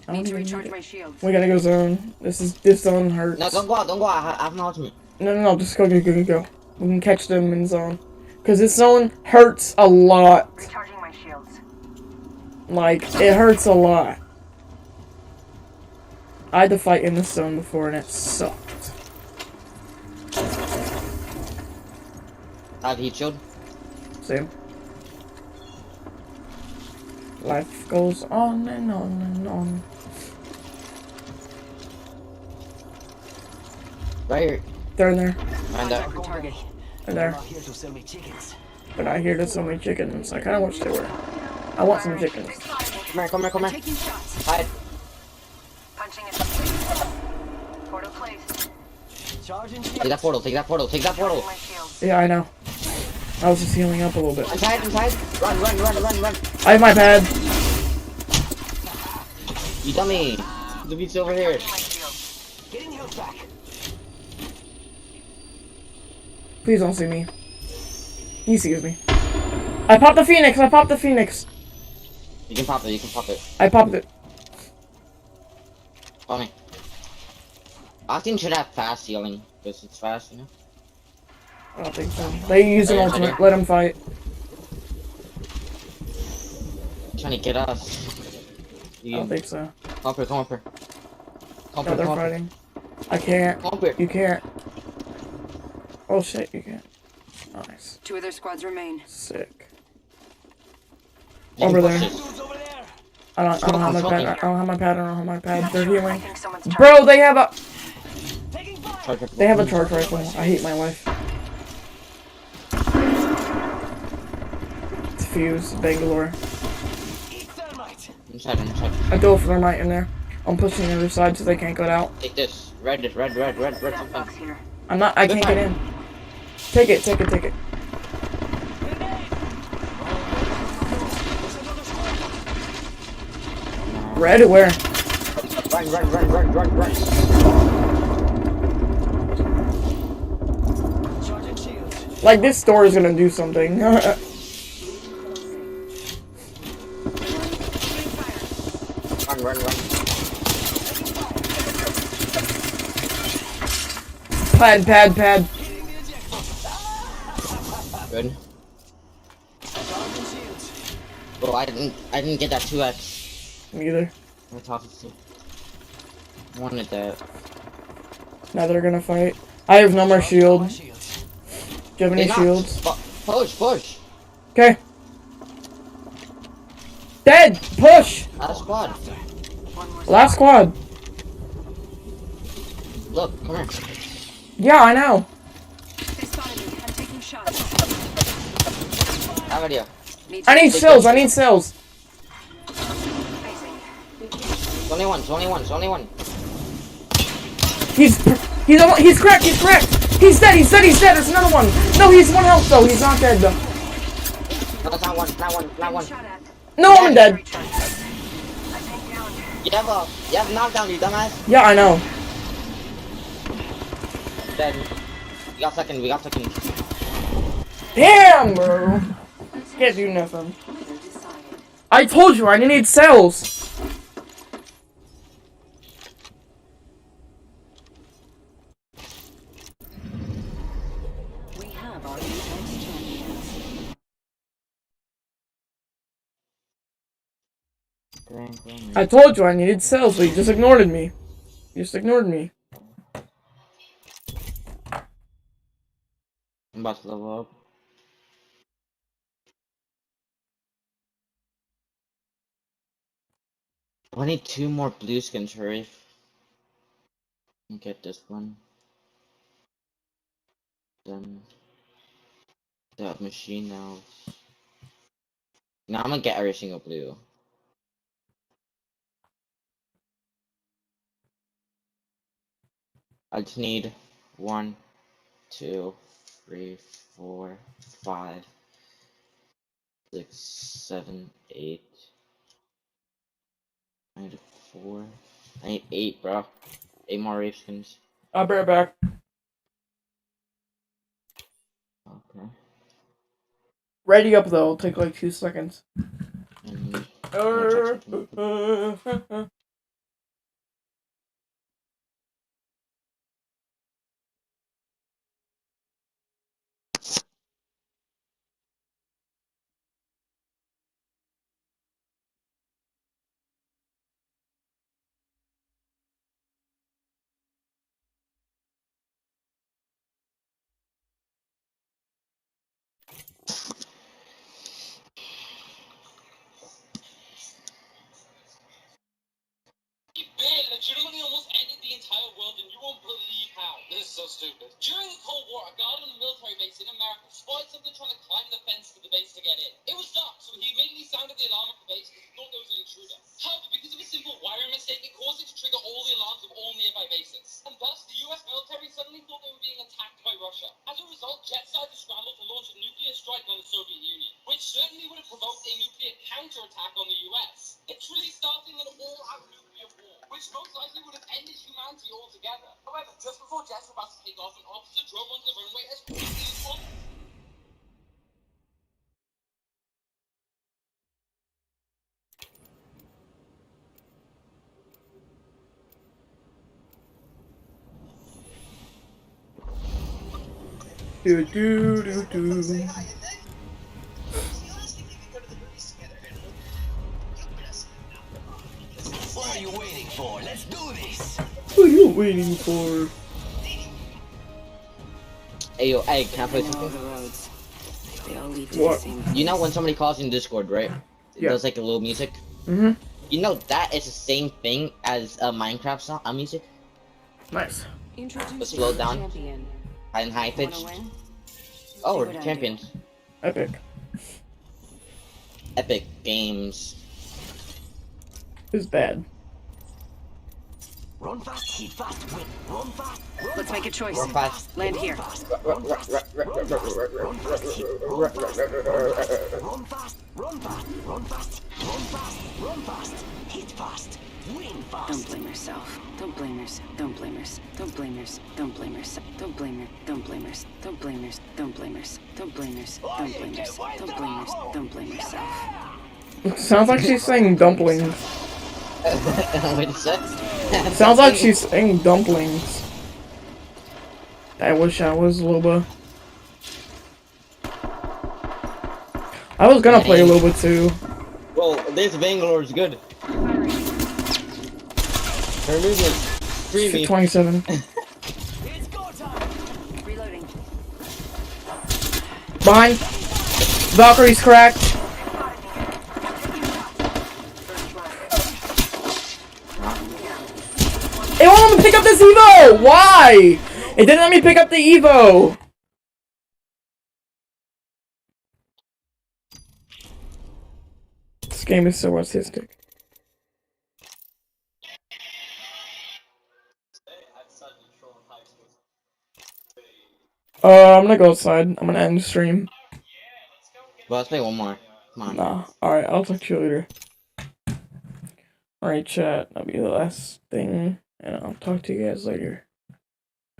I don't Need to even recharge need my it. shields. We gotta go zone. This zone hurts. No, don't go out. I have my ultimate. No. Just go. We can catch them in zone. Cause this zone hurts a lot. Recharging my shields. Like, it hurts a lot. I had to fight in this zone before and it sucked. I have heat shield. Same. Life goes on and on and on. Right here. They're in there. And there. Contact with target. They're there. I'm not here to sell me chickens. But I hear there's so many chickens. I kinda wish they were. I want some chickens. Come here. Taking shots. Hide. Punching it. Portal placed. Charging Take shields. that portal. Recharging my shields. Yeah, I know. I was just healing up a little bit. Inside. Run. I have my pad. You dummy. The beat's over here. My shields. Getting health back. Please don't see me. He sees me. I popped the phoenix. You can pop it. I popped it. Funny. I think should have fast healing. Because it's fast, you know? I don't think so. They use an ultimate. Let them fight. Trying to get us. I don't think so. Come up here. No, they're fighting. I can't. Come up here. You can't. Oh shit, you can't. Nice. 2 other squads remain. Sick. You Over can push there. it. Dudes over there. I don't have my pad. I don't have my pad. They're I healing. think someone's charging. Bro, they have a Taking fire. Charge it. charge rifle. I hate my life. It's Fuse, Bangalore. Eat thermite. Inside. I go for thermite in there. I'm pushing the other side so they can't get out. Take this. Red That something. box here. I can't get in. Take it. Grenade. Red, where? Run. Charging shields. Like, this store is gonna do something. Run. Pad. Good. Charging shields. Bro, I didn't get that 2x. Me either. I thought it wanted that. Now they're gonna fight. I have no more shield. My Do shields. you have any They knocked. shields? Push. Okay. Dead! Push! Last squad. One more. Last squad. Look, come here. Yeah, I know. They spotted me. I'm taking shots. I have an idea. I need cells. Facing. It's only one. It's only one. It's only one. He's cracked. He's cracked. He's dead. He's dead. He's dead. There's another one. No, he's 1 health though. He's not dead though. No, it's not one. Not one. Not one. Shot at. No, I'm dead. I take down. You have knockdown, you dumbass. Yeah, I know. Dead. We got second. We got second. Damn, bro. Can't do nothing. I told you I need cells. We have our Apex champions. I told you I needed cells, but you just ignored me. You just ignored me. I'm about to level up. I need 2 more blue skins, hurry. Get this one. Then that machine now. Now I'm gonna get every single blue. I just need 1, 2, 3, 4, 5, 6, 7, 8. I need 4. I need 8, bro. 8 more race skins. I'll be right back. Okay. Ready up though. It'll take like 2 seconds. And Man, legitimately almost ended the entire world, and you won't believe how. This is so stupid. During the Cold War, a guard on a military base in America spotted something trying to climb the fence to the base to get in. It was dark, so he immediately sounded the alarm at the base because he thought there was an intruder. However, because of a simple wiring mistake, it caused it to trigger all the alarms of all nearby bases. And thus, the US military suddenly thought they were being attacked by Russia. As a result, jets started to scramble to launch a nuclear strike on the Soviet Union, which certainly would have provoked a nuclear counterattack on the US, literally starting an all-out nuclear war, which most likely would have ended humanity altogether. However, just before jets were about to take off, an officer drove onto the runway as quickly as possible. Do do do do. What are you waiting for? Let's do this. What are you waiting for? hey yo, hey, can I play All something? the roads. They all lead to What? the same. You know when somebody calls in Discord, right? It Yeah. does like a little music. Mm-hmm. You know that is the same thing as a Minecraft song, music, Nice. Introducing slow down. champion. and high Wanna pitched. win? Oh, Do we're what I do. champions. Epic. Epic Games. It's bad. Run fast, hit fast, win. Run fast, run Let's make a choice. Run fast. Land here. fast, run fast, run fast, run fast, hit, run fast, run fast, run fast, run fast, run fast, run fast, hit fast, win Don't fast. blame yourself. Don't blame yourself. Don't blame yourself. Don't blame yourself. Don't blame yourself. Don't blame your. Don't blame yourself. Don't blame yourself. Don't blame yourself. Don't blame yourself. Don't blame yourself. Don't blame yourself. Don't blame yourself. Sounds like she's saying dumplings. Wait a sec. Sounds like she's saying dumplings. I wish I was Loba. I was gonna play a little bit too. Well, this Bangalore is good. Her movement. Free me. 27. It's go time. Reloading. Behind. Valkyrie's cracked. It won't let me pick up this Evo! Why? It didn't let me pick up the Evo! This game is so autistic. I'm gonna go outside. I'm gonna end the stream. Well, let's play one more. Come on. Nah. Alright, I'll talk to you later. Alright, chat. That'll be the last thing. And I'll talk to you guys later.